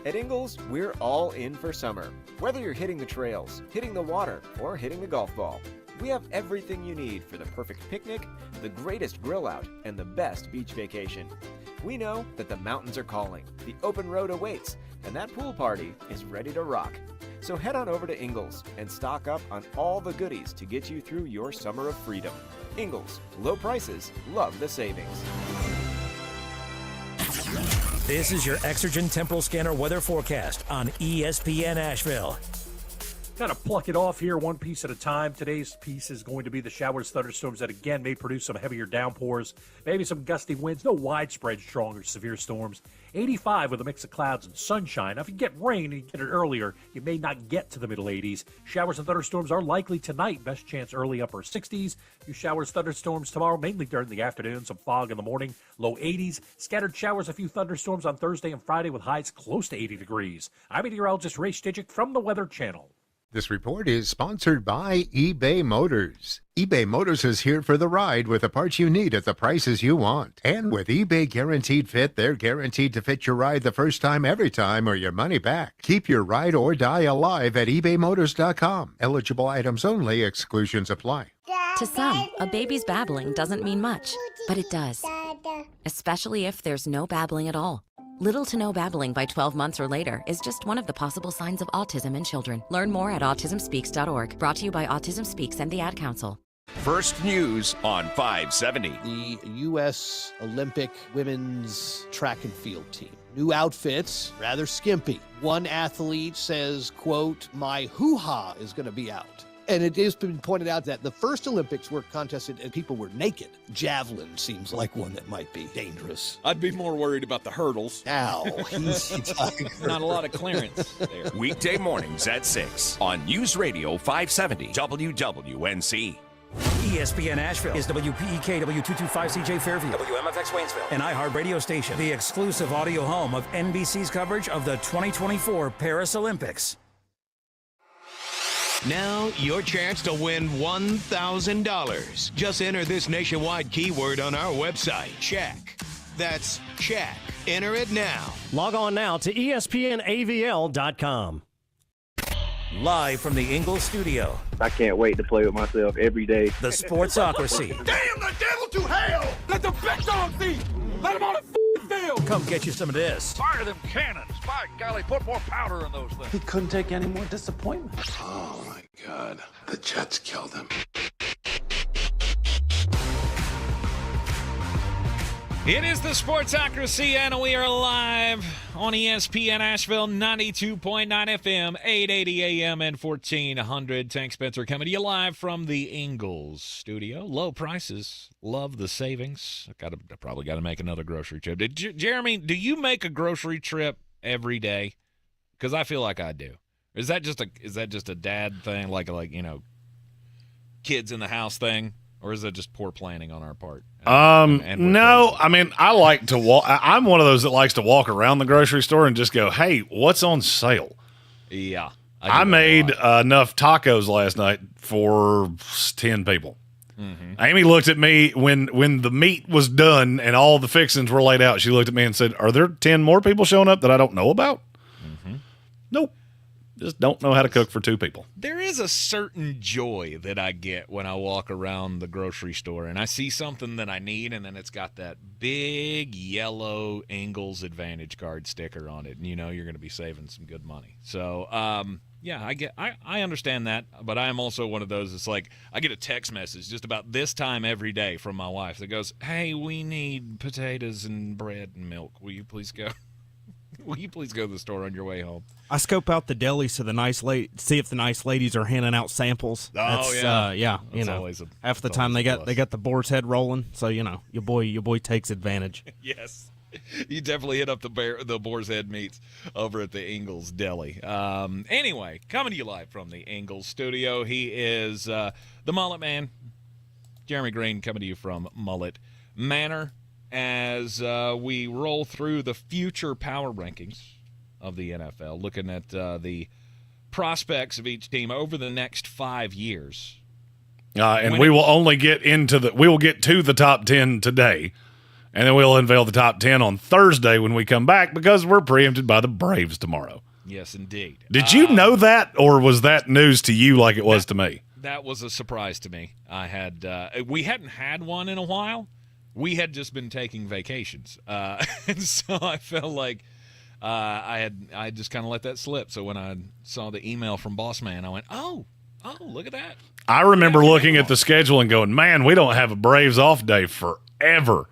At Ingles, we're all in for summer. Whether you're hitting the trails, hitting the water, or hitting the golf ball, we have everything you need for the perfect picnic, the greatest grill out, and the best beach vacation. We know that the mountains are calling, the open road awaits, and that pool party is ready to rock. So head on over to Ingles and stock up on all the goodies to get you through your summer of freedom. Ingles, low prices, love the savings. This is your Exergen Temporal Scanner weather forecast on ESPN Asheville. Got to pluck it off here one piece at a time. Today's piece is going to be the showers, thunderstorms that again may produce some heavier downpours, maybe some gusty winds, no widespread strong or severe storms. 85 with a mix of clouds and sunshine. Now, if you get rain and you get it earlier, you may not get to the middle 80s. Showers and thunderstorms are likely tonight. Best chance early upper 60s. Few showers, thunderstorms tomorrow, mainly during the afternoon. Some fog in the morning, low 80s. Scattered showers, a few thunderstorms on Thursday and Friday with highs close to 80 degrees. I'm meteorologist Ray Stijic from the Weather Channel. This report is sponsored by eBay Motors. eBay Motors is here for the ride with the parts you need at the prices you want. And with eBay Guaranteed Fit, they're guaranteed to fit your ride the first time, every time, or your money back. Keep your ride or die alive at ebaymotors.com. Eligible items only. Exclusions apply. To some, a baby's babbling doesn't mean much, but it does. Especially if there's no babbling at all. Little to no babbling by 12 months or later is just one of the possible signs of autism in children. Learn more at autismspeaks.org. Brought to you by Autism Speaks and the Ad Council. First News on 570. The U.S. Olympic women's track and field team. New outfits, rather skimpy. One athlete says, quote, "My hoo-ha is going to be out." And it has been pointed out that the first Olympics were contested and people were naked. Javelin seems like one that might be dangerous. I'd be more worried about the hurdles. Ow. He's Not a lot of clearance there. Weekday mornings at 6 on News Radio 570 WWNC. ESPN Asheville is WPEK W225CJ Fairview, WMFX Waynesville, an iHeart radio station, the exclusive audio home of NBC's coverage of the 2024 Paris Olympics. Now, your chance to win $1,000. Just enter this nationwide keyword on our website, check. That's check. Enter it now. Log on now to ESPNAVL.com. Live from the Ingalls studio, I can't wait to play with myself every day. the Sportsocracy. Damn the devil to hell! Let the big dog see! Let him on the field! Come get you some of this. Fire them cannons. By golly, put more powder in those things. He couldn't take any more disappointment. Oh, my God. The Jets killed him. It is the Sportsocracy, and we are live on ESPN Asheville, 92.9 FM, 880 AM, and 1400. Tank Spencer coming to you live from the Ingalls studio. Low prices, love the savings. I probably got to make another grocery trip. Jeremy, do you make a grocery trip every day? Because I feel like I do. Is that just a dad thing, like kids in the house thing? Or is it just poor planning on our part? No. I mean, I like to walk. I'm one of those that likes to walk around the grocery store and just go, "Hey, what's on sale?" Yeah. I made enough tacos last night for 10 people. Mm-hmm. Amy looked at me when the meat was done and all the fixings were laid out. She looked at me and said, "Are there 10 more people showing up that I don't know about?" Mm-hmm. Nope. Just don't know how to cook for 2 people. There is a certain joy that I get when I walk around the grocery store and I see something that I need, and then it's got that big yellow Ingalls Advantage card sticker on it, and you're going to be saving some good money. So, yeah, I understand that, but I am also one of those. It's like I get a text message just about this time every day from my wife that goes, "Hey, we need potatoes and bread and milk. Will you please go? Will you please go to the store on your way home?" I scope out the deli so see if the nice ladies are handing out samples. Yeah. That's half the time they got the boar's head rolling, so your boy takes advantage. Yes. You definitely hit up the Boar's Head meats over at the Ingalls Deli. Anyway, coming to you live from the Ingalls studio, he is the Mullet Man, Jeremy Greene, coming to you from Mullet Manor, as we roll through the future power rankings of the NFL, looking at the prospects of each team over the next 5 years. And we will only get to the top 10 today. And then we'll unveil the top 10 on Thursday when we come back, because we're preempted by the Braves tomorrow. Yes, indeed. Did you know that, or was that news to you like it was to me? That was a surprise to me. We hadn't had one in a while. We had just been taking vacations. And so I felt like I just kind of let that slip. So when I saw the email from Boss Man, I went, oh, look at that. I remember looking at the schedule and going, man, we don't have a Braves off day forever.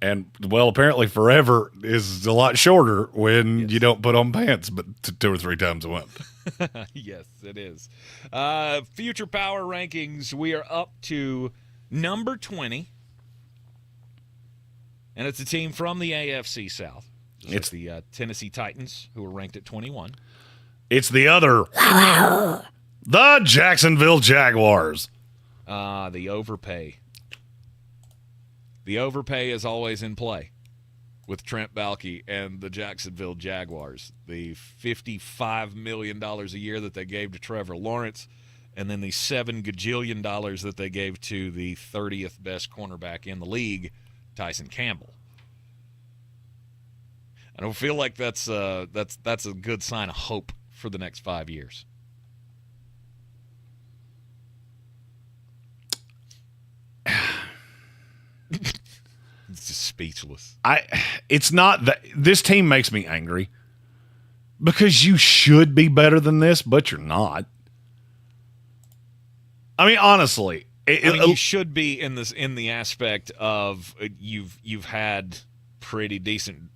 And, well, apparently forever is a lot shorter when you don't put on pants but 2 or 3 times a month. Yes, it is. Future power rankings, we are up to number 20. And it's a team from the AFC South. It's the Tennessee Titans, who are ranked at 21. It's the other, the Jacksonville Jaguars. The overpay. The overpay is always in play. with Trent Baalke and the Jacksonville Jaguars. The $55 million a year that they gave to Trevor Lawrence, and then the $7 gajillion that they gave to the 30th best cornerback in the league, Tyson Campbell. I don't feel like that's a good sign of hope for the next 5 years. It's just speechless. It's not that this team makes me angry because you should be better than this, but you're not. I mean, honestly, you should be in the aspect of you've had pretty decent,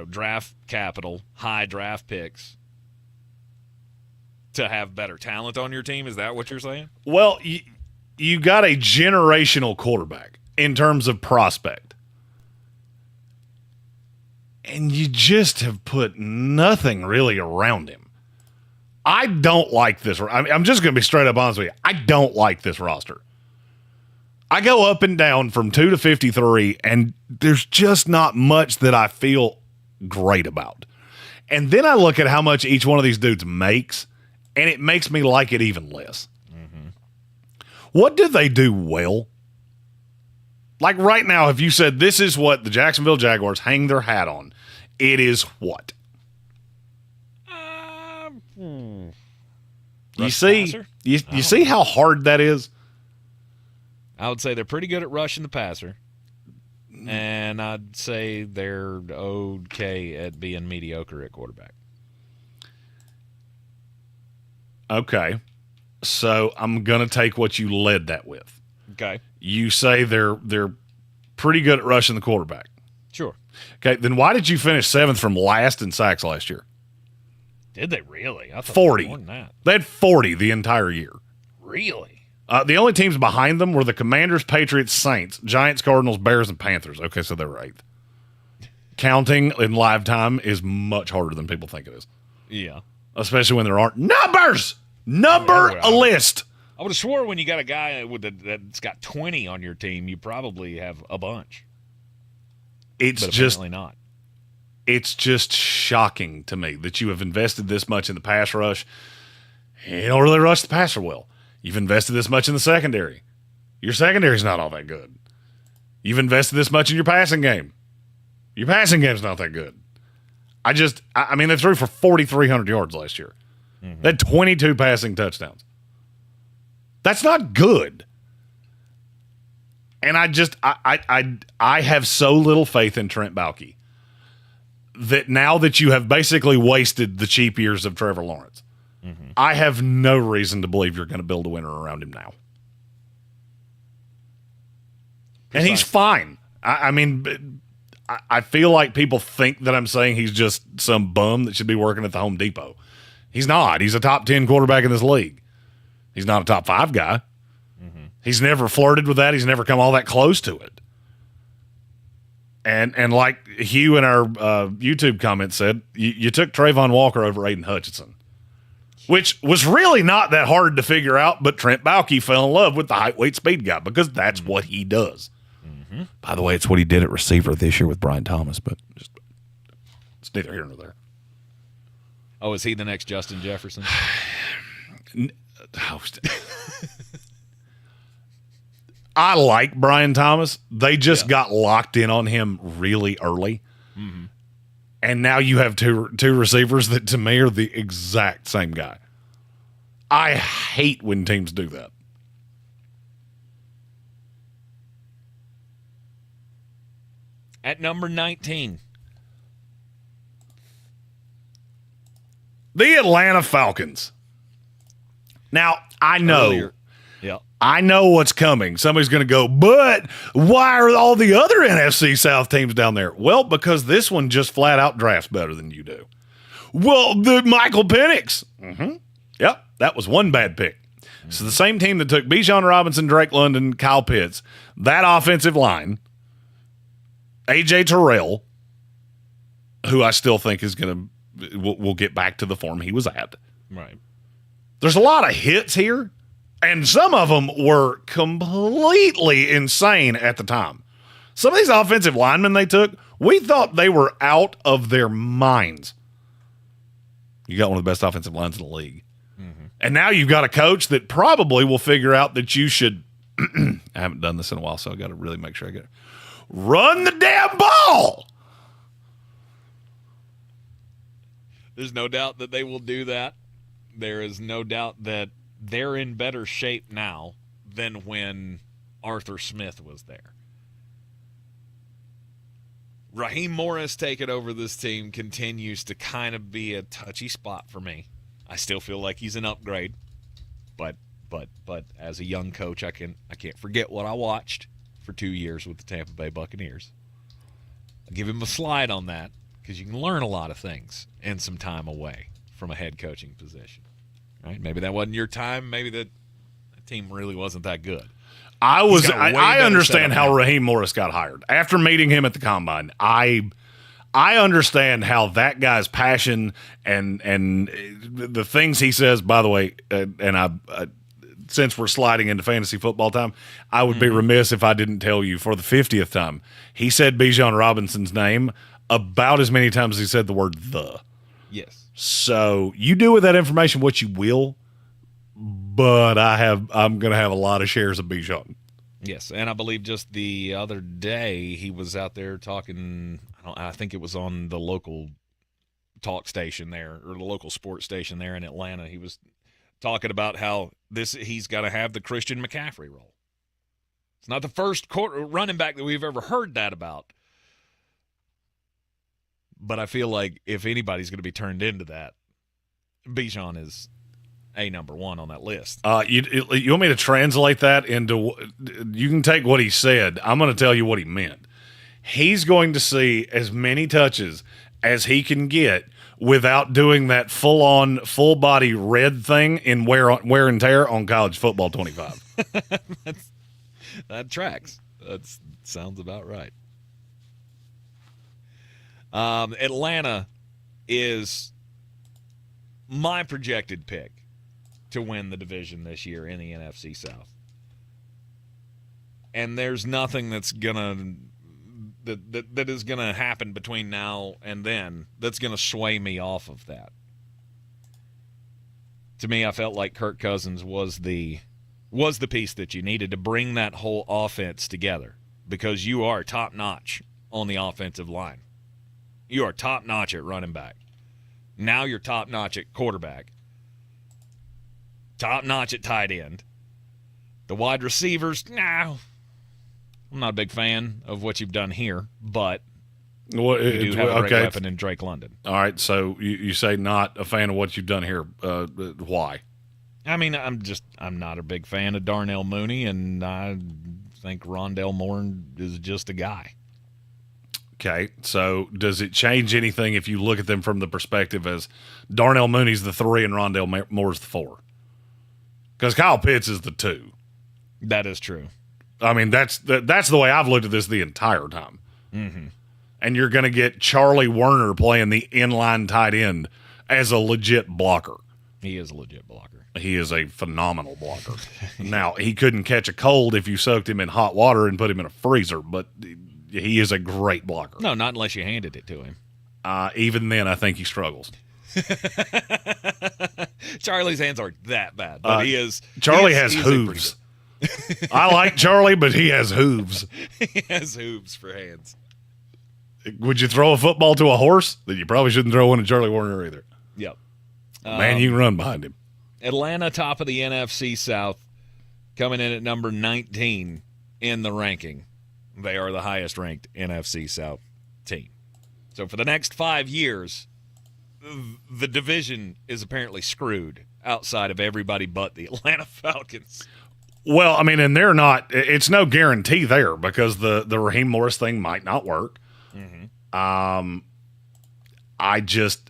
draft capital, high draft picks to have better talent on your team. Is that what you're saying? Well, you got a generational quarterback in terms of prospect. And you just have put nothing really around him. I don't like this. I'm just going to be straight up honest with you. I don't like this roster. I go up and down from 2 to 53, and there's just not much that I feel great about. And then I look at how much each one of these dudes makes, and it makes me like it even less. Mm-hmm. What do they do well? Like right now, if you said this is what the Jacksonville Jaguars hang their hat on, it is what? You see how hard that is? I would say they're pretty good at rushing the passer. And I'd say they're okay at being mediocre at quarterback. Okay. So I'm going to take what you led that with. Okay. You say they're pretty good at rushing the quarterback. Sure. Okay, then why did you finish 7th from last in sacks last year? Did they really? I thought 40. More than that. They had 40 the entire year. Really? The only teams behind them were the Commanders, Patriots, Saints, Giants, Cardinals, Bears, and Panthers. Okay, so they were 8th. Counting in live time is much harder than people think it is. Yeah. Especially when there aren't numbers. Number a list. I would have swore when you got a guy that's got 20 on your team, you probably have a bunch. It's but just apparently not. It's just shocking to me that you have invested this much in the pass rush. You don't really rush the passer well. You've invested this much in the secondary. Your secondary's not all that good. You've invested this much in your passing game. Your passing game's not that good. I mean, they threw for 4,300 yards last year. Mm-hmm. They had 22 passing touchdowns. That's not good. And I have so little faith in Trent Baalke that now that you have basically wasted the cheap years of Trevor Lawrence, mm-hmm. I have no reason to believe you're going to build a winner around him now. And he's fine. I mean, I feel like people think that I'm saying he's just some bum that should be working at the Home Depot. He's not. He's a top 10 quarterback in this league. He's not a top 5 guy. Mm-hmm. He's never flirted with that. He's never come all that close to it. And like Hugh in our YouTube comment said, you took Trayvon Walker over Aiden Hutchinson, which was really not that hard to figure out, but Trent Baalke fell in love with the height, weight, speed guy because that's what he does. Mm-hmm. By the way, it's what he did at receiver this year with Brian Thomas, but it's neither here nor there. Oh, is he the next Justin Jefferson? I like Brian Thomas. They just got locked in on him really early. Mm-hmm. And now you have two receivers that to me are the exact same guy. I hate when teams do that. At number 19. The Atlanta Falcons. Now, I know. Yeah. I know what's coming. Somebody's going to go, but why are all the other NFC South teams down there? Well, because this one just flat out drafts better than you do. Well, the Michael Penix. Mm-hmm. Yep, that was one bad pick. Mm-hmm. So the same team that took Bijan Robinson, Drake London, Kyle Pitts, that offensive line, A.J. Terrell, who I still think is going to will get back to the form he was at. Right. There's a lot of hits here, and some of them were completely insane at the time. Some of these offensive linemen they took, we thought they were out of their minds. You got one of the best offensive lines in the league. Mm-hmm. And now you've got a coach that probably will figure out that you should – I haven't done this in a while, so I got to really make sure I get it. Run the damn ball! There's no doubt that they will do that. There is no doubt that they're in better shape now than when Arthur Smith was there. Raheem Morris taking over this team continues to kind of be a touchy spot for me. I still feel like he's an upgrade, but as a young coach, I can't forget what I watched for 2 years with the Tampa Bay Buccaneers. I'll give him a slide on that because you can learn a lot of things in some time away from a head coaching position. Right? Maybe that wasn't your time. Maybe that team really wasn't that good. I understand how Raheem Morris got hired. After meeting him at the Combine, I understand how that guy's passion and the things he says, by the way, since we're sliding into fantasy football time, I would be remiss if I didn't tell you for the 50th time, he said Bijan Robinson's name about as many times as he said the word the. Yes. So you do with that information what you will. But I'm going to have a lot of shares of Bijan. Yes, and I believe just the other day he was out there talking. I think it was on the local talk station there, or the local sports station there in Atlanta. He was talking about how he's got to have the Christian McCaffrey role. It's not the first running back that we've ever heard that about. But I feel like if anybody's going to be turned into that, Bijan is number one on that list. You want me to translate that into – you can take what he said. I'm going to tell you what he meant. He's going to see as many touches as he can get without doing that full-on, full-body red thing in wear and tear on College Football 25. That tracks. That sounds about right. Atlanta is my projected pick to win the division this year in the NFC South. And there's nothing that is gonna happen between now and then that's gonna sway me off of that. To me, I felt like Kirk Cousins was the piece that you needed to bring that whole offense together, because you are top notch on the offensive line. You are top notch at running back. Now you're top notch at quarterback. Top notch at tight end. The wide receivers, I'm not a big fan of what you've done here, but you do have a great weapon in Drake London. All right, so you say not a fan of what you've done here. Why? I mean, I'm not a big fan of Darnell Mooney, and I think Rondale Moore is just a guy. Okay, so does it change anything if you look at them from the perspective as Darnell Mooney's the 3 and Rondale Moore's the 4? Because Kyle Pitts is the 2. That is true. I mean, that's the way I've looked at this the entire time. Mm-hmm. And you're going to get Charlie Werner playing the inline tight end as a legit blocker. He is a legit blocker. He is a phenomenal blocker. Now, he couldn't catch a cold if you soaked him in hot water and put him in a freezer, but he is a great blocker. No, not unless you handed it to him. Even then, I think he struggles. Charlie's hands aren't that bad, but he is. Charlie has hooves. I like Charlie, but he has hooves. He has hooves for hands. Would you throw a football to a horse? Then you probably shouldn't throw one to Charlie Werner either. Yep. Man, you can run behind him. Atlanta, top of the NFC South, coming in at number 19 in the ranking. They are the highest ranked NFC South team. So for the next 5 years, the division is apparently screwed outside of everybody but the Atlanta Falcons. Well, I mean, and they're not – it's no guarantee there because the Raheem Morris thing might not work. Mm-hmm.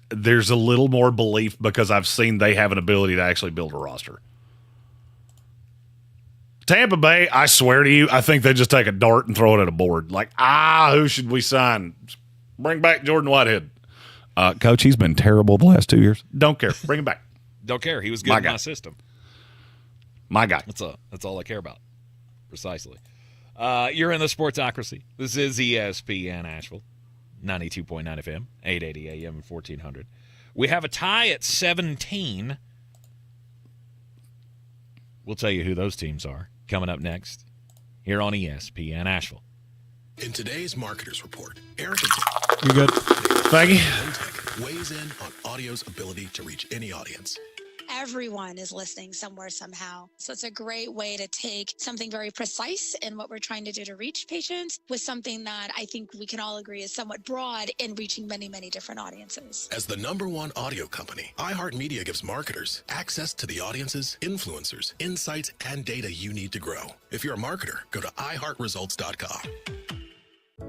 There's a little more belief because I've seen they have an ability to actually build a roster. Tampa Bay, I swear to you, I think they just take a dart and throw it at a board. Like, who should we sign? Bring back Jordan Whitehead. Coach, he's been terrible the last 2 years. Don't care. Bring him back. Don't care. He was good in my system. My guy. That's all I care about. Precisely. You're in the Sportsocracy. This is ESPN Asheville, 92.9 FM, 880 AM, and 1400. We have a tie at 17. We'll tell you who those teams are coming up next here on ESPN Asheville. In today's Marketers Report, Eric You good? Thank you. weighs in on audio's ability to reach any audience. Everyone is listening somewhere, somehow. So it's a great way to take something very precise in what we're trying to do to reach patients with something that I think we can all agree is somewhat broad in reaching many, many different audiences. As the #1 audio company, iHeartMedia gives marketers access to the audiences, influencers, insights, and data you need to grow. If you're a marketer, go to iHeartResults.com.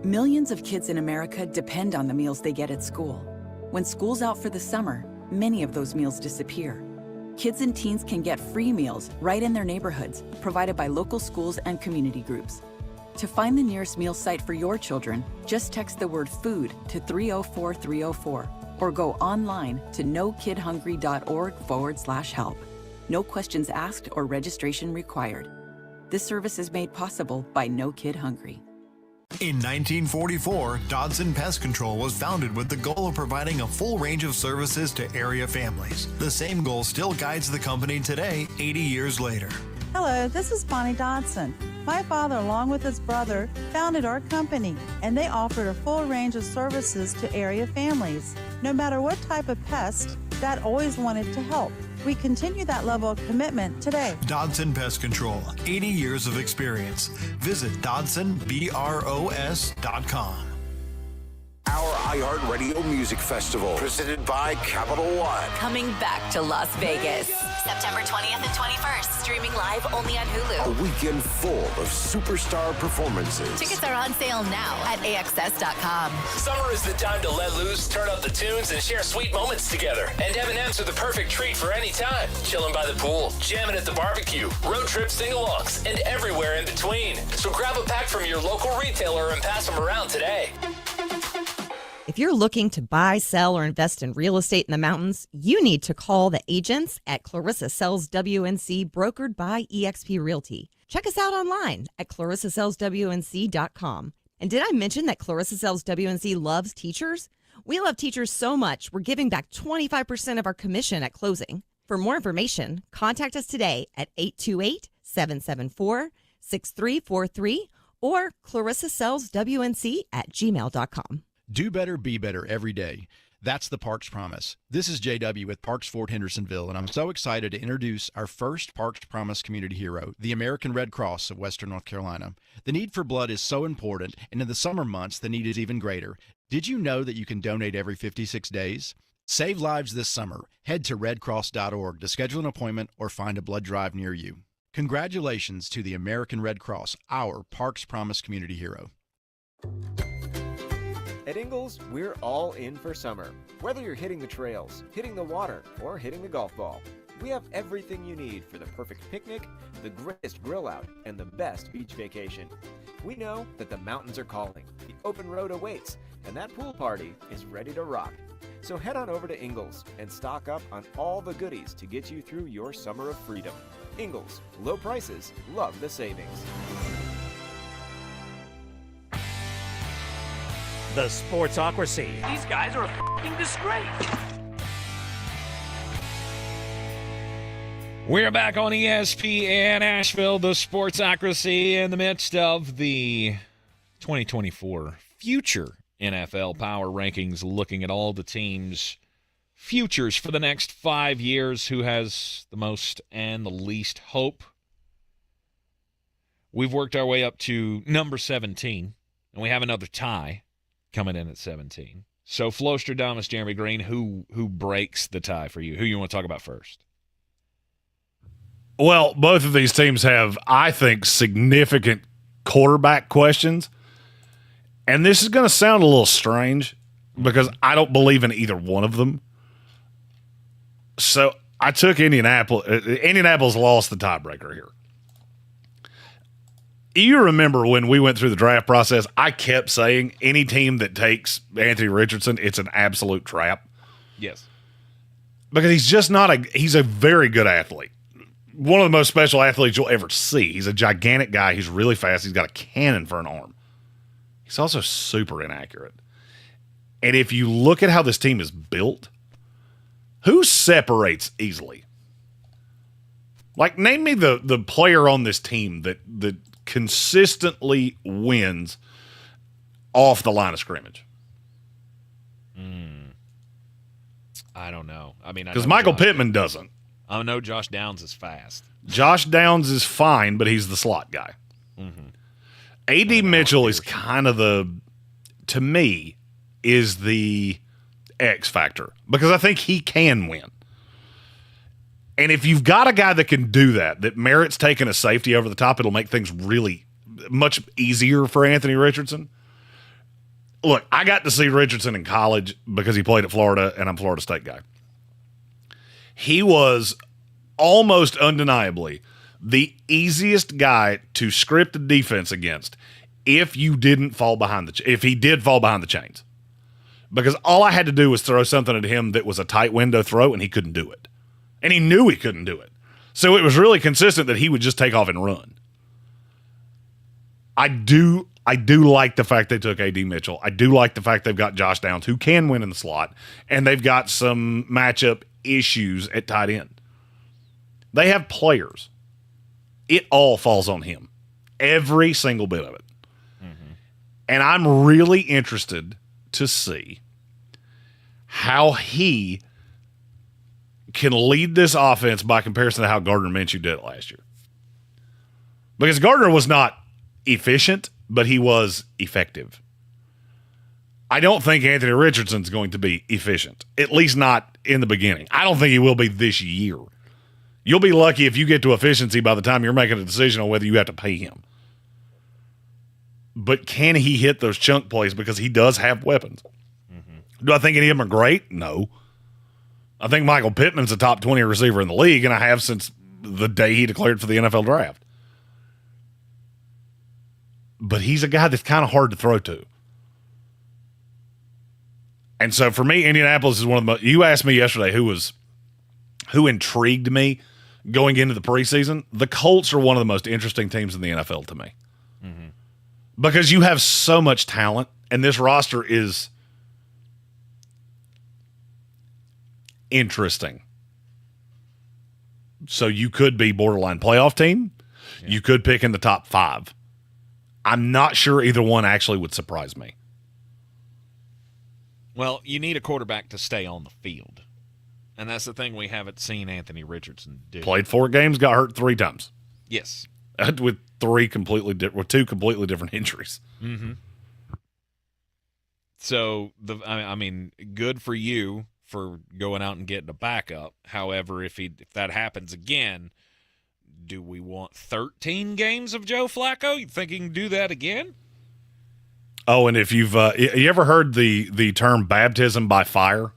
Millions of kids in America depend on the meals they get at school. When school's out for the summer, many of those meals disappear. Kids and teens can get free meals right in their neighborhoods, provided by local schools and community groups. To find the nearest meal site for your children, just text the word food to 304-304 or go online to nokidhungry.org/help. No questions asked or registration required. This service is made possible by No Kid Hungry. In 1944, Dodson Pest Control was founded with the goal of providing a full range of services to area families. The same goal still guides the company today, 80 years later. Hello, this is Bonnie Dodson. My father, along with his brother, founded our company, and they offered a full range of services to area families. No matter what type of pest, Dad always wanted to help. We continue that level of commitment today. Dodson Pest Control, 80 years of experience. Visit DodsonBROS.com. Our iHeartRadio Music Festival, presented by Capital One. Coming back to Las Vegas, September 20th and 21st, streaming live only on Hulu. A weekend full of superstar performances. Tickets are on sale now at AXS.com. Summer is the time to let loose, turn up the tunes, and share sweet moments together. And M&M's are the perfect treat for any time. Chilling by the pool, jamming at the barbecue, road trip sing-alongs, and everywhere in between. So grab a pack from your local retailer and pass them around today. If you're looking to buy, sell, or invest in real estate in the mountains, you need to call the agents at Clarissa Sells WNC, brokered by eXp Realty. Check us out online at clarissasellswnc.com. And did I mention that Clarissa Sells WNC loves teachers? We love teachers so much, we're giving back 25% of our commission at closing. For more information, contact us today at 828-774-6343 or clarissasellswnc@gmail.com. Do better, be better every day. That's the Parks Promise. This is JW with Parks Fort Hendersonville, and I'm so excited to introduce our first Parks Promise community hero, the American Red Cross of Western North Carolina. The need for blood is so important, and in the summer months, the need is even greater. Did you know that you can donate every 56 days? Save lives this summer. Head to redcross.org to schedule an appointment or find a blood drive near you. Congratulations to the American Red Cross, our Parks Promise community hero. At Ingles, we're all in for summer. Whether you're hitting the trails, hitting the water, or hitting the golf ball, we have everything you need for the perfect picnic, the greatest grill out, and the best beach vacation. We know that the mountains are calling, the open road awaits, and that pool party is ready to rock. So head on over to Ingles and stock up on all the goodies to get you through your summer of freedom. Ingles, low prices, love the savings. The Sportsocracy. These guys are a f***ing disgrace. We're back on ESPN Asheville, the Sportsocracy, in the midst of the 2024 future NFL Power Rankings, looking at all the teams' futures for the next 5 years, who has the most and the least hope. We've worked our way up to number 17, and we have another tie coming in at 17. So, Flostradamus, Jeremy Greene, who breaks the tie for you? Who you want to talk about first? Well, both of these teams have, I think, significant quarterback questions. And this is going to sound a little strange because I don't believe in either one of them. So I took Indianapolis. Indianapolis lost the tiebreaker here. You remember when we went through the draft process, I kept saying any team that takes Anthony Richardson, it's an absolute trap. Yes. Because he's just not he's a very good athlete. one of the most special athletes you'll ever see. He's a gigantic guy. He's really fast. He's got a cannon for an arm. He's also super inaccurate. And if you look at how this team is built, who separates easily? Like, name me the player on this team that consistently wins off the line of scrimmage. I don't know. I mean, because Michael Pittman doesn't. I know Josh Downs is fast. Josh Downs is fine, but he's the slot guy. Mm-hmm. A.D. Mitchell is kind of to me, is the X factor because I think he can win. And if you've got a guy that can do that merits taking a safety over the top, it'll make things really much easier for Anthony Richardson. Look, I got to see Richardson in college because he played at Florida, and I'm a Florida State guy. He was almost undeniably the easiest guy to script a defense against if you didn't fall behind if he did fall behind the chains. Because all I had to do was throw something at him that was a tight window throw, and he couldn't do it. And he knew he couldn't do it. So it was really consistent that he would just take off and run. I do like the fact they took A.D. Mitchell. I do like the fact they've got Josh Downs, who can win in the slot, and they've got some matchup issues at tight end. They have players. It all falls on him. Every single bit of it. Mm-hmm. And I'm really interested to see how he can lead this offense by comparison to how Gardner Minshew did it last year. Because Gardner was not efficient, but he was effective. I don't think Anthony Richardson's going to be efficient, at least not in the beginning. I don't think he will be this year. You'll be lucky if you get to efficiency by the time you're making a decision on whether you have to pay him. But can he hit those chunk plays because he does have weapons? Mm-hmm. Do I think any of them are great? No. I think Michael Pittman's a top 20 receiver in the league, and I have since the day he declared for the NFL draft. But he's a guy that's kind of hard to throw to. And so for me, Indianapolis is one of the most. You asked me yesterday who intrigued me going into the preseason. The Colts are one of the most interesting teams in the NFL to me. Mm-hmm. Because you have so much talent, and this roster is interesting. So you could be borderline playoff team. Yeah. You could pick in the top 5. I'm not sure either one actually would surprise me. Well, you need a quarterback to stay on the field. And that's the thing we haven't seen Anthony Richardson do. Played 4 games, got hurt 3 times. Yes. With 2 completely different injuries. Mm-hmm. So, I mean, good for you for going out and getting a backup. However, if that happens again, do we want 13 games of Joe Flacco? You think he can do that again? Oh, and if you ever heard the term baptism by fire?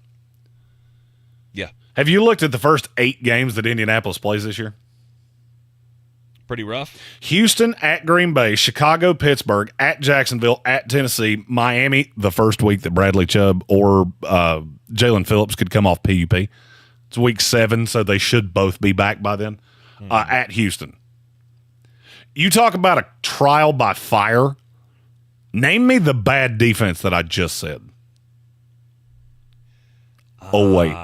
Yeah. Have you looked at the first 8 games that Indianapolis plays this year? Pretty rough. Houston at Green Bay, Chicago, Pittsburgh, at Jacksonville, at Tennessee, Miami, the first week that Bradley Chubb or Jalen Phillips could come off PUP. It's week 7, so they should both be back by then. At Houston. You talk about a trial by fire. Name me the bad defense that I just said. Oh, wait.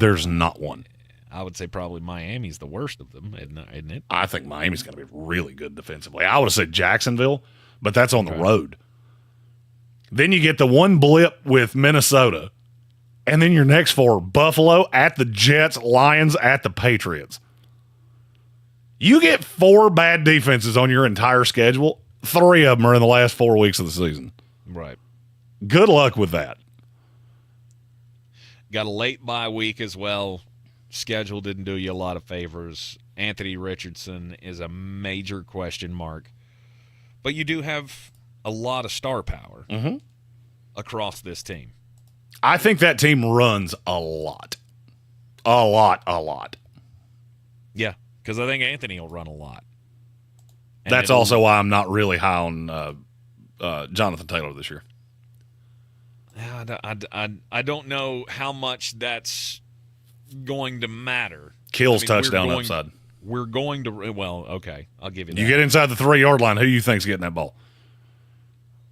There's not one. I would say probably Miami's the worst of them, isn't it? I think Miami's going to be really good defensively. I would have said Jacksonville, but that's on the road. Then you get the one blip with Minnesota, and then your next 4, Buffalo, at the Jets, Lions, at the Patriots. You get 4 bad defenses on your entire schedule. 3 of them are in the last 4 weeks of the season. Right. Good luck with that. Got a late bye week as well. Schedule didn't do you a lot of favors. Anthony Richardson is a major question mark. But you do have a lot of star power across this team. I think that team runs a lot. A lot. Yeah. Because I think Anthony will run a lot. And that's also why I'm not really high on Jonathan Taylor this year. I don't know how much that's going to matter. Kills touchdown upside. we're going to – well, okay, I'll give you that. You get inside the 3-yard line, who do you think's getting that ball?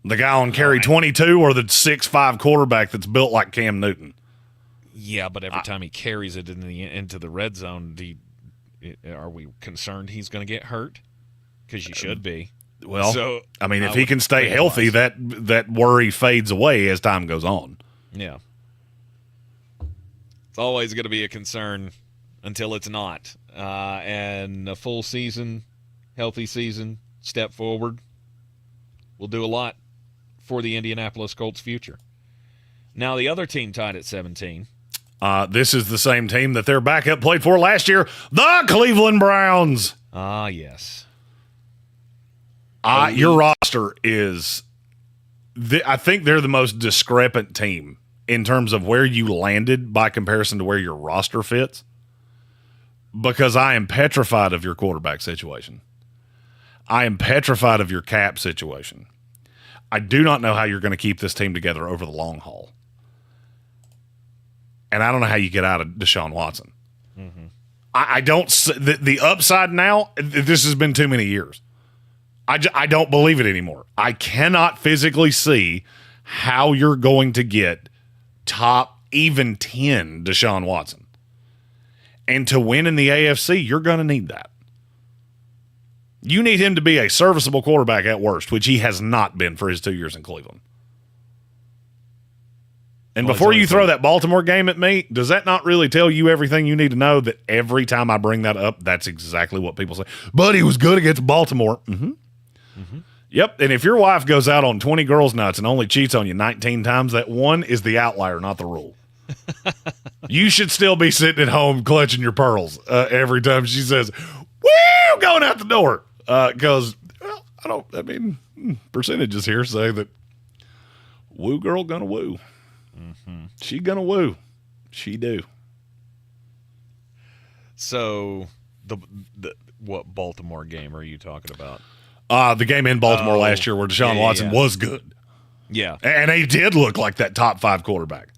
The guy on carry 22 or the 6'5" quarterback that's built like Cam Newton? Yeah, but every time he carries it into the red zone, are we concerned he's going to get hurt? Because you should be. Well, so, I mean, if he can stay healthy, that worry fades away as time goes on. Yeah. It's always going to be a concern until it's not. And a full season, healthy season, step forward, will do a lot for the Indianapolis Colts' future. Now, the other team tied at 17. This is the same team that their backup played for last year, the Cleveland Browns. Ah, yes. Your roster is I think they're the most discrepant team in terms of where you landed by comparison to where your roster fits, because I am petrified of your quarterback situation. I am petrified of your cap situation. I do not know how you're going to keep this team together over the long haul. And I don't know how you get out of Deshaun Watson. Mm-hmm. I don't – the upside now, this has been too many years. I don't believe it anymore. I cannot physically see how you're going to get top even 10 Deshaun Watson. And to win in the AFC, you're going to need that. You need him to be a serviceable quarterback at worst, which he has not been for his 2 years in Cleveland. And before you throw that Baltimore game at me, does that not really tell you everything you need to know that every time I bring that up, that's exactly what people say? But he was good against Baltimore. Mm-hmm. Mm-hmm. Yep, and if your wife goes out on 20 girls' nights and only cheats on you 19 times, that one is the outlier, not the rule. You should still be sitting at home clutching your pearls every time she says, "Woo!" going out the door. Because, percentages here say that woo girl gonna woo. Mm-hmm. She gonna woo. She do. So, what Baltimore game are you talking about? The game in Baltimore last year where Deshaun Watson was good. Yeah. And he did look like that top 5 quarterback.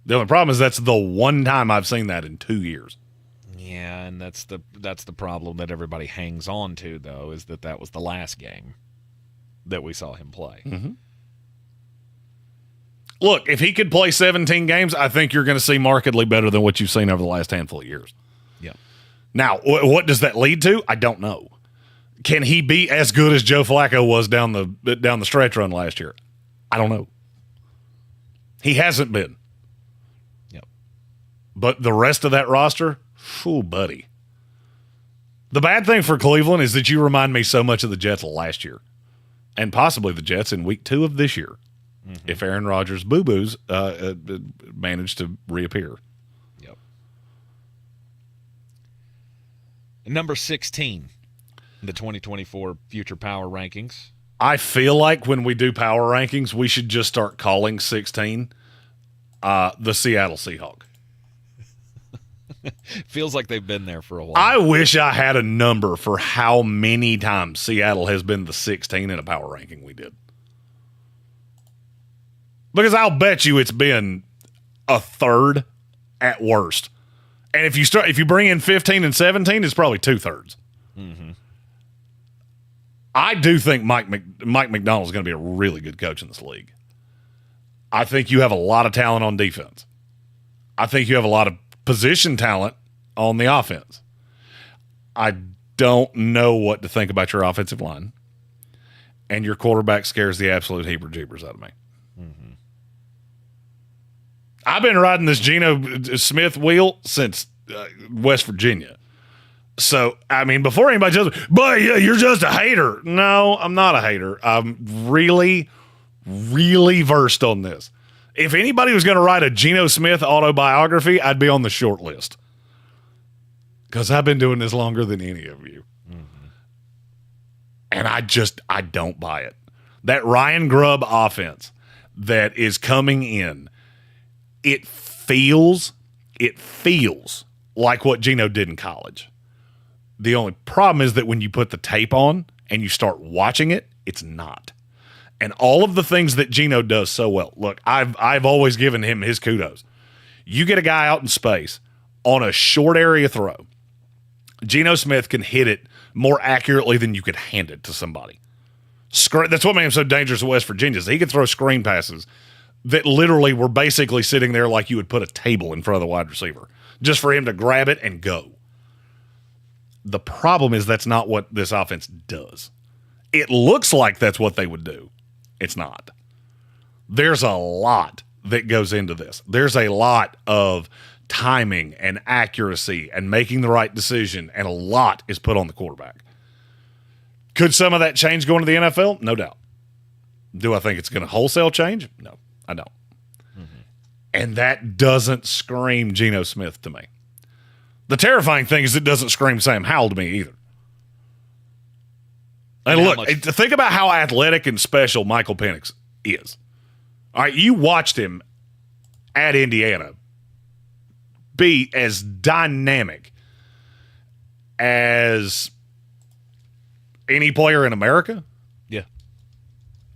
The only problem is that's the one time I've seen that in 2 years. Yeah, and that's the problem that everybody hangs on to, though, is that was the last game that we saw him play. Mm-hmm. Look, if he could play 17 games, I think you're going to see markedly better than what you've seen over the last handful of years. Yeah. Now, what does that lead to? I don't know. Can he be as good as Joe Flacco was down the stretch run last year? I don't know. He hasn't been. Yep. But the rest of that roster, phew, buddy. The bad thing for Cleveland is that you remind me so much of the Jets last year, and possibly the Jets in week 2 of this year, if Aaron Rodgers' boo-boos manage to reappear. Yep. Number 16. The 2024 Future Power Rankings. I feel like when we do power rankings, we should just start calling 16 the Seattle Seahawks. Feels like they've been there for a while. I wish I had a number for how many times Seattle has been the 16 in a power ranking we did. Because I'll bet you it's been a third at worst. And if you bring in 15 and 17, it's probably 2/3. Mm-hmm. I do think Mike McDonald is going to be a really good coach in this league. I think you have a lot of talent on defense. I think you have a lot of position talent on the offense. I don't know what to think about your offensive line. And your quarterback scares the absolute heebie-jeebers out of me. Mm-hmm. I've been riding this Geno Smith wheel since West Virginia. So, I mean, before anybody tells me, but you're just a hater. No, I'm not a hater. I'm really, really versed on this. If anybody was going to write a Geno Smith autobiography, I'd be on the short list. Because I've been doing this longer than any of you. Mm-hmm. And I don't buy it. That Ryan Grubb offense that is coming in, it feels like what Geno did in college. The only problem is that when you put the tape on and you start watching it, it's not. And all of the things that Geno does so well. Look, I've always given him his kudos. You get a guy out in space on a short area throw, Geno Smith can hit it more accurately than you could hand it to somebody. That's what made him so dangerous at West Virginia. Is he could throw screen passes that literally were basically sitting there like you would put a table in front of the wide receiver, just for him to grab it and go. The problem is that's not what this offense does. It looks like that's what they would do. It's not. There's a lot that goes into this. There's a lot of timing and accuracy and making the right decision, and a lot is put on the quarterback. Could some of that change going to the NFL? No doubt. Do I think it's going to wholesale change? No, I don't. And that doesn't scream Geno Smith to me. The terrifying thing is it doesn't scream Sam Howell to me either. And look, think about how athletic and special Michael Penix is. All right, you watched him at Indiana be as dynamic as any player in America. Yeah.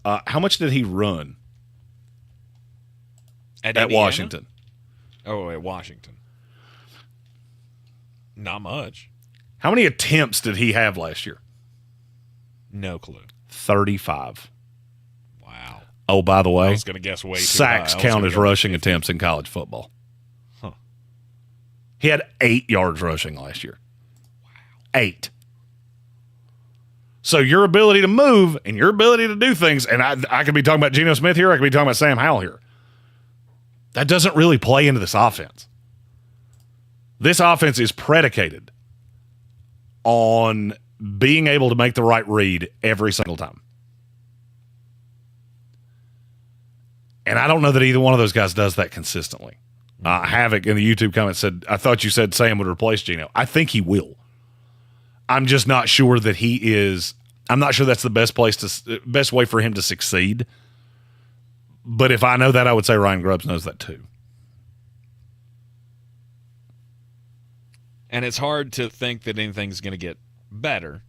How much did he run at Washington? Oh, at Washington. Not much. How many attempts did he have last year? No clue. 35. Wow. Oh, by the way, I was going to guess way too sacks high. count as rushing attempts in college football. Huh. He had 8 yards rushing last year. Wow. 8. So your ability to move and your ability to do things, and I could be talking about Geno Smith here, I could be talking about Sam Howell here. That doesn't really play into this offense. This offense is predicated on being able to make the right read every single time. And I don't know that either one of those guys does that consistently. Havoc in the YouTube comments said, I thought you said Sam would replace Geno. I think he will. I'm just not sure that he is. I'm not sure that's the best way for him to succeed. But if I know that, I would say Ryan Grubbs knows that too. And it's hard to think that anything's going to get better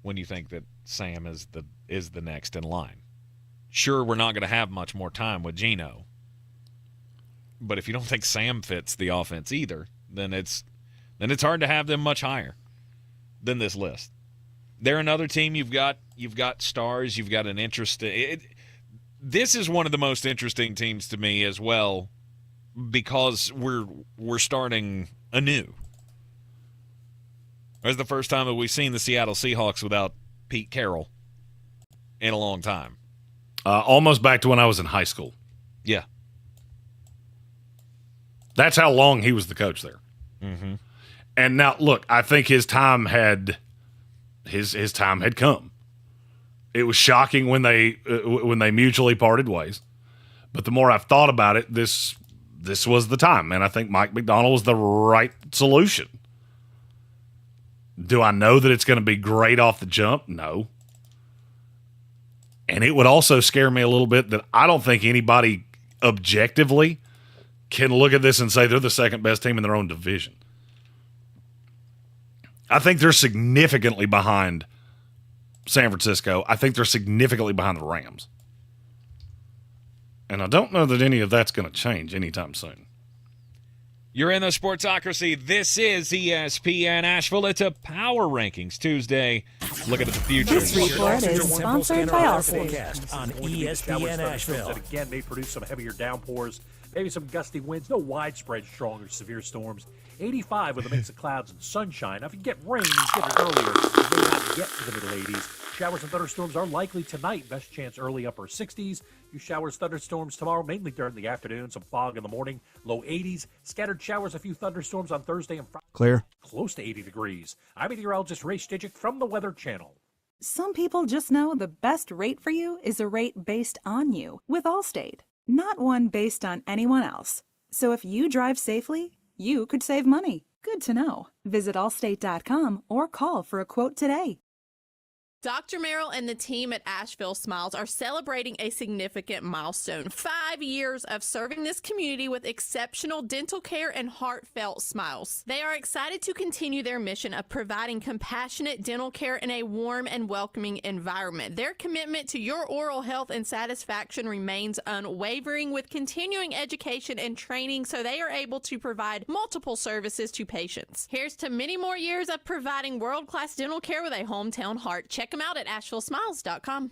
when you think that Sam is the next in line. Sure, we're not going to have much more time with Geno. But if you don't think Sam fits the offense either, then it's hard to have them much higher than this list. They're another team you've got stars, you've got an interest. This is one of the most interesting teams to me as well, because we're starting anew. It was the first time that we've seen the Seattle Seahawks without Pete Carroll in a long time. Almost back to when I was in high school. Yeah. That's how long he was the coach there. Mm-hmm. And now, look, I think his time had his time had come. It was shocking when they mutually parted ways. But the more I've thought about it, this was the time. And I think Mike McDonald was the right solution. Do I know that it's going to be great off the jump? No. And it would also scare me a little bit that I don't think anybody objectively can look at this and say they're the second best team in their own division. I think they're significantly behind San Francisco. I think they're significantly behind the Rams. And I don't know that any of that's going to change anytime soon. You're in the Sportsocracy. This is ESPN Asheville. It's a Power Rankings Tuesday. Looking at the future. This report is sponsored by Allstate. On ESPN Asheville. That again may produce some heavier downpours, maybe some gusty winds, no widespread strong or severe storms. 85 with a mix of clouds and sunshine. Now, if you get rain, you get it earlier. You may not get to the middle 80s. Showers and thunderstorms are likely tonight. Best chance early upper 60s. Few showers, thunderstorms tomorrow, mainly during the afternoon. Some fog in the morning, low 80s. Scattered showers, a few thunderstorms on Thursday and Friday. Clear. Close to 80 degrees. I'm meteorologist Ray Stijic from the Weather Channel. Some people just know the best rate for you is a rate based on you with Allstate, not one based on anyone else. So if you drive safely, you could save money. Good to know. Visit allstate.com or call for a quote today. Dr. Merrill and the team at Asheville Smiles are celebrating a significant milestone. 5 years of serving this community with exceptional dental care and heartfelt smiles. They are excited to continue their mission of providing compassionate dental care in a warm and welcoming environment. Their commitment to your oral health and satisfaction remains unwavering, with continuing education and training so they are able to provide multiple services to patients. Here's to many more years of providing world-class dental care with a hometown heart. Check them out at AshevilleSmiles.com.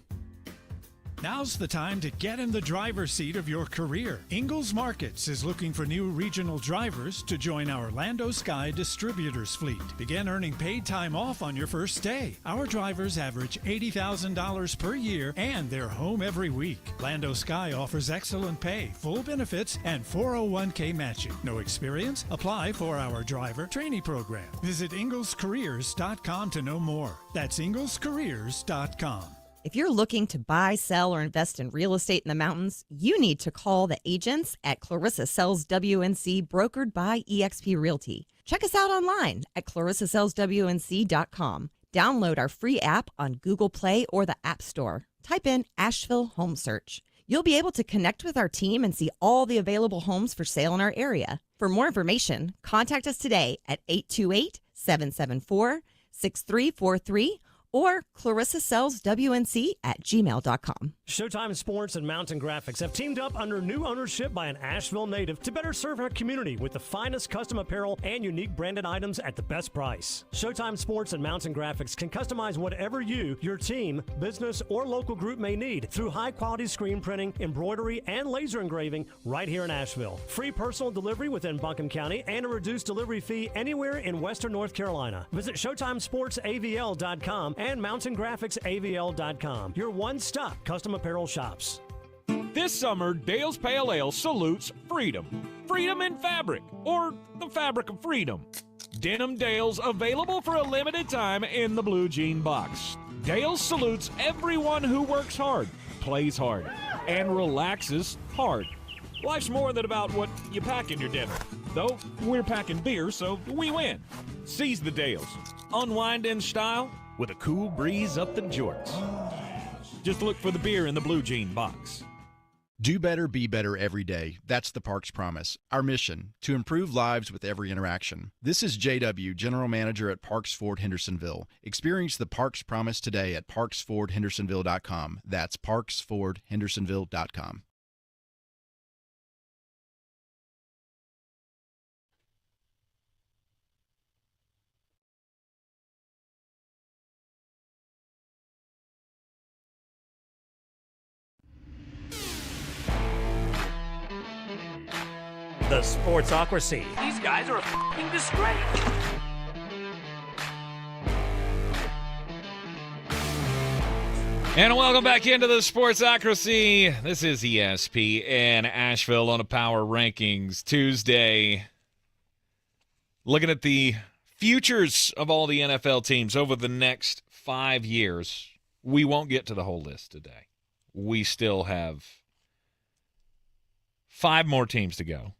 Now's the time to get in the driver's seat of your career. Ingalls Markets is looking for new regional drivers to join our Lando Sky Distributors fleet. Begin earning paid time off on your first day. Our drivers average $80,000 per year and they're home every week. Lando Sky offers excellent pay, full benefits, and 401k matching. No experience? Apply for our driver trainee program. Visit inglescareers.com to know more. That's inglescareers.com. If you're looking to buy, sell, or invest in real estate in the mountains, you need to call the agents at Clarissa Sells WNC, brokered by eXp Realty. Check us out online at clarissasellswnc.com. Download our free app on Google Play or the App Store. Type in Asheville Home Search. You'll be able to connect with our team and see all the available homes for sale in our area. For more information, contact us today at 828-774-6343 or clarissasellswnc@gmail.com. Showtime Sports and Mountain Graphics have teamed up under new ownership by an Asheville native to better serve our community with the finest custom apparel and unique branded items at the best price. Showtime Sports and Mountain Graphics can customize whatever you, your team, business, or local group may need through high-quality screen printing, embroidery, and laser engraving right here in Asheville. Free personal delivery within Buncombe County and a reduced delivery fee anywhere in Western North Carolina. Visit ShowtimeSportsAVL.com and MountainGraphicsAVL.com. Your one-stop custom apparel shops. This summer, Dale's Pale Ale salutes freedom. Freedom in fabric, or the fabric of freedom. Denim Dale's available for a limited time in the blue jean box. Dale's salutes everyone who works hard, plays hard, and relaxes hard. Life's more than about what you pack in your dinner. Though we're packing beer, so we win. Seize the Dales. Unwind in style with a cool breeze up the jorts. Just look for the beer in the blue jean box. Do better, be better every day. That's the Parks Promise. Our mission, to improve lives with every interaction. This is JW, General Manager at Parks Ford Hendersonville. Experience the Parks Promise today at parksfordhendersonville.com. That's parksfordhendersonville.com. The Sportsocracy. These guys are a f***ing disgrace. And welcome back into the Sportsocracy. This is ESPN Asheville on a Power Rankings Tuesday. Looking at the futures of all the NFL teams over the next 5 years. We won't get to the whole list today. We still have 5 more teams to go.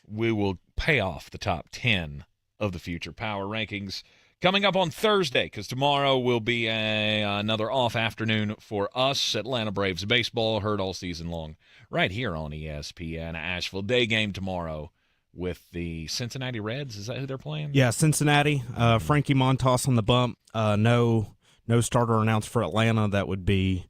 We will pay off the top 10 of the future Power Rankings coming up on Thursday, because tomorrow will be another off afternoon for us. Atlanta Braves baseball, heard all season long right here on ESPN Asheville. Day game tomorrow with the Cincinnati Reds. Is that who they're playing? Yeah, Cincinnati. Frankie Montas on the bump. No starter announced for Atlanta. That would be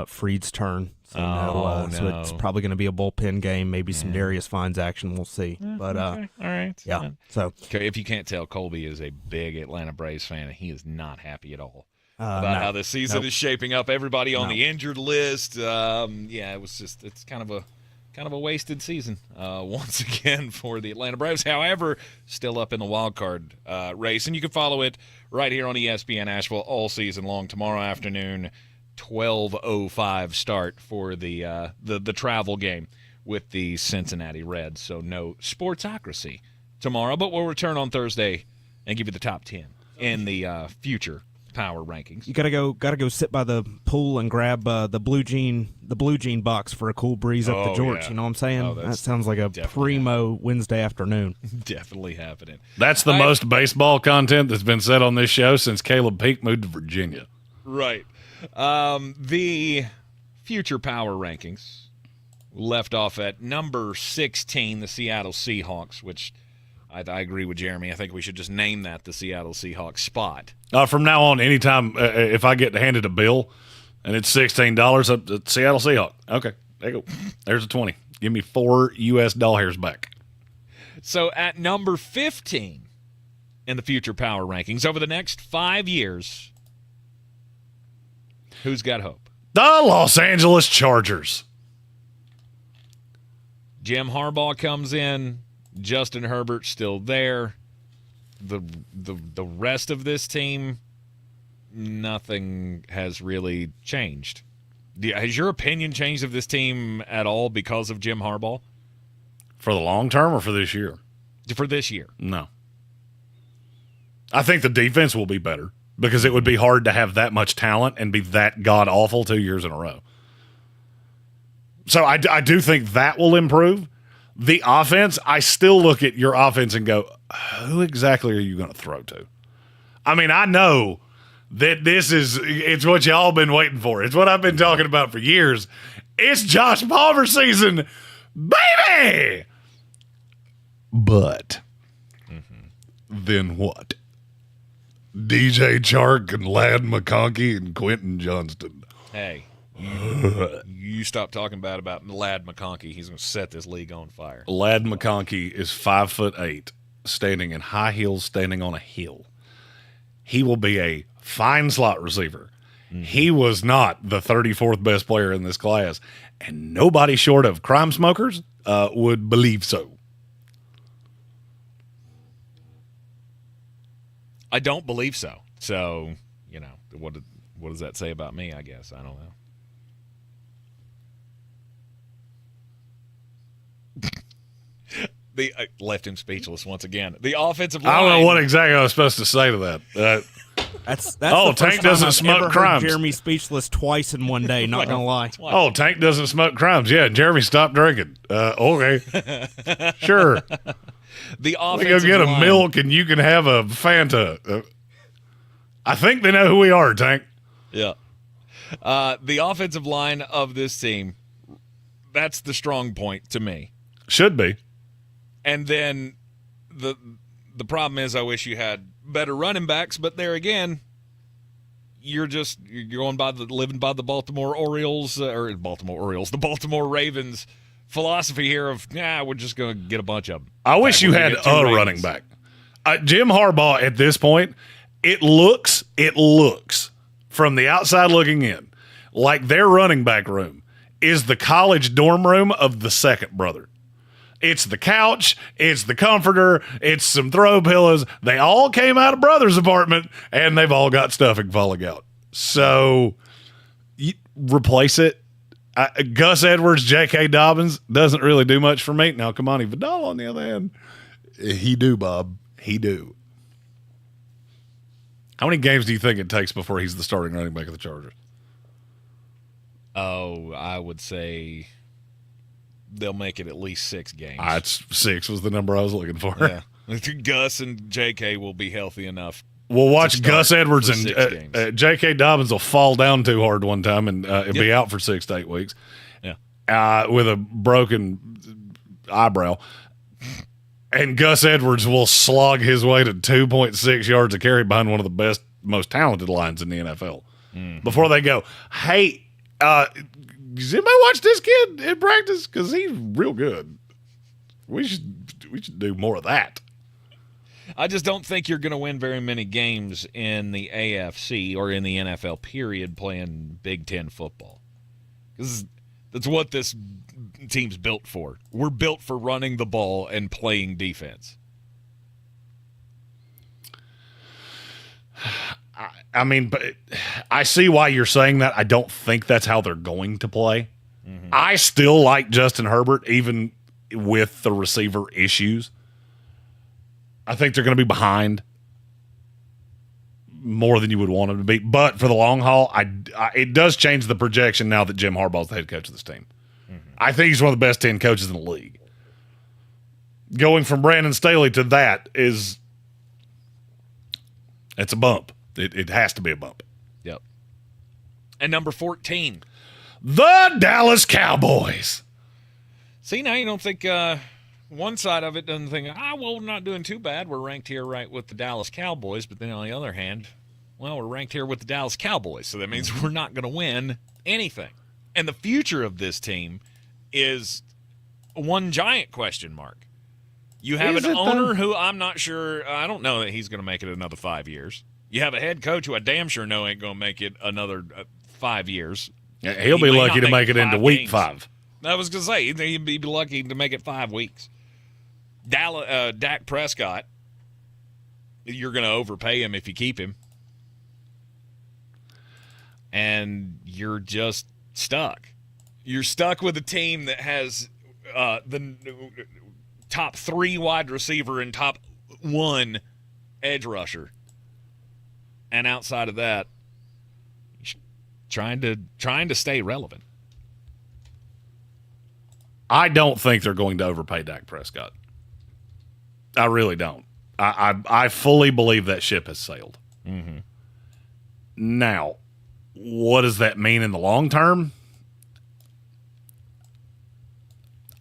Freed's turn. So, so it's probably going to be a bullpen game, maybe some Darius Fines action. We'll see. But okay. All right. Yeah. So if you can't tell, Colby is a big Atlanta Braves fan, and he is not happy at all about how the season is shaping up. Everybody on the injured list. It's kind of a wasted season once again for the Atlanta Braves. However, still up in the wild card race, and you can follow it right here on ESPN Asheville all season long. Tomorrow afternoon, 12:05 start for the travel game with the Cincinnati Reds. So no Sportsocracy tomorrow, but we'll return on Thursday and give you the top 10 in the future power rankings. You gotta go sit by the pool and grab the blue jean box for a cool breeze up the jorts. Yeah. You know what I'm saying? Oh, that sounds like a primo Wednesday afternoon. Definitely happening. That's the most baseball content that's been said on this show since Caleb Peake moved to Virginia. Right. The future power rankings left off at number 16, the Seattle Seahawks, which I agree with Jeremy. I think we should just name that the Seattle Seahawks spot. From now on, anytime if I get handed a bill and it's $16, Seattle Seahawks. Okay, there you go. There's a 20. Give me 4 U.S. doll hairs back. So at number 15 in the future power rankings, over the next 5 years, who's got hope? The Los Angeles Chargers. Jim Harbaugh comes in. Justin Herbert's still there. The rest of this team, nothing has really changed. Has your opinion changed of this team at all because of Jim Harbaugh? For the long term or for this year? For this year. No. I think the defense will be better because it would be hard to have that much talent and be that god-awful 2 years in a row. So I do think that will improve. The offense, I still look at your offense and go, who exactly are you going to throw to? I mean, I know that it's what y'all been waiting for. It's what I've been talking about for years. It's Josh Palmer season, baby! But then what? DJ Chark and Ladd McConkey and Quentin Johnston. Hey, you stop talking bad about Ladd McConkey. He's going to set this league on fire. Ladd McConkey is 5'8", standing in high heels, standing on a hill. He will be a fine slot receiver. He was not the 34th best player in this class, and nobody short of crime smokers would believe so. I don't believe so. So, what does that say about me, I guess? I don't know. I left him speechless once again. The offensive line. I don't know what exactly I was supposed to say to that. That's Tank doesn't smoke crimes. Jeremy speechless twice in one day. Not gonna lie. Oh, Tank doesn't smoke crimes. Yeah, Jeremy stopped drinking. Okay, sure. The offensive we go get line. a milk and you can have a Fanta. I think they know who we are, Tank. Yeah. The offensive line of this team, that's the strong point to me. Should be. And then the problem is I wish you had better running backs, but there again, you're going by living by the Baltimore Ravens philosophy here of we're just going to get a bunch of them. I wish you had a running back. Jim Harbaugh at this point, it looks from the outside looking in like their running back room is the college dorm room of the second brother. It's the couch, it's the comforter, it's some throw pillows. They all came out of brother's apartment, and they've all got stuffing falling out. So, replace it. Gus Edwards, J.K. Dobbins doesn't really do much for me. Now, Kamani Vidal, on the other hand, he do, Bob. He do. How many games do you think it takes before he's the starting running back of the Chargers? Oh, I would say they'll make it at least 6 games. 6 was the number I was looking for. Yeah. Gus and J.K. will be healthy enough. We'll watch Gus Edwards and J.K. Dobbins will fall down too hard one time and it'll be out for 6 to 8 weeks. Yeah. With a broken eyebrow. And Gus Edwards will slog his way to 2.6 yards a carry behind one of the best, most talented lines in the NFL. Before they go, hey, does anybody watch this kid in practice? Because he's real good. We should do more of that. I just don't think you're going to win very many games in the AFC or in the NFL, period, playing Big Ten football. Because that's what this team's built for. We're built for running the ball and playing defense. I mean, but I see why you're saying that. I don't think that's how they're going to play. I still like Justin Herbert, even with the receiver issues. I think they're going to be behind. more than you would want him to be. But for the long haul, it does change the projection now that Jim Harbaugh's the head coach of this team. I think he's one of the best 10 coaches in the league. Going from Brandon Staley to that it's a bump. It has to be a bump. Yep. And number 14. The Dallas Cowboys. See, now you don't think one side of it doesn't think, well, we're not doing too bad. We're ranked here right with the Dallas Cowboys. But then on the other hand, well, we're ranked here with the Dallas Cowboys. So that means we're not going to win anything. And the future of this team is one giant question mark. You have an owner who I'm not sure, I don't know that he's going to make it another 5 years. You have a head coach who I damn sure know ain't going to make it another 5 years. Yeah, he'll be lucky to make it into week 5. I was going to say, he'd be lucky to make it 5 weeks. Dak Prescott, you're going to overpay him if you keep him. And you're just stuck. You're stuck with a team that has the top 3 wide receiver and top 1 edge rusher. And outside of that, trying to stay relevant. I don't think they're going to overpay Dak Prescott. I really don't. I fully believe that ship has sailed. Mm-hmm. Now, what does that mean in the long term?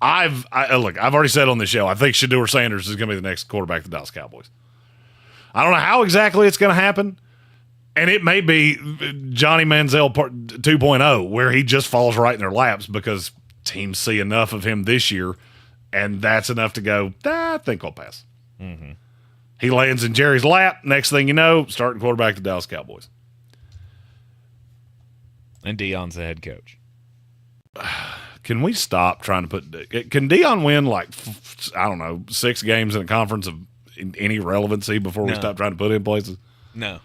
I've already said on the show, I think Shedeur Sanders is going to be the next quarterback of the Dallas Cowboys. I don't know how exactly it's going to happen, and it may be Johnny Manziel 2.0, where he just falls right in their laps because teams see enough of him this year, and that's enough to go, I think I'll pass. Mm-hmm. He lands in Jerry's lap. Next thing you know, starting quarterback of the Dallas Cowboys. And Deion's the head coach. Can we stop trying to put – can Deion win, 6 games in a conference of any relevancy before we stop trying to put him in places? No,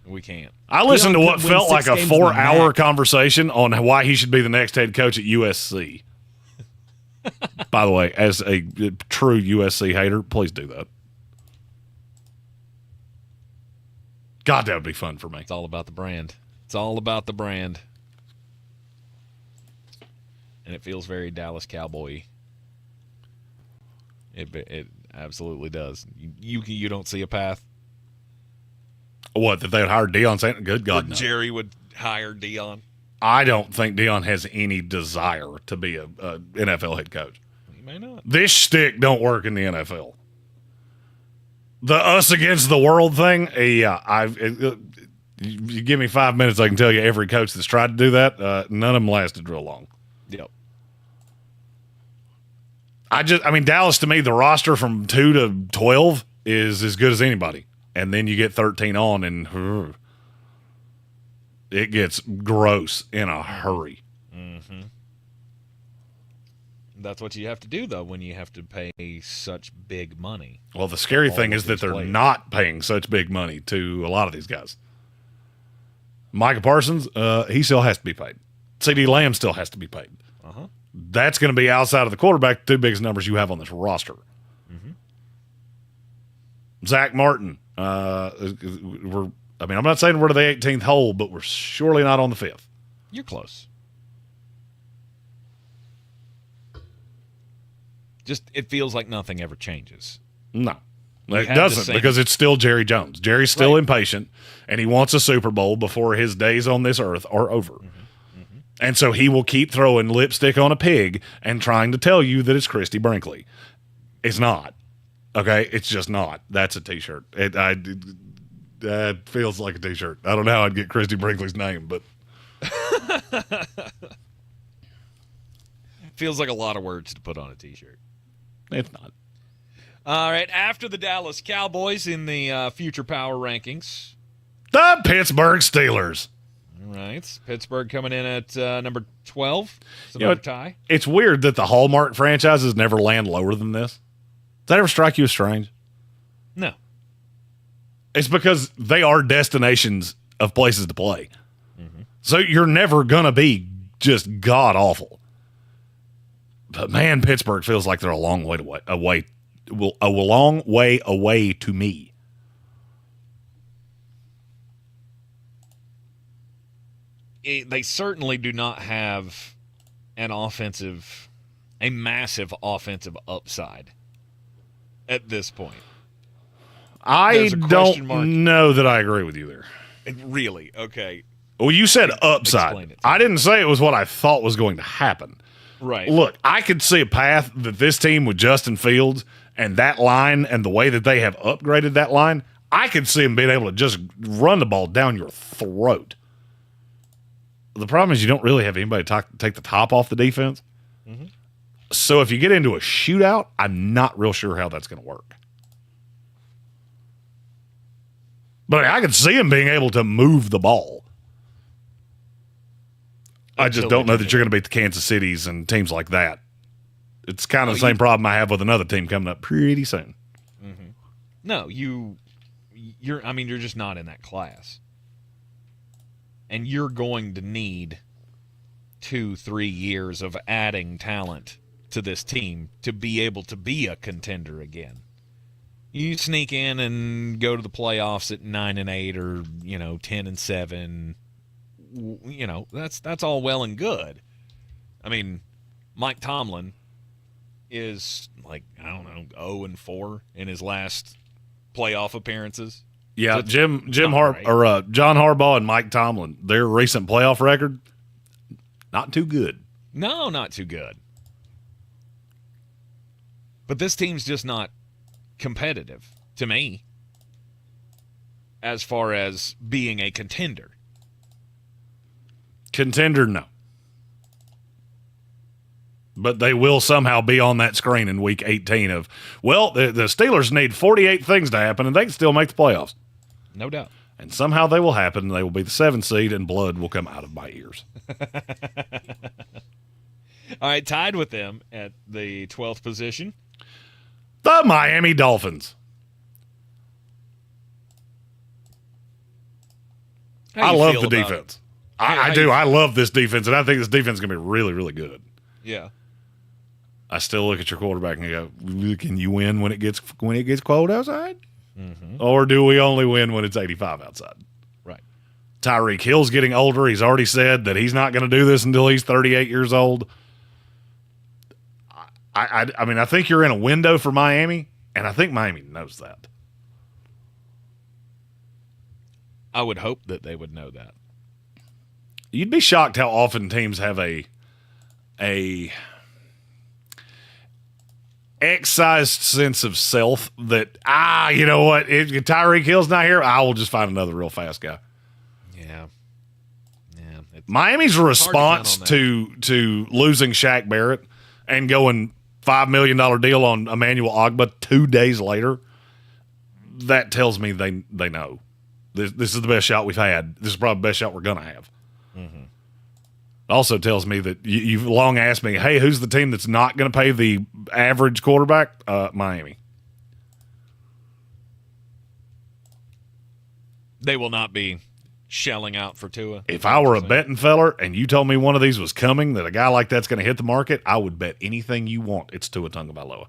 we can't. I listened to what felt like a 4-hour conversation on why he should be the next head coach at USC. By the way, as a true USC hater, please do that. God, that would be fun for me. It's all about the brand. It's all about the brand. And it feels very Dallas Cowboy. It absolutely does. You don't see a path. What, that they would hire Deion Sanders? Good God, no. Jerry would hire Deion. I don't think Deion has any desire to be a NFL head coach. He may not. This shtick don't work in the NFL. The us against the world thing, you give me 5 minutes, I can tell you every coach that's tried to do that, none of them lasted real long. Yep. Dallas, to me, the roster from 2 to 12 is as good as anybody. And then you get 13 on, and it gets gross in a hurry. Mm-hmm. That's what you have to do, though, when you have to pay such big money. Well, the scary thing is that they're not paying such big money to a lot of these guys. Micah Parsons, he still has to be paid. CeeDee Lamb still has to be paid. Uh-huh. That's going to be outside of the quarterback, the 2 biggest numbers you have on this roster. Mm-hmm. Zach Martin, I'm not saying we're to the 18th hole, but we're surely not on the 5th. You're close. Just, it feels like nothing ever changes. No. It doesn't, because it's still Jerry Jones. Jerry's still impatient, and he wants a Super Bowl before his days on this earth are over. Mm-hmm. Mm-hmm. And so he will keep throwing lipstick on a pig and trying to tell you that it's Christy Brinkley. It's not. Okay? It's just not. That's a T-shirt. It feels like a T-shirt. I don't know how I'd get Christy Brinkley's name, but... Feels like a lot of words to put on a T-shirt. It's not. All right, after the Dallas Cowboys in the future power rankings. The Pittsburgh Steelers. All right, Pittsburgh coming in at number 12. It's another tie. It's weird that the Hallmark franchises never land lower than this. Does that ever strike you as strange? No. It's because they are destinations of places to play. Mm-hmm. So you're never going to be just god-awful. But, man, Pittsburgh feels like they're a long way away to me. they certainly do not have a massive offensive upside at this point. I don't know that I agree with you there. Really? Okay. Well, you said upside. I didn't say it was what I thought was going to happen. Right. Look, I could see a path that this team with Justin Fields and that line and the way that they have upgraded that line, I could see them being able to just run the ball down your throat. The problem is you don't really have anybody take the top off the defense. Mm-hmm. So if you get into a shootout, I'm not real sure how that's going to work. But I could see them being able to move the ball. I just don't know that you're going to beat the Kansas Cities and teams like that. It's kind of the same problem I have with another team coming up pretty soon. Mm-hmm. No, you're just not in that class. And you're going to need 2-3 years of adding talent to this team to be able to be a contender again. You sneak in and go to the playoffs at 9-8 or 10-7. That's all well and good. I mean, Mike Tomlin is 0-4 in his last playoff appearances. Yeah, John Harbaugh and Mike Tomlin, their recent playoff record, not too good. No, not too good. But this team's just not competitive to me as far as being a contender. Contender, no. But they will somehow be on that screen in week 18 of, the Steelers need 48 things to happen, and they can still make the playoffs. No doubt. And somehow they will happen, and they will be the 7th seed, and blood will come out of my ears. All right, tied with them at the 12th position. The Miami Dolphins. I love the defense. I do. I love this defense, and I think this defense is going to be really, really good. Yeah. I still look at your quarterback and go, can you win when it gets cold outside? Mm-hmm. Or do we only win when it's 85 outside? Right. Tyreek Hill's getting older. He's already said that he's not going to do this until he's 38 years old. I mean, I think you're in a window for Miami, and I think Miami knows that. I would hope that they would know that. You'd be shocked how often teams have a excised sense of self that, you know what, if Tyreek Hill's not here, I will just find another real fast guy. Yeah. Miami's response to losing Shaq Barrett and going $5 million deal on Emmanuel Ogbah 2 days later, that tells me they know. This is the best shot we've had. This is probably the best shot we're going to have. Mm-hmm. Also tells me that you've long asked me, hey, who's the team that's not going to pay the average quarterback? Miami. They will not be shelling out for Tua. If I were a betting feller and you told me one of these was coming, that a guy like that's going to hit the market, I would bet anything you want it's Tua Tagovailoa.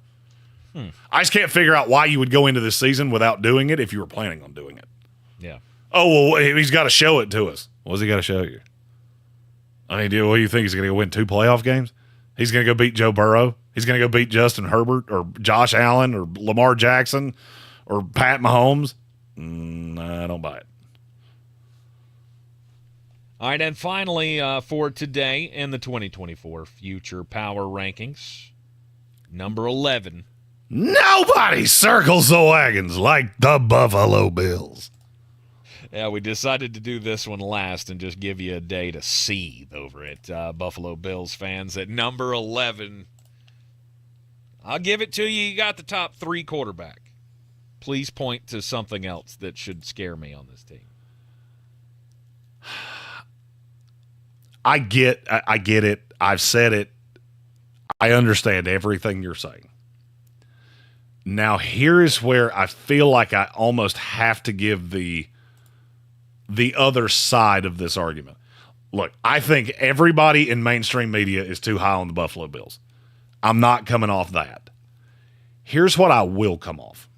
I just can't figure out why you would go into this season without doing it if you were planning on doing it. Yeah. Oh, well, he's got to show it to us. What's he got to show you? I mean, what do you think? He's going to go win 2 playoff games? He's going to go beat Joe Burrow? He's going to go beat Justin Herbert or Josh Allen or Lamar Jackson or Pat Mahomes? I don't buy it. All right, and finally for today in the 2024 Future Power Rankings, number 11. Nobody circles the wagons like the Buffalo Bills. Yeah, we decided to do this one last and just give you a day to seethe over it. Buffalo Bills fans at number 11. I'll give it to you. You got the top 3 quarterback. Please point to something else that should scare me on this team. I get it. I've said it. I understand everything you're saying. Now, here is where I feel like I almost have to give the other side of this argument. Look, I think everybody in mainstream media is too high on the Buffalo Bills. I'm not coming off that. Here's what I will come off.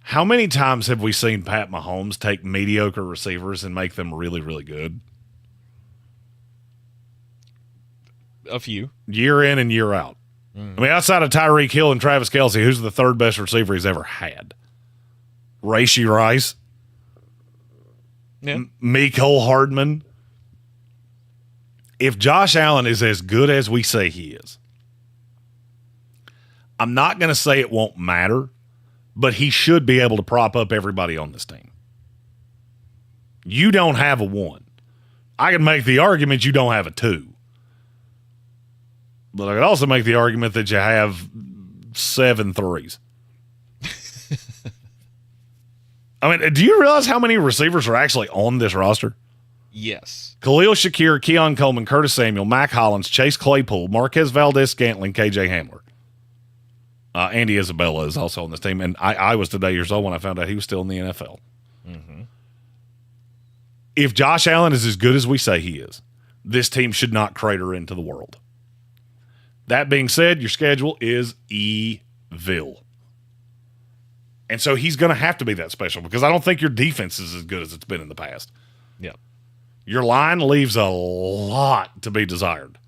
How many times have we seen Pat Mahomes take mediocre receivers and make them really, really good? a few. Year in and year out. I mean, outside of Tyreek Hill and Travis Kelce, who's the third best receiver he's ever had? Rashee Rice? Yeah. Mecole Hardman? If Josh Allen is as good as we say he is, I'm not going to say it won't matter, but he should be able to prop up everybody on this team. You don't have a 1. I can make the argument you don't have a 2. But I could also make the argument that you have 7 threes. I mean, do you realize how many receivers are actually on this roster? Yes. Khalil Shakir, Keon Coleman, Curtis Samuel, Mac Hollins, Chase Claypool, Marquez Valdez-Scantling, KJ Hamler. Andy Isabella is also on this team, and I was today years old when I found out he was still in the NFL. Mm-hmm. If Josh Allen is as good as we say he is, this team should not crater into the world. That being said, your schedule is evil. And so he's going to have to be that special because I don't think your defense is as good as it's been in the past. Yeah. Your line leaves a lot to be desired.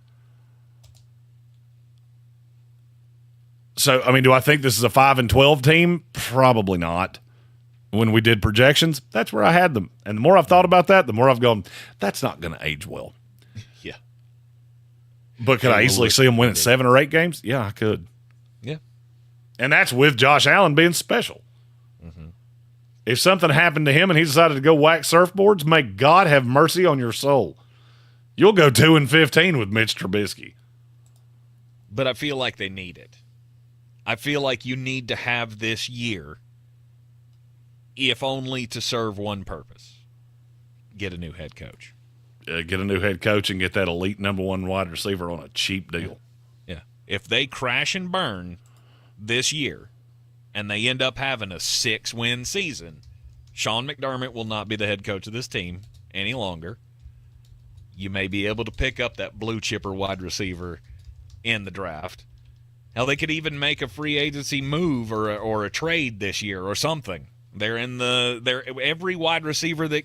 So, I mean, do I think this is a 5-12 team? Probably not. When we did projections, that's where I had them. And the more I've thought about that, the more I've gone, that's not going to age well. Yeah. But could I easily see them winning 7 or 8 games? Yeah, I could. Yeah. And that's with Josh Allen being special. Mm-hmm. If something happened to him and he decided to go whack surfboards, may God have mercy on your soul. You'll go 2-15 with Mitch Trubisky. But I feel like they need it. I feel like you need to have this year, if only to serve one purpose: get a new head coach. Get a new head coach and get that elite number 1 wide receiver on a cheap deal. Yeah. If they crash and burn this year and they end up having a 6-win season, Sean McDermott will not be the head coach of this team any longer. You may be able to pick up that blue chipper wide receiver in the draft. Hell, they could even make a free agency move or a trade this year or something. They're every wide receiver that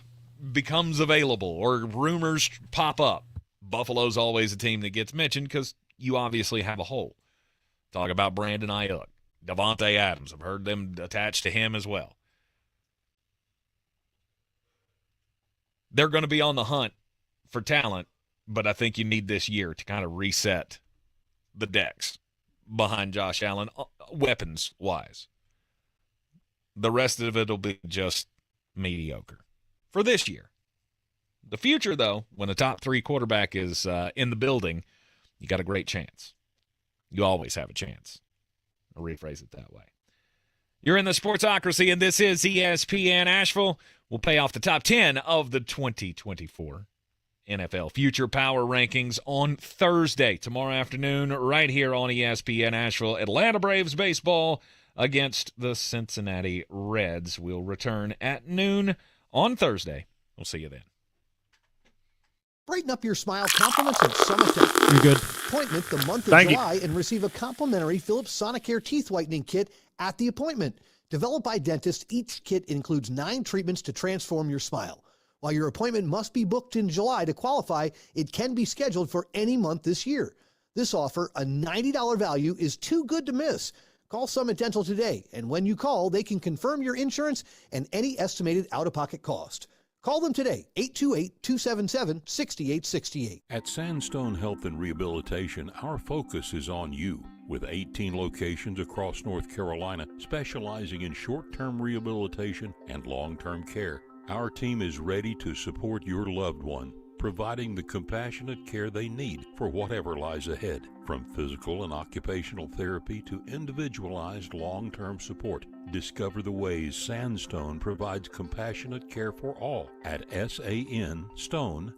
becomes available or rumors pop up. Buffalo's always a team that gets mentioned because you obviously have a hole. Talk about Brandon Ayuk, Devontae Adams. I've heard them attached to him as well. They're going to be on the hunt for talent, but I think you need this year to kind of reset the decks behind Josh Allen, weapons-wise. The rest of it will be just mediocre for this year. The future, though, when a top 3 quarterback is in the building, you got a great chance. You always have a chance. I'll rephrase it that way. You're in the Sportsocracy, and this is ESPN Asheville. We'll pay off the top 10 of the 2024 NFL Future Power Rankings on Thursday, tomorrow afternoon, right here on ESPN Asheville. Atlanta Braves baseball against the Cincinnati Reds will return at noon on Thursday. We'll see you then. Brighten up your smile compliments at Summit Tech. You're good. Appointment the month of Thank you. July and receive a complimentary Philips Sonicare teeth whitening kit at the appointment. Developed by dentists, each kit includes 9 treatments to transform your smile. While your appointment must be booked in July to qualify, it can be scheduled for any month this year. This offer, a $90 value, is too good to miss. Call Summit Dental today, and when you call, they can confirm your insurance and any estimated out-of-pocket cost. Call them today, 828-277-6868. At Sandstone Health and Rehabilitation, our focus is on you. With 18 locations across North Carolina, specializing in short-term rehabilitation and long-term care, our team is ready to support your loved one, providing the compassionate care they need for whatever lies ahead. From physical and occupational therapy to individualized long-term support, discover the ways Sandstone provides compassionate care for all at sanstonehealth.com.